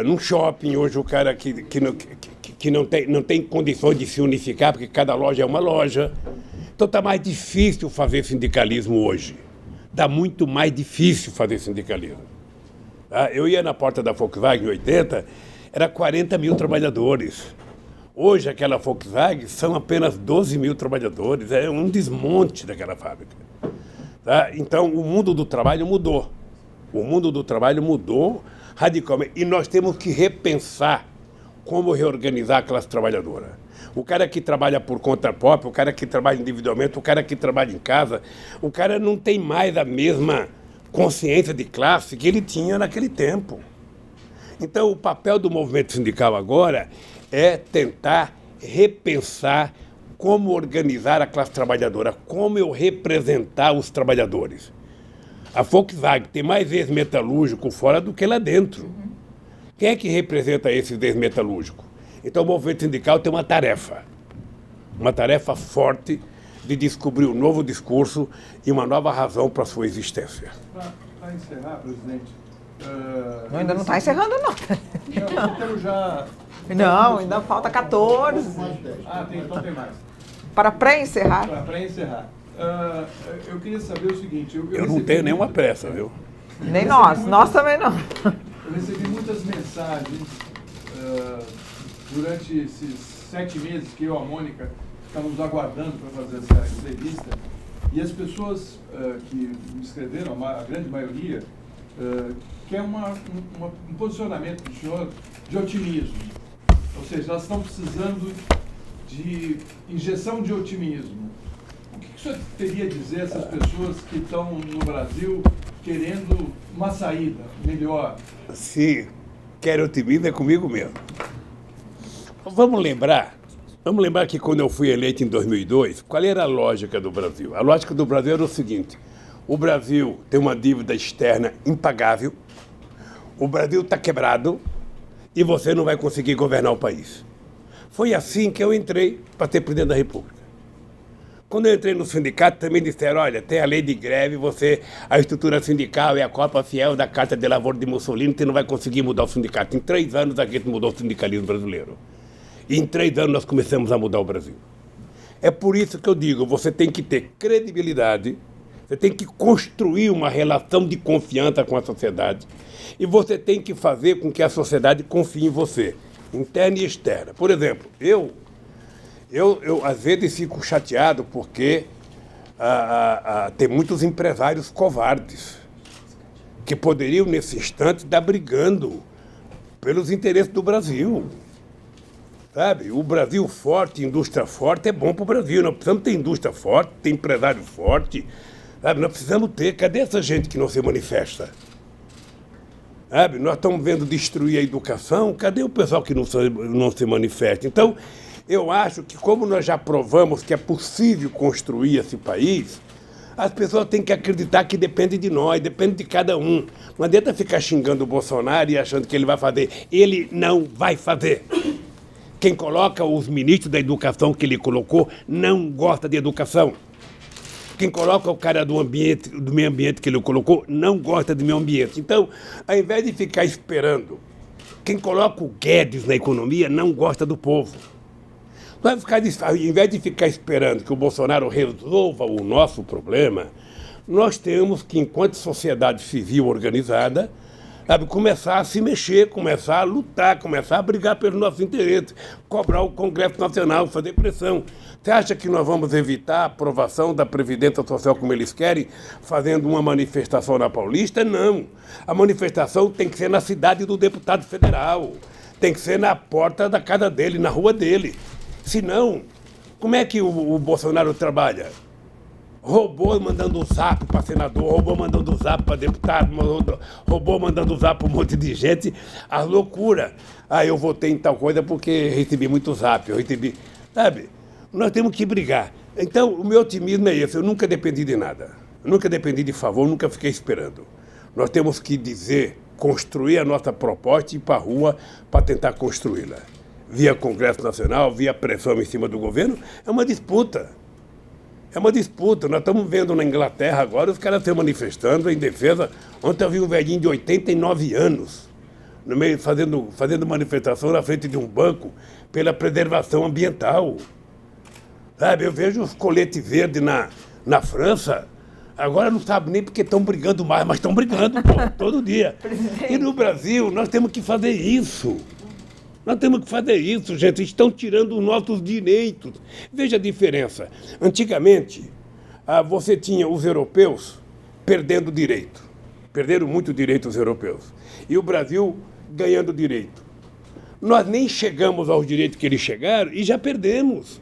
num shopping, hoje o cara que não tem condições de se unificar, porque cada loja é uma loja. Então está mais difícil fazer sindicalismo hoje. Está muito mais difícil fazer sindicalismo. Eu ia na porta da Volkswagen em 80, era 40 mil trabalhadores. Hoje, aquela Volkswagen são apenas 12 mil trabalhadores. É um desmonte daquela fábrica. Então, o mundo do trabalho mudou. O mundo do trabalho mudou radicalmente. E nós temos que repensar como reorganizar a classe trabalhadora. O cara que trabalha por conta própria, o cara que trabalha individualmente, o cara que trabalha em casa, o cara não tem mais a mesma consciência de classe que ele tinha naquele tempo. Então, o papel do movimento sindical agora é tentar repensar como organizar a classe trabalhadora, como eu representar os trabalhadores. A Volkswagen tem mais ex-metalúrgico fora do que lá dentro. Quem é que representa esses ex-metalúrgicos? Então, o movimento sindical tem uma tarefa forte de descobrir um novo discurso e uma nova razão para a sua existência. Para encerrar, presidente... Ainda não está encerrando, não. Temos já... Não, ainda falta 14. Então tem mais. Para pré-encerrar. Para encerrar. Eu queria saber o seguinte... Eu não tenho nenhuma pressa, viu? Nem nós também não. Eu recebi muitas mensagens durante esses 7 meses que eu e a Mônica estávamos aguardando para fazer essa entrevista, e as pessoas que me escreveram, a grande maioria, quer um posicionamento do senhor de otimismo. Ou seja, elas estão precisando de injeção de otimismo. O que o senhor teria a dizer a essas pessoas que estão no Brasil querendo uma saída melhor? Se quer otimismo, é comigo mesmo. Vamos lembrar que quando eu fui eleito em 2002, qual era a lógica do Brasil? A lógica do Brasil era o seguinte: o Brasil tem uma dívida externa impagável, o Brasil está quebrado e você não vai conseguir governar o país. Foi assim que eu entrei para ser presidente da República. Quando eu entrei no sindicato, também disseram: olha, tem a lei de greve, a estrutura sindical é a cópia fiel da Carta de Lavoro de Mussolini, você não vai conseguir mudar o sindicato. Em 3 anos a gente mudou o sindicalismo brasileiro. E em 3 anos nós começamos a mudar o Brasil. É por isso que eu digo, você tem que ter credibilidade, você tem que construir uma relação de confiança com a sociedade e você tem que fazer com que a sociedade confie em você, interna e externa. Por exemplo, eu às vezes fico chateado porque tem muitos empresários covardes que poderiam, nesse instante, estar brigando pelos interesses do Brasil. Sabe? O Brasil forte, indústria forte, é bom para o Brasil. Nós precisamos ter indústria forte, ter empresário forte. Sabe? Nós precisamos ter. Cadê essa gente que não se manifesta? Sabe? Nós estamos vendo destruir a educação. Cadê o pessoal que não se manifesta? Então, eu acho que como nós já provamos que é possível construir esse país, as pessoas têm que acreditar que depende de nós, depende de cada um. Não adianta ficar xingando o Bolsonaro e achando que ele vai fazer. Ele não vai fazer. Quem coloca os ministros da educação que ele colocou não gosta de educação. Quem coloca o cara do meio ambiente que ele colocou não gosta do meio ambiente. Então, ao invés de ficar esperando, quem coloca o Guedes na economia não gosta do povo. Ao invés de ficar esperando que o Bolsonaro resolva o nosso problema, nós temos que, enquanto sociedade civil organizada, começar a se mexer, começar a lutar, começar a brigar pelos nossos interesses, cobrar o Congresso Nacional, fazer pressão. Você acha que nós vamos evitar a aprovação da Previdência Social como eles querem, fazendo uma manifestação na Paulista? Não. A manifestação tem que ser na cidade do deputado federal, tem que ser na porta da casa dele, na rua dele. Senão, como é que o Bolsonaro trabalha? Robô mandando um zap para senador, robô mandando um zap para deputado, robô mandando um zap para um monte de gente, a loucura. Eu votei em tal coisa porque recebi muito zap, eu recebi... Sabe? Nós temos que brigar. Então, o meu otimismo é esse, eu nunca dependi de nada. Eu nunca dependi de favor, nunca fiquei esperando. Nós temos que dizer, construir a nossa proposta e ir para a rua para tentar construí-la. Via Congresso Nacional, via pressão em cima do governo, é uma disputa. É uma disputa. Nós estamos vendo na Inglaterra agora os caras se manifestando em defesa. Ontem eu vi um velhinho de 89 anos no meio, fazendo manifestação na frente de um banco pela preservação ambiental. Sabe, eu vejo os coletes verdes na França, agora não sabe nem porque estão brigando mais, mas estão brigando, pô, todo dia. E no Brasil nós temos que fazer isso. Nós temos que fazer isso, gente. Estão tirando os nossos direitos. Veja a diferença. Antigamente, você tinha os europeus perdendo direito. Perderam muito direito os europeus. E o Brasil ganhando direito. Nós nem chegamos aos direitos que eles chegaram e já perdemos.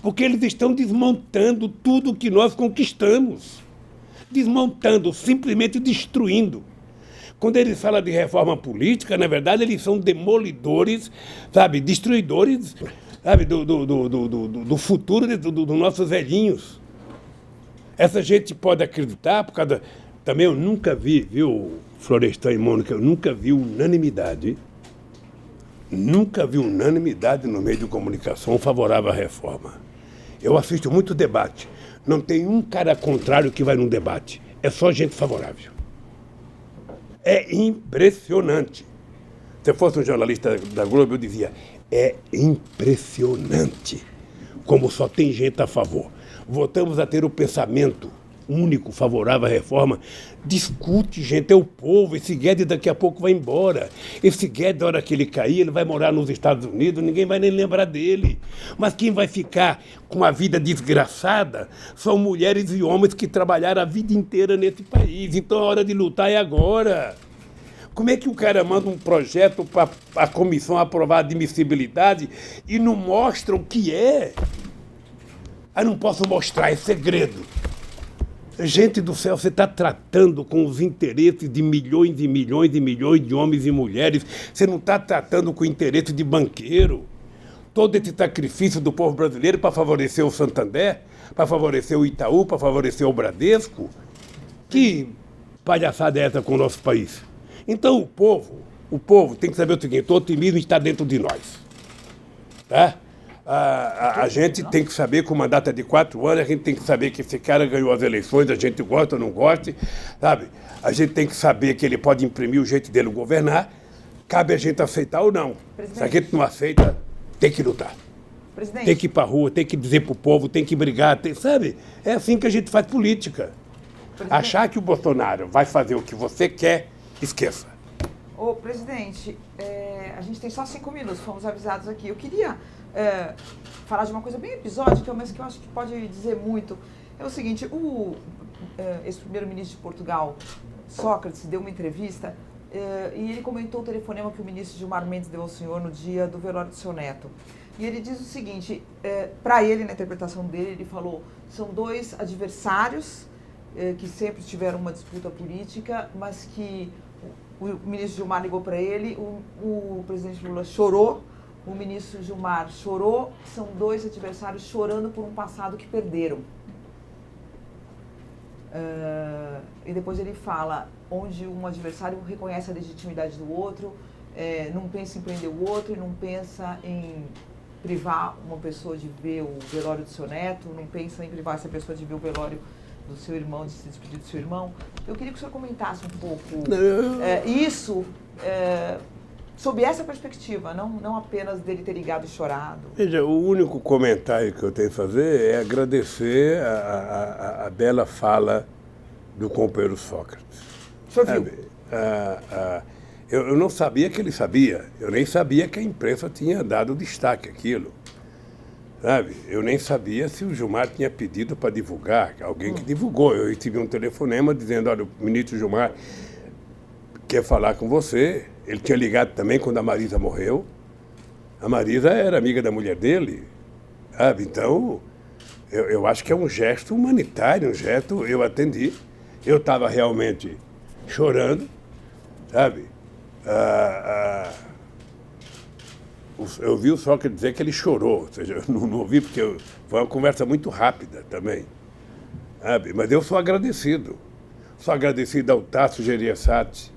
Porque eles estão desmontando tudo que nós conquistamos. Desmontando, simplesmente destruindo. Quando eles falam de reforma política, na verdade, eles são demolidores, sabe, destruidores, sabe, do futuro dos nossos velhinhos. Essa gente pode acreditar, por causa... Também eu nunca vi, viu, Florestan e Mônica, eu nunca vi unanimidade. Nunca vi unanimidade no meio de comunicação favorável à reforma. Eu assisto muito debate. Não tem um cara contrário que vai num debate. É só gente favorável. É impressionante. Se eu fosse um jornalista da Globo, eu dizia, é impressionante como só tem gente a favor. Voltamos a ter o pensamento único, favorável à reforma. Discute, gente, é o povo. Esse Guedes daqui a pouco vai embora. Esse Guedes, na hora que ele cair, ele vai morar nos Estados Unidos, ninguém vai nem lembrar dele. Mas quem vai ficar com uma vida desgraçada são mulheres e homens que trabalharam a vida inteira nesse país. Então a hora de lutar é agora. Como é que o cara manda um projeto para a comissão aprovar a admissibilidade e não mostra o que é? Aí não posso mostrar, é segredo. Gente do céu, você está tratando com os interesses de milhões e milhões e milhões de homens e mulheres. Você não está tratando com o interesse de banqueiro. Todo esse sacrifício do povo brasileiro para favorecer o Santander, para favorecer o Itaú, para favorecer o Bradesco. Que palhaçada é essa com o nosso país? Então o povo tem que saber o seguinte, o otimismo está dentro de nós. Tá? A gente tem que saber que o mandato é de 4 anos, a gente tem que saber que esse cara ganhou as eleições, a gente gosta ou não gosta, sabe? A gente tem que saber que ele pode imprimir o jeito dele governar, cabe a gente aceitar ou não. Presidente. Se a gente não aceita, tem que lutar. Presidente. Tem que ir para a rua, tem que dizer para o povo, tem que brigar, sabe? É assim que a gente faz política. Presidente. Achar que o Bolsonaro vai fazer o que você quer, esqueça. Ô, presidente, a gente tem só 5 minutos, fomos avisados aqui. Eu queria falar de uma coisa bem episódica, mas que eu acho que pode dizer muito. É o seguinte, o ex-primeiro-ministro de Portugal, Sócrates, deu uma entrevista e ele comentou o telefonema que o ministro Gilmar Mendes deu ao senhor no dia do velório do seu neto. E ele diz o seguinte, para ele, na interpretação dele, ele falou, são 2 adversários que sempre tiveram uma disputa política, mas que o ministro Gilmar ligou para ele, o presidente Lula chorou, o ministro Gilmar chorou, são 2 adversários chorando por um passado que perderam. E depois ele fala, onde um adversário reconhece a legitimidade do outro, não pensa em prender o outro e não pensa em privar uma pessoa de ver o velório do seu neto, não pensa em privar essa pessoa de ver o velório do seu irmão, de se despedir do seu irmão. Eu queria que o senhor comentasse um pouco isso sob essa perspectiva, não apenas dele ter ligado e chorado. Veja, o único comentário que eu tenho a fazer é agradecer a bela fala do companheiro Sócrates. O senhor viu? Eu não sabia que ele sabia, eu nem sabia que a imprensa tinha dado destaque àquilo. Sabe? Eu nem sabia se o Gilmar tinha pedido para divulgar, alguém que divulgou. Eu recebi um telefonema dizendo, olha, o ministro Gilmar quer falar com você. Ele tinha ligado também quando a Marisa morreu. A Marisa era amiga da mulher dele, sabe? Então, eu acho que é um gesto humanitário, um gesto, eu atendi. Eu estava realmente chorando, sabe? Eu vi o Sócrates dizer que ele chorou, ou seja, eu não ouvi porque foi uma conversa muito rápida também, sabe? Mas eu sou agradecido. Sou agradecido ao Tasso Gereissati,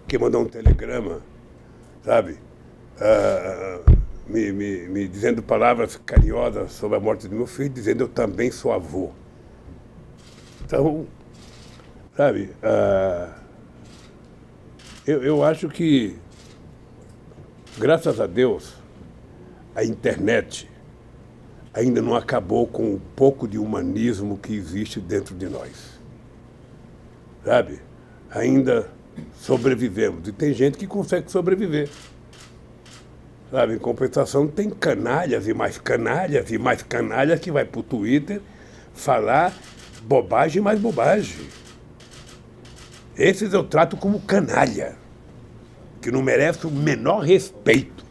que mandou um telegrama, sabe? Me dizendo palavras carinhosas sobre a morte do meu filho, dizendo eu também sou avô. Então, sabe? Eu acho que, graças a Deus, a internet ainda não acabou com um pouco de humanismo que existe dentro de nós. Sabe? Ainda sobrevivemos. E tem gente que consegue sobreviver. Sabe? Em compensação, tem canalhas e mais canalhas e mais canalhas que vai para o Twitter falar bobagem e mais bobagem. Esses eu trato como canalha, que não merece o menor respeito.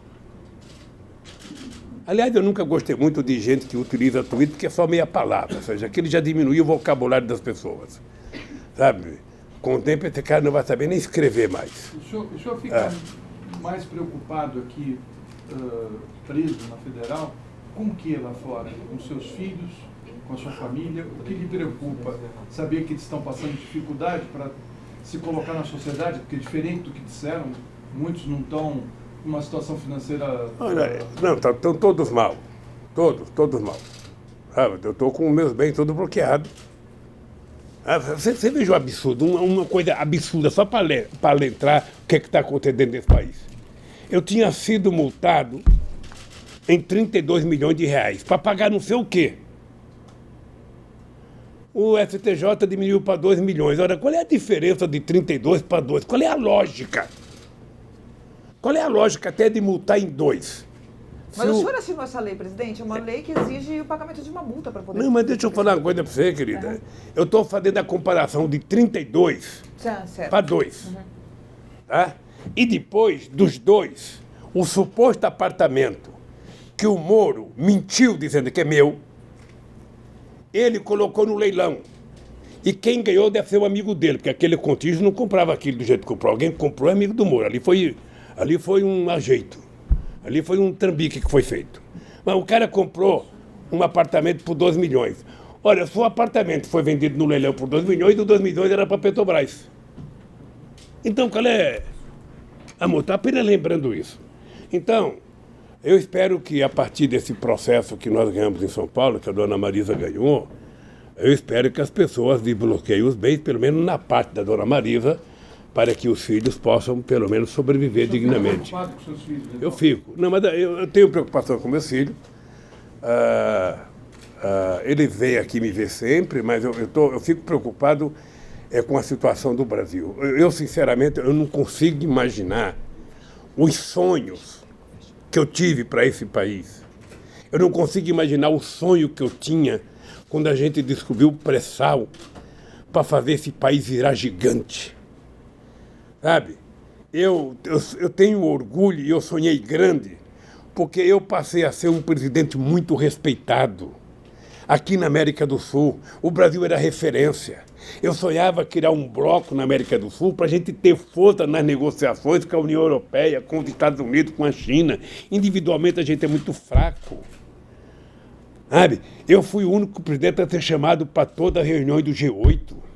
Aliás, eu nunca gostei muito de gente que utiliza Twitter, porque é só meia palavra, ou seja, aquele já diminuiu o vocabulário das pessoas, sabe? Com o tempo, esse cara não vai saber nem escrever mais. O senhor fica mais preocupado aqui, preso na Federal, com o que lá fora? Com seus filhos, com a sua família? O que lhe preocupa? Saber que eles estão passando dificuldade para se colocar na sociedade? Porque diferente do que disseram, muitos não estão numa situação financeira... Olha, não, estão todos mal. Todos mal. Sabe? Eu estou com os meus bens todos bloqueados. Você veja o absurdo, uma coisa absurda, só para lembrar o que está acontecendo nesse país. Eu tinha sido multado em 32 milhões de reais, para pagar não sei o quê. O STJ diminuiu para 2 milhões. Ora, qual é a diferença de 32 para 2? Qual é a lógica? Qual é a lógica até de multar em 2? Mas o senhor assinou essa lei, presidente? É uma lei que exige o pagamento de uma multa para poder... Não, mas deixa eu falar uma coisa para você, querida. Eu estou fazendo a comparação de 32 para 2. Tá? E depois dos 2, o suposto apartamento que o Moro mentiu dizendo que é meu, ele colocou no leilão. E quem ganhou deve ser o amigo dele, porque aquele contígio não comprava aquilo do jeito que comprou. Alguém que comprou é amigo do Moro. Ali foi um ajeito. Ali foi um trambique que foi feito. Mas o cara comprou um apartamento por 2 milhões. Olha, se o apartamento foi vendido no leilão por 2 milhões, o 2 milhões era para a Petrobras. Então, qual é... Amor, está apenas lembrando isso. Então, eu espero que a partir desse processo que nós ganhamos em São Paulo, que a dona Marisa ganhou, eu espero que as pessoas desbloqueiem os bens, pelo menos na parte da dona Marisa, para que os filhos possam, pelo menos, sobreviver dignamente. Preocupado com seus filhos, então? Eu fico. Não, mas eu tenho preocupação com meus filhos. Eles vêm aqui me ver sempre, mas eu fico preocupado com a situação do Brasil. Eu, sinceramente, eu não consigo imaginar os sonhos que eu tive para esse país. Eu não consigo imaginar o sonho que eu tinha quando a gente descobriu o pré-sal para fazer esse país virar gigante. Sabe? Eu tenho orgulho e eu sonhei grande, porque eu passei a ser um presidente muito respeitado. Aqui na América do Sul, o Brasil era referência. Eu sonhava criar um bloco na América do Sul para a gente ter força nas negociações com a União Europeia, com os Estados Unidos, com a China. Individualmente a gente é muito fraco. Sabe? Eu fui o único presidente a ser chamado para todas as reuniões do G8.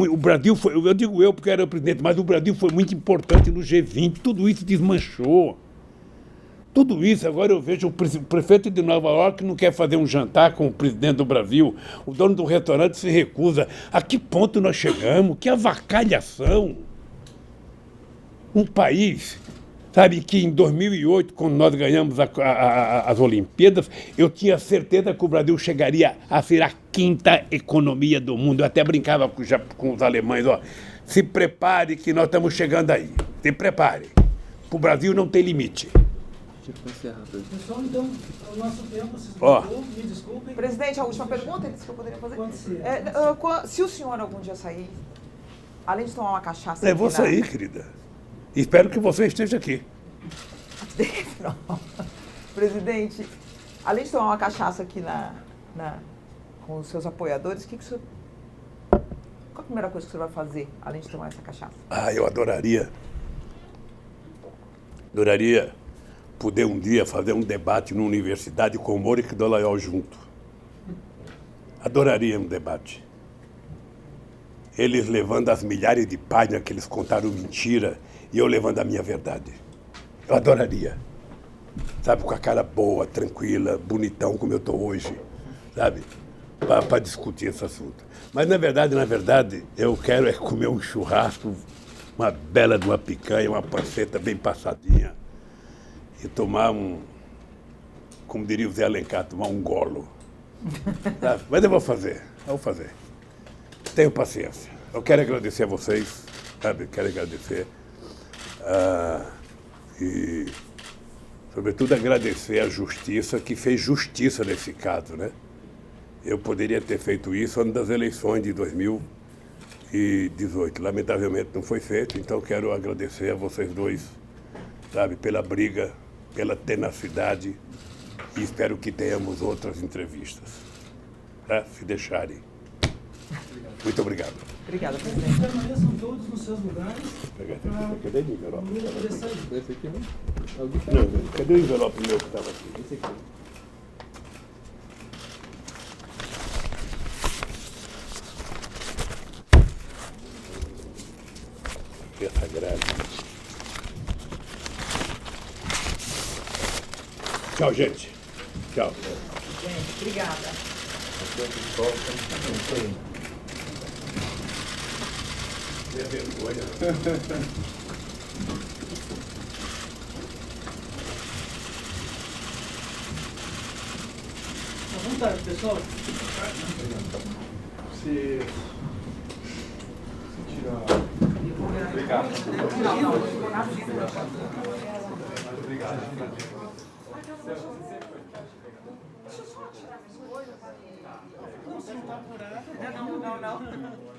O Brasil foi, eu digo eu porque eu era o presidente, mas o Brasil foi muito importante no G20, tudo isso desmanchou. Tudo isso, agora eu vejo o prefeito de Nova York não quer fazer um jantar com o presidente do Brasil, o dono do restaurante se recusa. A que ponto nós chegamos? Que avacalhação! Um país, sabe, que em 2008, quando nós ganhamos as Olimpíadas, eu tinha certeza que o Brasil chegaria a ser a 5ª economia do mundo. Eu até brincava com os alemães, ó, se prepare que nós estamos chegando aí. Se prepare. Para o Brasil não tem limite. Pessoal, então, o nosso tempo se Ó. esgotou, me desculpem. Presidente, a última pergunta que eu poderia fazer. Pode ser. Se o senhor algum dia sair, além de tomar uma cachaça... Eu vou aqui na- sair, querida. Espero que você esteja aqui. Não. Presidente, além de tomar uma cachaça aqui com os seus apoiadores, qual a primeira coisa que o senhor vai fazer, além de tomar essa cachaça? Eu adoraria poder um dia fazer um debate numa universidade com o Moro e com o Dallagnol junto. Adoraria um debate. Eles levando as milhares de páginas que eles contaram mentira e eu levando a minha verdade. Eu adoraria. Sabe, com a cara boa, tranquila, bonitão como eu estou hoje, sabe? Para discutir esse assunto. Mas, na verdade, eu quero comer um churrasco, uma bela de uma picanha, uma panceta bem passadinha e tomar como diria o Zé Alencar, tomar um golo. Sabe? Mas eu vou fazer. Tenho paciência. Eu quero agradecer a vocês, sabe? Quero agradecer. E, sobretudo, agradecer à Justiça, que fez justiça nesse caso, né? Eu poderia ter feito isso antes das eleições de 2018. Lamentavelmente não foi feito, então quero agradecer a vocês dois, sabe, pela briga pela tenacidade e espero que tenhamos outras entrevistas, tá? Se deixarem. Muito obrigado. Obrigada, presidente. Permaneçam todos nos seus lugares. Cadê o envelope? Não poder sair. Esse aqui, né? Alguém Não, cadê o envelope meu que estava aqui? Esse aqui. Essa grade. Tchau, gente. Tchau. Gente, obrigada. É vergonha. À vontade, pessoal. Se tirar. Obrigado. Não, não, não.